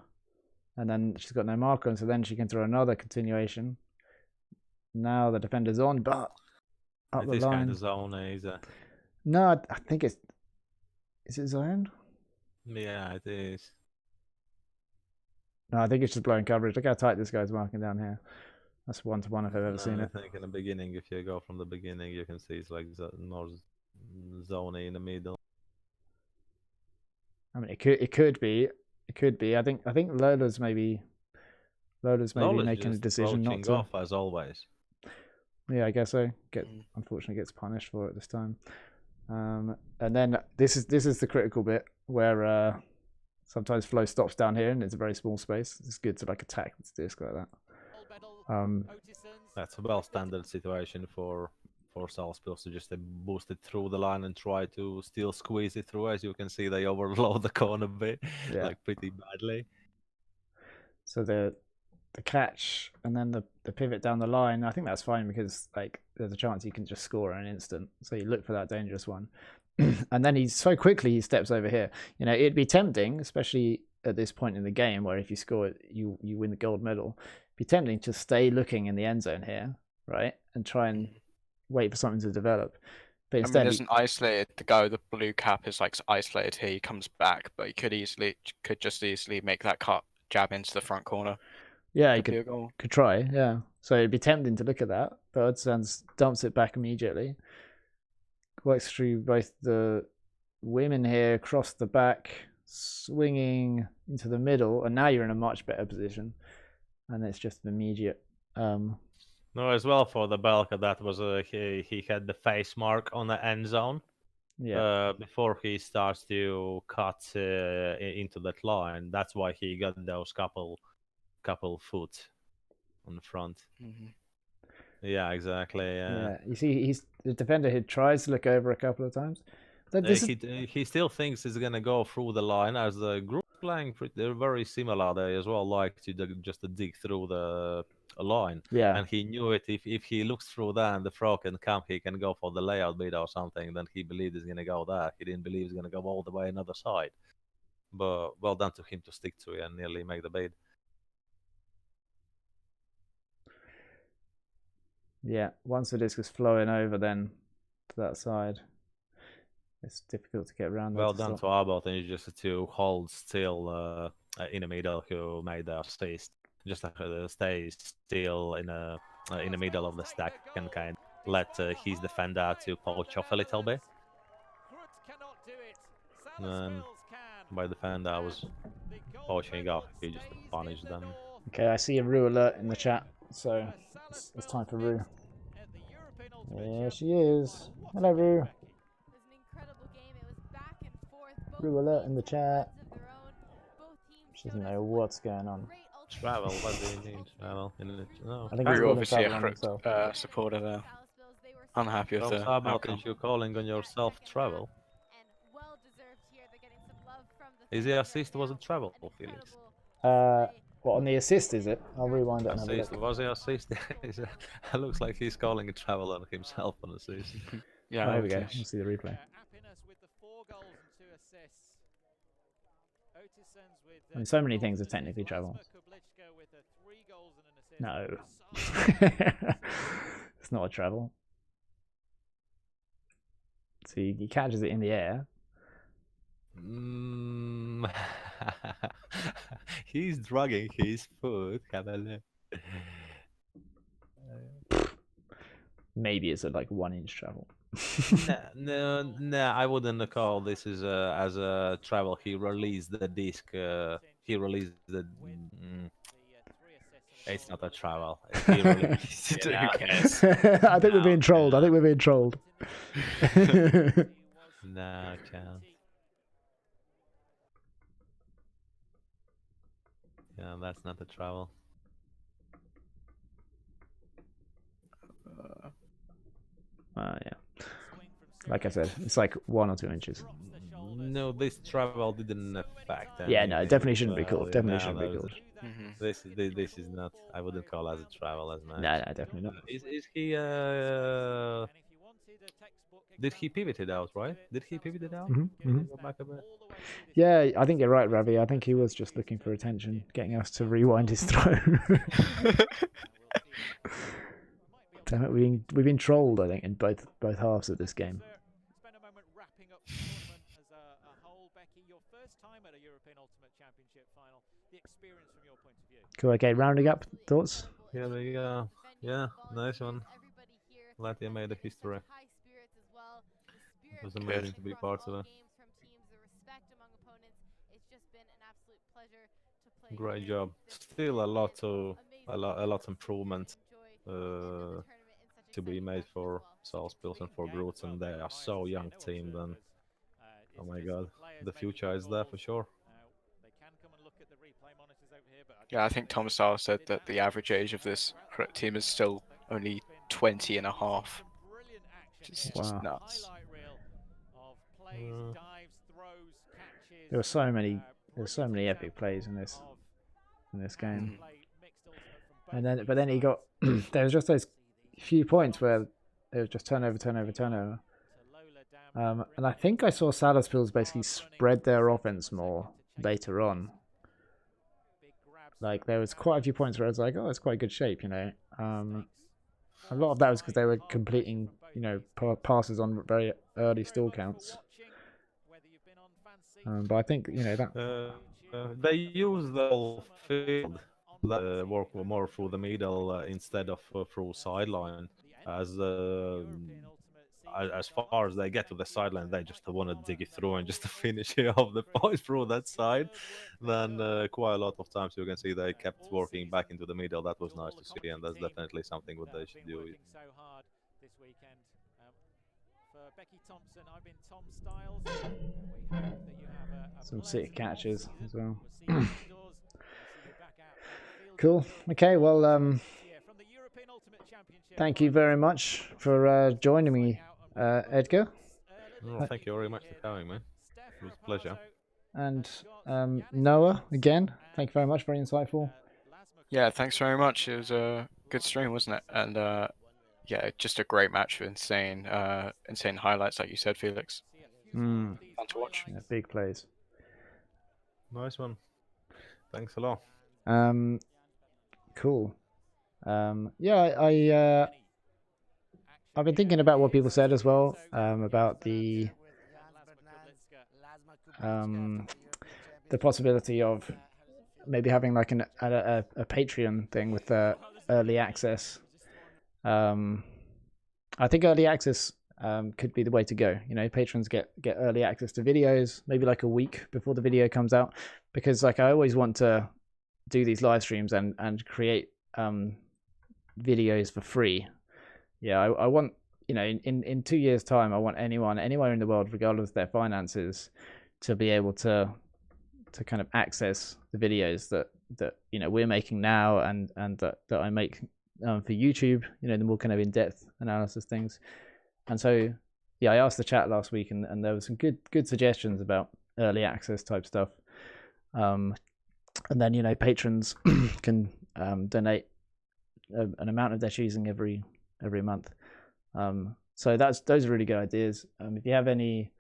and then she's got no marker, and so then she can throw another continuation. Now the defender's on, but up the line. It is kind of zone, is it? No, I think it's. Is it zoned? Yeah, it is. No, I think it's just blowing coverage. Look how tight this guy's marking down here. That's 1-to-1 if I've ever seen it. I think in the beginning, if you go from the beginning, you can see it's like more zony in the middle. I mean, it could be. I think Lola's maybe making a decision not to. Off as always. Yeah, I guess so. Unfortunately gets punished for it this time. And then this is the critical bit where sometimes flow stops down here and it's a very small space. It's good to like attack this disc like that. That's a well standard situation for Salaspils to just boost it through the line and try to still squeeze it through. As you can see, they overload the corner bit, like pretty badly. So the catch and then the pivot down the line, I think that's fine because like there's a chance you can just score in an instant. So you look for that dangerous one. And then he steps over here. It'd be tempting, especially at this point in the game where if you score it, you win the gold medal. It'd be tempting to stay looking in the end zone here, right? And try and wait for something to develop. But instead, there's an isolated. The guy with the blue cap is like isolated here. He comes back, but he could just easily make that cut, jab into the front corner. Yeah, he could try. Yeah, so it'd be tempting to look at that. But Oddsons dumps it back immediately. Works through both the women here, across the back, swinging into the middle, and now you're in a much better position. And it's just an immediate. No, as well for the Belka, that was he had the face mark on the end zone. Yeah. Before he starts to cut into that line, that's why he got those couple foot on the front. Mm-hmm. Yeah, exactly. Yeah, you see, the defender who tries to look over a couple of times. He still thinks he's gonna go through the line, as the group playing. They're very similar. They as well like to just dig through the line. Yeah. And he knew it. If he looks through that and the throw can come, he can go for the layout bid or something. Then he believed he's gonna go there. He didn't believe he's gonna go all the way another side. But well done to him to stick to it and nearly make the bid. Yeah, once the disc is flowing over then to that side, it's difficult to get around. Well done to Arbot, and just to hold still in the middle who made the assist. Just stay still in the middle of the stack and kind of let his defender to poach off a little bit. And by defender, I was poaching off. He just punished them. Okay, I see a Rue alert in the chat, so it's time for Rue. There she is. Hello, Rue. Rue alert in the chat. She doesn't know what's going on. Travel? What do you mean travel? No. I think he's obviously a supporter there. Unhappy with the outcome. You calling on yourself travel? Is the assist wasn't travel, Felix? What, on the assist is it? I'll rewind it and have a look. Was the assist? It looks like he's calling a travel on himself on assist. Yeah, there we go. We'll see the replay. assists. Otison's with, I mean, so many goals things are and technically assists. travels. Lasma Kublichka with 3 goals and an assist. No. It's not a travel. So he catches it in the air. He's dragging his foot. Have a look. Maybe it's a like 1-inch travel. No, I wouldn't call this as a travel. He released the disc. He released the. It's not a travel. He released it, Who cares? I think we're being trolled. I think we're being trolled. No, can't. Yeah, that's not a travel. Yeah. Like I said, it's like 1 or 2 inches. No, this travel didn't affect. Yeah, no, it definitely shouldn't be anything, called. so, Definitely no, shouldn't be those- called. This is not. I wouldn't call as a travel as much. No, definitely not. Is he? Did he pivot it out? Right? Did he pivot it out? Go back a bit. Yeah, I think you're right, Ravi. I think he was just looking for attention, getting us to rewind his throw. Damn it, we've been trolled, I think, in both halves of this game. Spend a moment wrapping up the tournament as a whole, Becky. Your first time at a European Ultimate Championship final. The experience from your point of view. Cool. Okay, rounding up thoughts. Yeah, there you go. Yeah, nice one. Latvia made a history. It was amazing to be part of it. Great job. Still a lot improvement to be made for Salaspils and for Grut, and they are so young team. Then, oh my God, the future is there for sure. Yeah, I think Tom Stahl said that the average age of this team is still only 20 and a half. Which is just nuts. There were so many epic plays in this game. And then he got there was just those few points where there was just turnover. And I think I saw Salaspils basically spread their offense more later on. Like there was quite a few points where I was like, oh, it's quite good shape, you know. A lot of that was because they were completing, you know, passes on very early stall counts. But I think, you know, that they use the whole field, work more through the middle instead of through sideline. As far as they get to the sideline, they just want to dig it through and just finish it off the point through that side. Then quite a lot of times you can see they kept working back into the middle. That was nice to see, and that's definitely something what they should do. Some sick catches as well. Cool. Okay, well, thank you very much for joining me, Edgar. Well, thank you very much for having me. It was a pleasure. And Noah, again, thank you very much. Very insightful. Yeah, thanks very much. It was a good stream, wasn't it? And yeah, just a great match with insane highlights, like you said, Felix. Fun to watch. Yeah, big plays. Nice one. Thanks a lot. Cool. Yeah, I've been thinking about what people said as well, about the possibility of maybe having like a Patreon thing with early access. I think early access could be the way to go. You know, patrons get early access to videos, maybe like a week before the video comes out, because like I always want to do these live streams and create videos for free. Yeah, I want, you know, in 2 years' time, I want anyone anywhere in the world, regardless of their finances, to be able to kind of access the videos that you know we're making now and that I make for YouTube. You know, the more kind of in-depth analysis things. And so, yeah, I asked the chat last week, and there were some good suggestions about early access type stuff. And then, you know, patrons can donate an amount of their choosing every month. So those are really good ideas. If you have any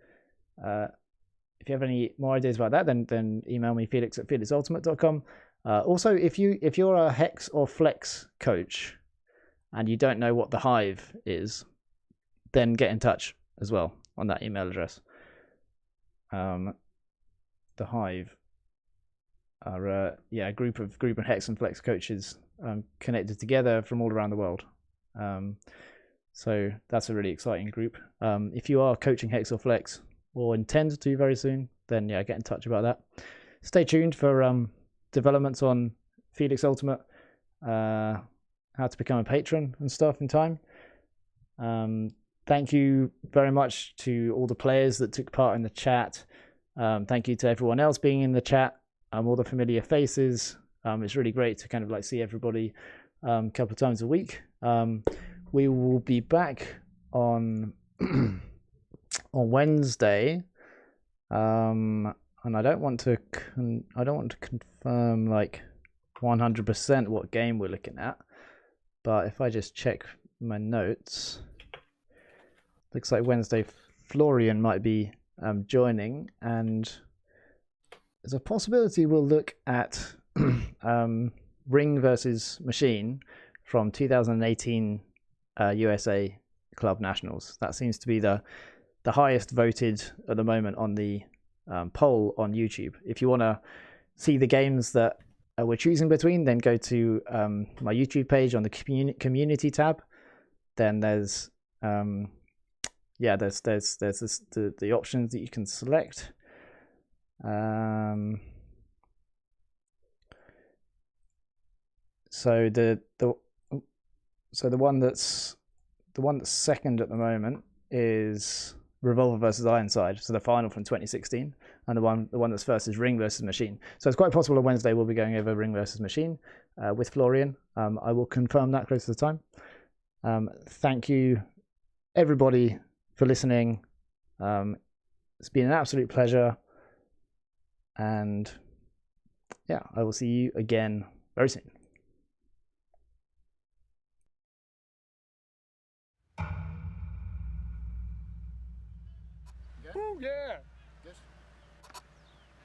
if you have any more ideas about that, then email me, felix@felixultimate.com. Also, if you're a Hex or Flex coach and you don't know what the Hive is, then get in touch as well on that email address. The Hive are a group of Hex and Flex coaches connected together from all around the world. So that's a really exciting group. If you are coaching Hex or Flex or intend to very soon, then yeah, get in touch about that. Stay tuned for developments on Felix Ultimate, how to become a patron and stuff in time. Thank you very much to all the players that took part in the chat. Thank you to everyone else being in the chat, all the familiar faces. It's really great to kind of like see everybody a couple of times a week. We will be back on on Wednesday, and I don't want to confirm like 100% what game we're looking at, but if I just check my notes, looks like Wednesday Florian might be joining, and there's a possibility we'll look at Ring versus Machine from 2018 USA Club Nationals. That seems to be the highest voted at the moment on the poll on YouTube. If you want to see the games that we're choosing between, then go to my YouTube page on the community tab. Then there's the options that you can select. So the one that's second at the moment is Revolver versus Ironside, so the final from 2016, and the one that's first is Ring versus Machine. So it's quite possible on Wednesday we'll be going over Ring versus Machine with Florian. I will confirm that close to the time. Thank you everybody for listening. It's been an absolute pleasure, and yeah, I will see you again very soon. Oh yeah. Good.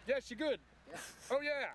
Yes, you're good. Yeah. Oh yeah.